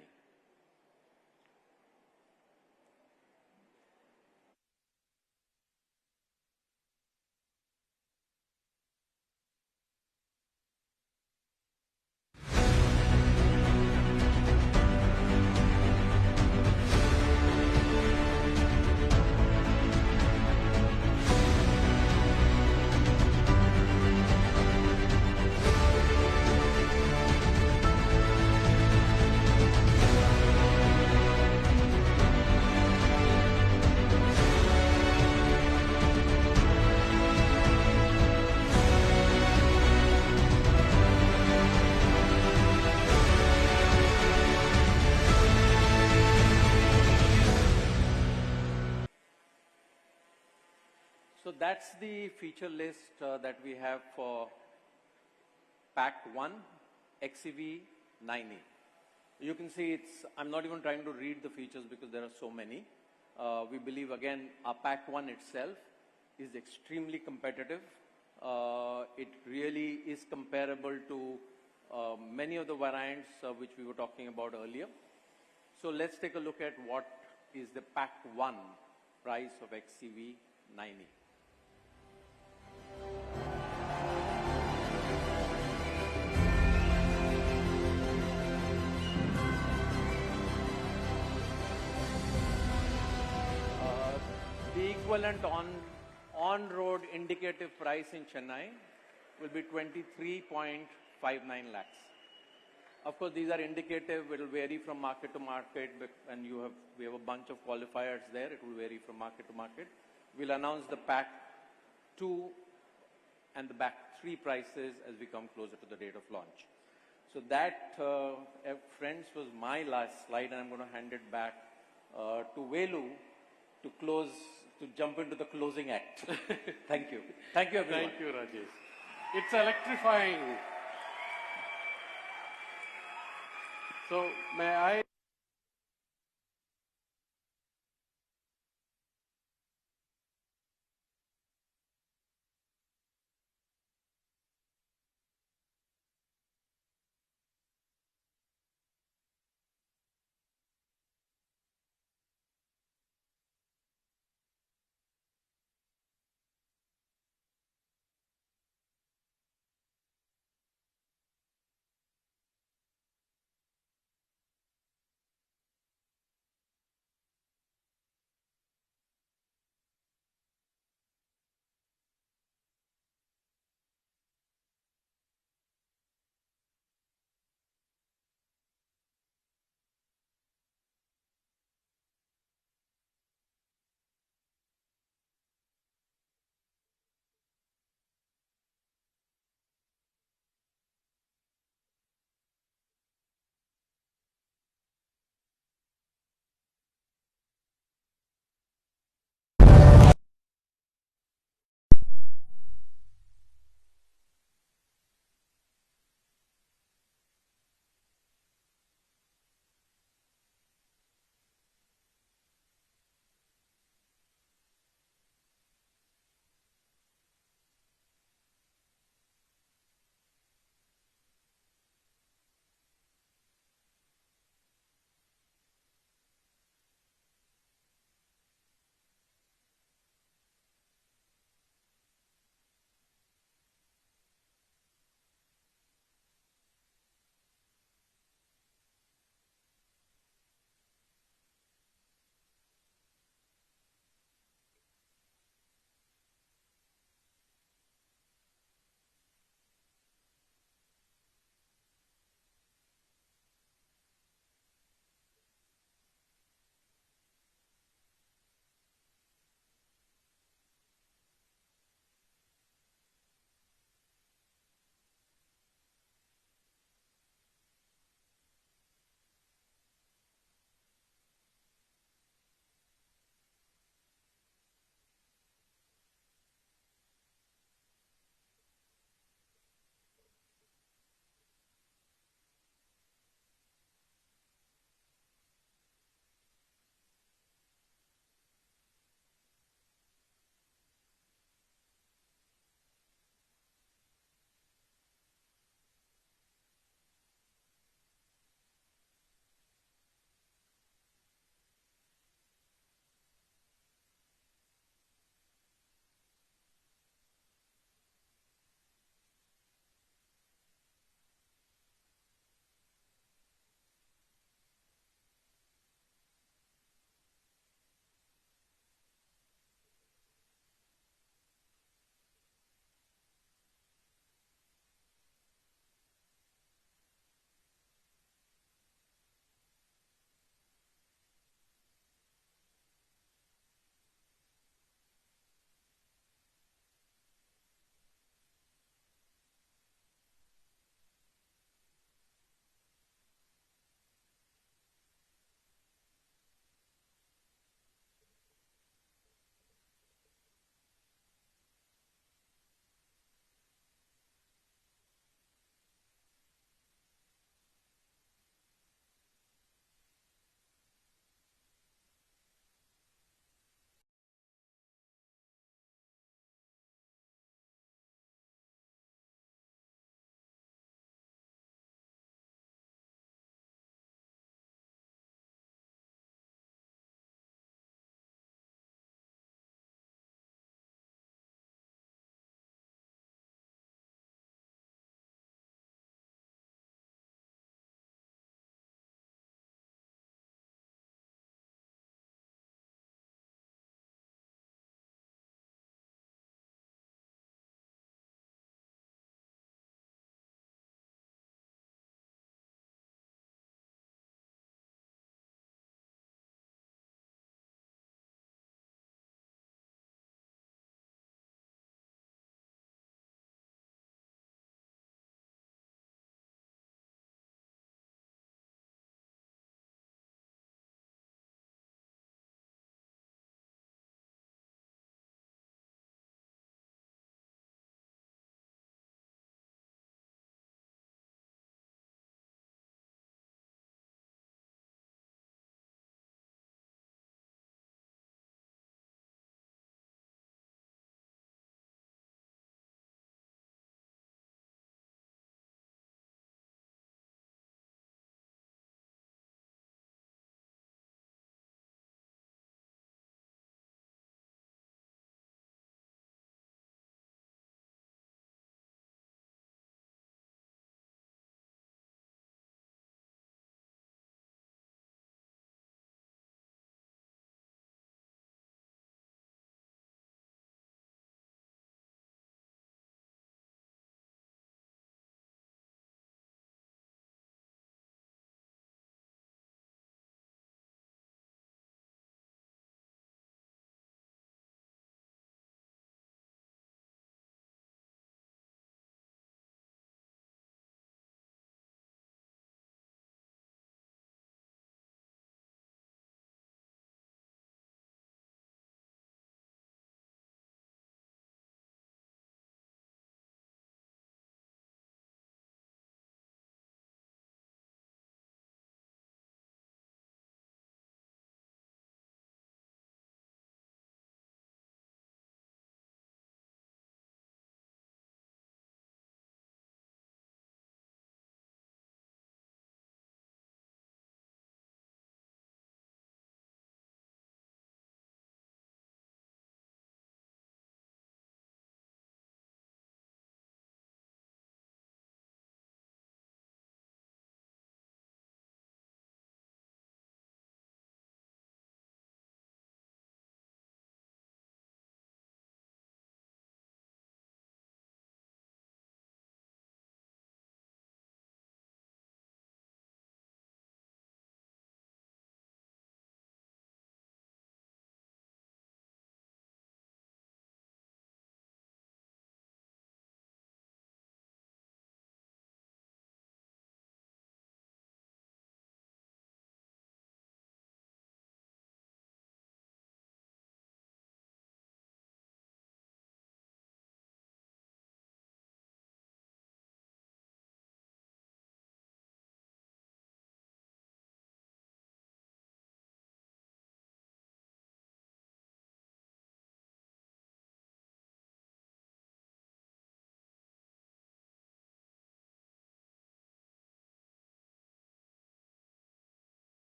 S17: So that's the feature list that we have for Pack 1 XEV 90. You can see I'm not even trying to read the features because there are so many. We believe, again, our Pack 1 itself is extremely competitive. It really is comparable to many of the variants which we were talking about earlier. So let's take a look at what is the Pack 1 price of XEV 90. The equivalent on-road indicative price in Chennai will be 23.59 lakhs. Of course, these are indicative. It will vary from market to market, and we have a bunch of qualifiers there. It will vary from market to market. We'll announce the Pack 2 and the Pack 3 prices as we come closer to the date of launch. So that, friends, was my last slide, and I'm going to hand it back to Velu to jump into the closing act. Thank you. Thank you, everyone.
S10: Thank you, Rajesh. It's electrifying. So, may I